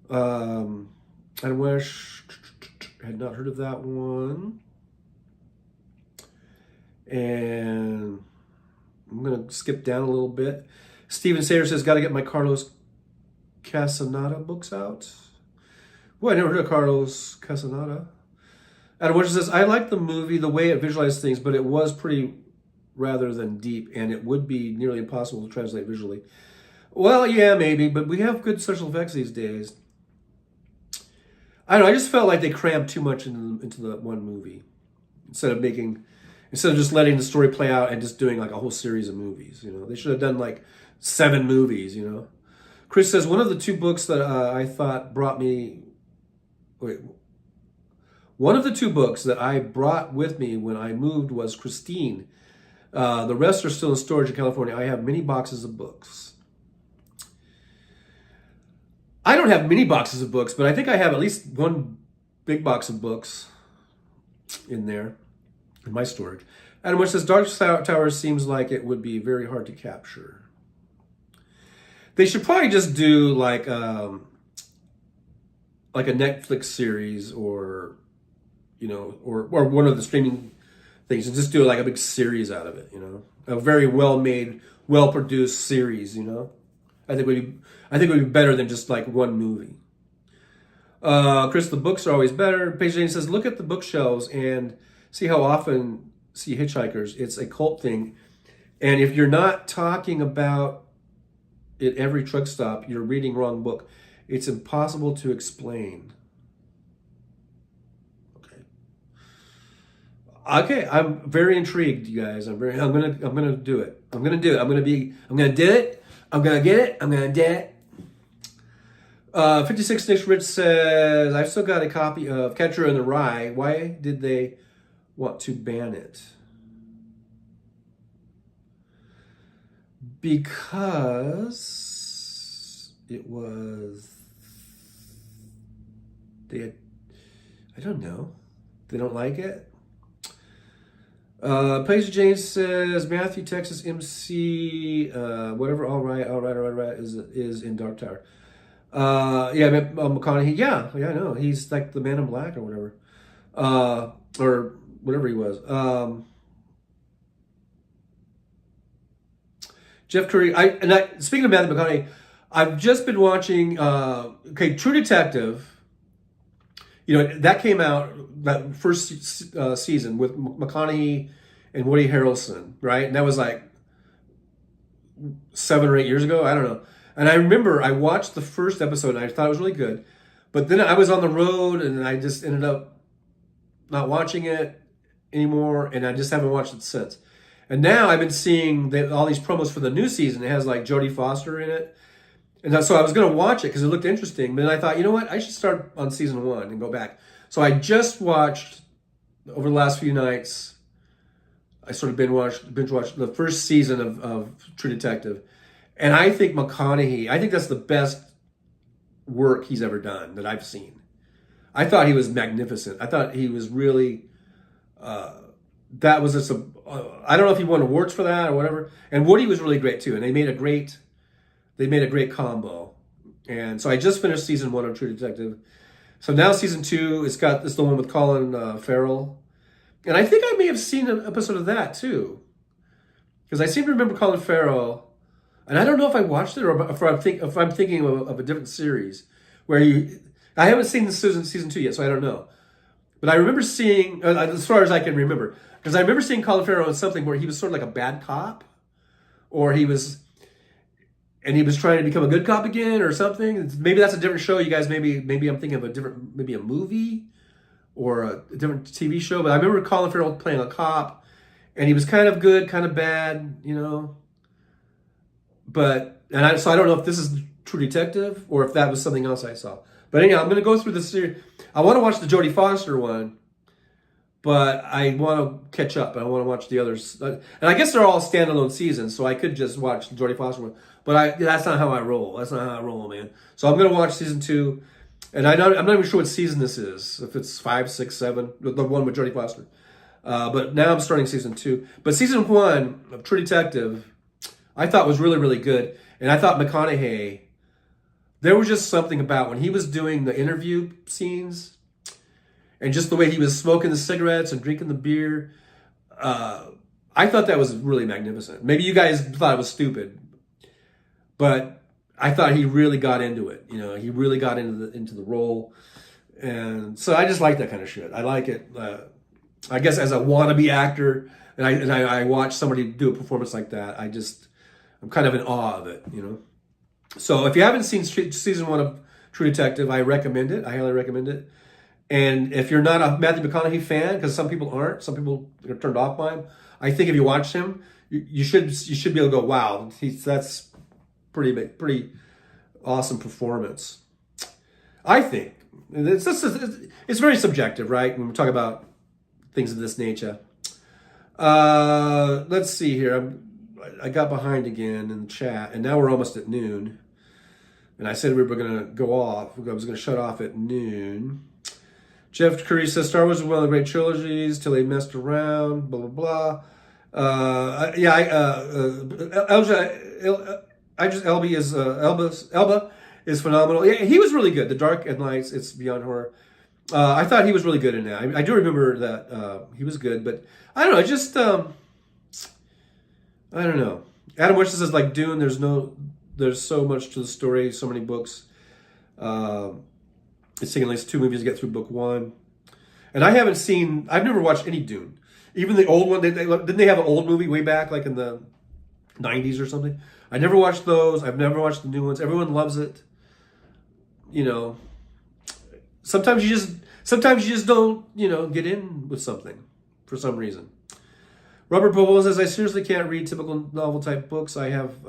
I wish had not heard of that one. And I'm gonna skip down a little bit. Steven Sayer says, "Got to get my Carlos Castaneda books out." Boy, I never heard of Carlos Castaneda. Adam Witcher says, "I like the movie, the way it visualized things, but it was pretty rather than deep, and it would be nearly impossible to translate visually." Well, yeah, maybe, but we have good special effects these days. I don't know, I just felt like they crammed too much into the one movie. Instead of just letting the story play out and just doing like a whole series of movies, you know. They should have done like 7 movies, you know. Chris says, one of the 2 books that I thought brought me... One of the 2 books that I brought with me when I moved was Christine. The rest are still in storage in California. I have many boxes of books. I don't have many boxes of books, but I think I have at least one big box of books in there, in my storage. And which says, Dark Tower seems like it would be very hard to capture. They should probably just do like a Netflix series or, you know, or one of the streaming things and just do like a big series out of it, you know, a very well-made, well-produced series, you know. I think it would be better than just like one movie. Chris, the books are always better. Paige Jane says, look at the bookshelves and see how often see Hitchhikers. It's a cult thing. And if you're not talking about it every truck stop, you're reading wrong book. It's impossible to explain. Okay, I'm very intrigued, you guys. I'm gonna do it. I'm gonna do it. I'm gonna do it. I'm gonna get it. I'm gonna do it. 56 Nick Rich says, I've still got a copy of Catcher in the Rye. Why did they want to ban it? Because it was... I don't know. They don't like it? Paige James says, Matthew, Texas MC, whatever, all right, is in Dark Tower. McConaughey, yeah, I know. He's like the Man in Black or whatever. Or whatever he was. Jeff Curry, speaking of Matthew McConaughey, I've just been watching, True Detective. You know, that came out, that first season with McConaughey and Woody Harrelson, right? And that was like 7 or 8 years ago. I don't know. And I remember I watched the first episode and I thought it was really good. But then I was on the road and I just ended up not watching it anymore. And I just haven't watched it since. And now I've been seeing all these promos for the new season. It has like Jodie Foster in it. And so I was going to watch it because it looked interesting. But then I thought, you know what? I should start on season 1 and go back. So I just watched, over the last few nights, I sort of binge watched the first season of True Detective. And I think McConaughey, I think that's the best work he's ever done that I've seen. I thought he was magnificent. I thought he was really, that was just I don't know if he won awards for that or whatever. And Woody was really great too. And they made a great combo. And so I just finished season 1 of True Detective. So now season 2, it's the one with Colin Farrell. And I think I may have seen an episode of that too. Because I seem to remember Colin Farrell. And I don't know if I watched it or if I'm thinking of a different series. I haven't seen the season 2 yet, so I don't know. But I remember seeing, as far as I can remember, because I remember seeing Colin Farrell in something where he was sort of like a bad cop. Or he was trying to become a good cop again or something. Maybe that's a different show. You guys, maybe I'm thinking of maybe a movie or a different TV show. But I remember Colin Farrell playing a cop, and he was kind of good, kind of bad, you know. So I don't know if this is True Detective or if that was something else I saw. But anyhow, I'm going to go through the series. I want to watch the Jodie Foster one. but I want to catch up. I want to watch the others, and I guess they're all standalone seasons, so I could just watch the Jodie Foster one. But that's not how I roll. That's not how I roll, man. So I'm gonna watch season 2, and I'm not even sure what season this is. If it's 5, 6, 7, the one with Jodie Foster. But now I'm starting season 2. But season 1 of True Detective, I thought was really, really good, and I thought McConaughey. There was just something about when he was doing the interview scenes. And just the way he was smoking the cigarettes and drinking the beer, I thought that was really magnificent. Maybe you guys thought it was stupid, but I thought he really got into it. You know, he really got into the role, and so I just like that kind of shit. I like it. I guess as a wannabe actor, and I watch somebody do a performance like that, I'm kind of in awe of it. You know. So if you haven't seen season 1 of True Detective, I recommend it. I highly recommend it. And if you're not a Matthew McConaughey fan, because some people aren't, some people are turned off by him, I think if you watch him, you should be able to go, wow, that's pretty awesome performance. I think it's very subjective, right? When we talk about things of this nature. Let's see here. I got behind again in the chat, and now we're almost at noon. And I said we were going to go off. I was going to shut off at noon. Jeff Curry says Star Wars is one of the great trilogies till they messed around. Blah blah blah. Elba is phenomenal. Yeah, he was really good. The Dark Knights, it's beyond horror. I thought he was really good in that. I do remember that he was good, but I don't know. Just I don't know. Adam West says like Dune. There's so much to the story. So many books. It's taking at least 2 movies to get through book 1. And I've never watched any Dune. Even the old one, didn't they have an old movie way back, like in the 90s or something? I never watched those. I've never watched the new ones. Everyone loves it. You know, sometimes you just don't, get in with something for some reason. Robert Powell says, I seriously can't read typical novel type books. I have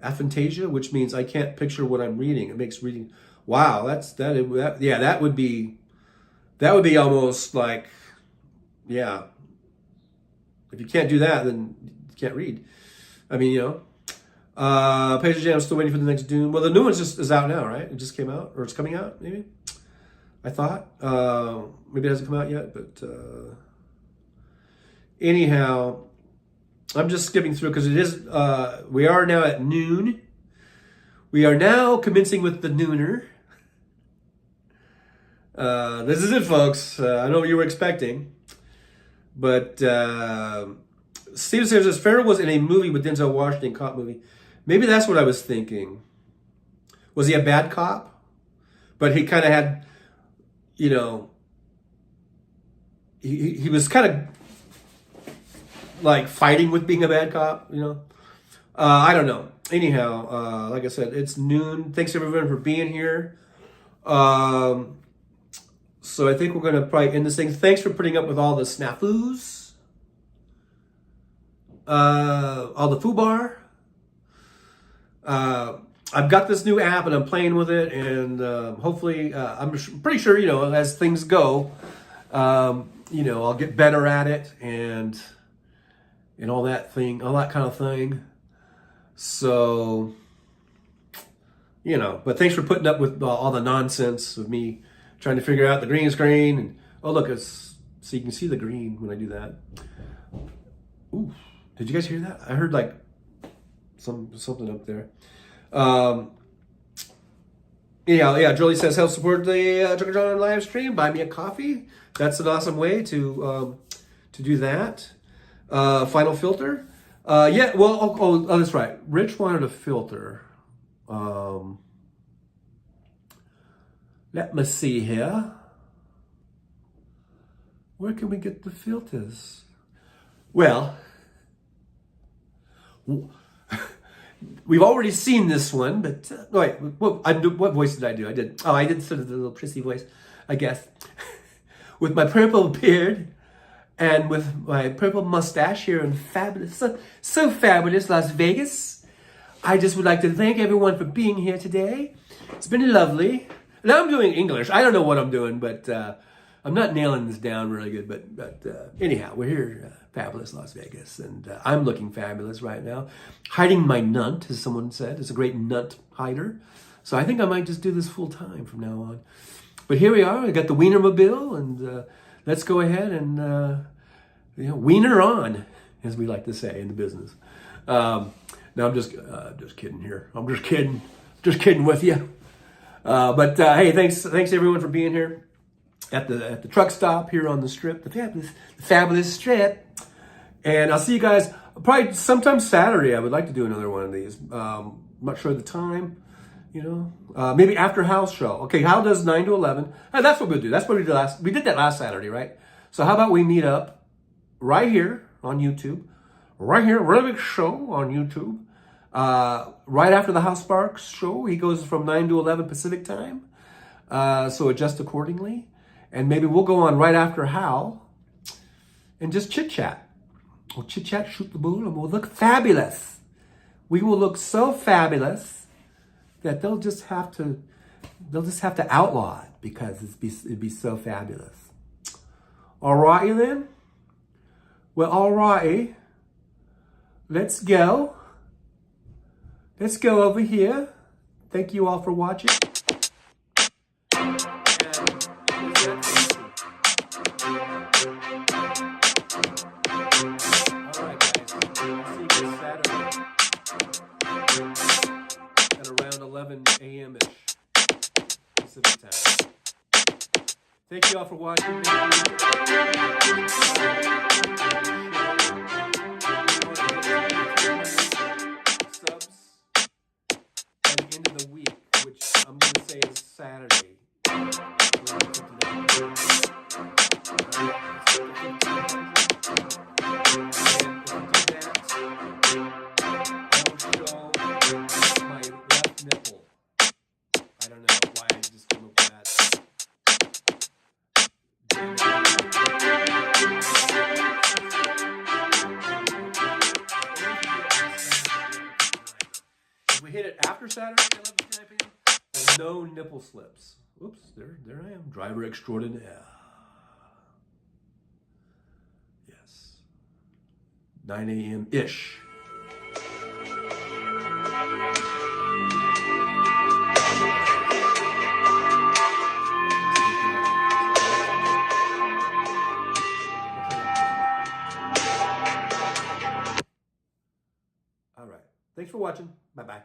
aphantasia, which means I can't picture what I'm reading. It makes reading... Wow, that would be almost like, yeah. If you can't do that, then you can't read. I mean, Paige Jam, I'm still waiting for the next Dune. Well, the new one is out now, right? It just came out, or it's coming out, maybe. I thought maybe it hasn't come out yet, but anyhow, I'm just skipping through because it is. We are now at noon. We are now commencing with the nooner. This is it, folks. I know what you were expecting. But Steve says, Farrell was in a movie with Denzel Washington, cop movie. Maybe that's what I was thinking. Was he a bad cop? But he kind of had, he was kind of like fighting with being a bad cop, I don't know. Anyhow, like I said, it's noon. Thanks everyone for being here. So I think we're going to probably end this thing. Thanks for putting up with all the snafus. All the foobar. I've got this new app and I'm playing with it. And hopefully, I'm pretty sure, as things go, I'll get better at it and all that kind of thing. So, but thanks for putting up with all the nonsense of me trying to figure out the green screen. And oh, look, so you can see the green when I do that. Ooh, did you guys hear that? I heard like something up there. Yeah, Julie says, help support the Trucker John live stream. Buy me a coffee. That's an awesome way to do that. Final filter. Yeah, well, oh, that's right. Rich wanted a filter. Let me see here. Where can we get the filters? Well, we've already seen this one, but wait, what voice did I do? I did sort of the little prissy voice, I guess. With my purple beard and with my purple mustache here in fabulous, so fabulous Las Vegas. I just would like to thank everyone for being here today. It's been lovely. Now I'm doing English. I don't know what I'm doing, but I'm not nailing this down really good, but anyhow, we're here, fabulous Las Vegas, and I'm looking fabulous right now. Hiding my nunt, as someone said, is a great nunt hider. So I think I might just do this full time from now on. But here we are. I got the Wienermobile, and let's go ahead and wiener on, as we like to say in the business. No, I'm just kidding here. I'm just kidding with you. But hey, thanks everyone for being here at the truck stop here on the Strip, the fabulous Strip. And I'll see you guys probably sometime Saturday. I would like to do another one of these. I'm not sure the time. Maybe after house show. Okay, how does 9 to 11? That's what we'll do. That's what we did last. We did that last Saturday, right? So how about we meet up right here on YouTube, right here, really big show on YouTube. Right after the House Sparks show, he goes from 9 to 11 Pacific time. So adjust accordingly, and maybe we'll go on right after Hal, and just chit chat. We'll chit chat, shoot the bull, and we'll look fabulous. We will look so fabulous that they'll just have to outlaw it because it'd be so fabulous. All righty then. Well, all righty. Let's go. Let's go over here. Thank you all for watching. Pacific time. Thank you all for watching. Subs by the end of the week, which I'm going to say is Saturday. We hit it after Saturday, 11 p.m. There's no nipple slips. Oops, there I am, driver extraordinaire. Yes, 9 a.m. ish. All right. Thanks for watching. Bye-bye.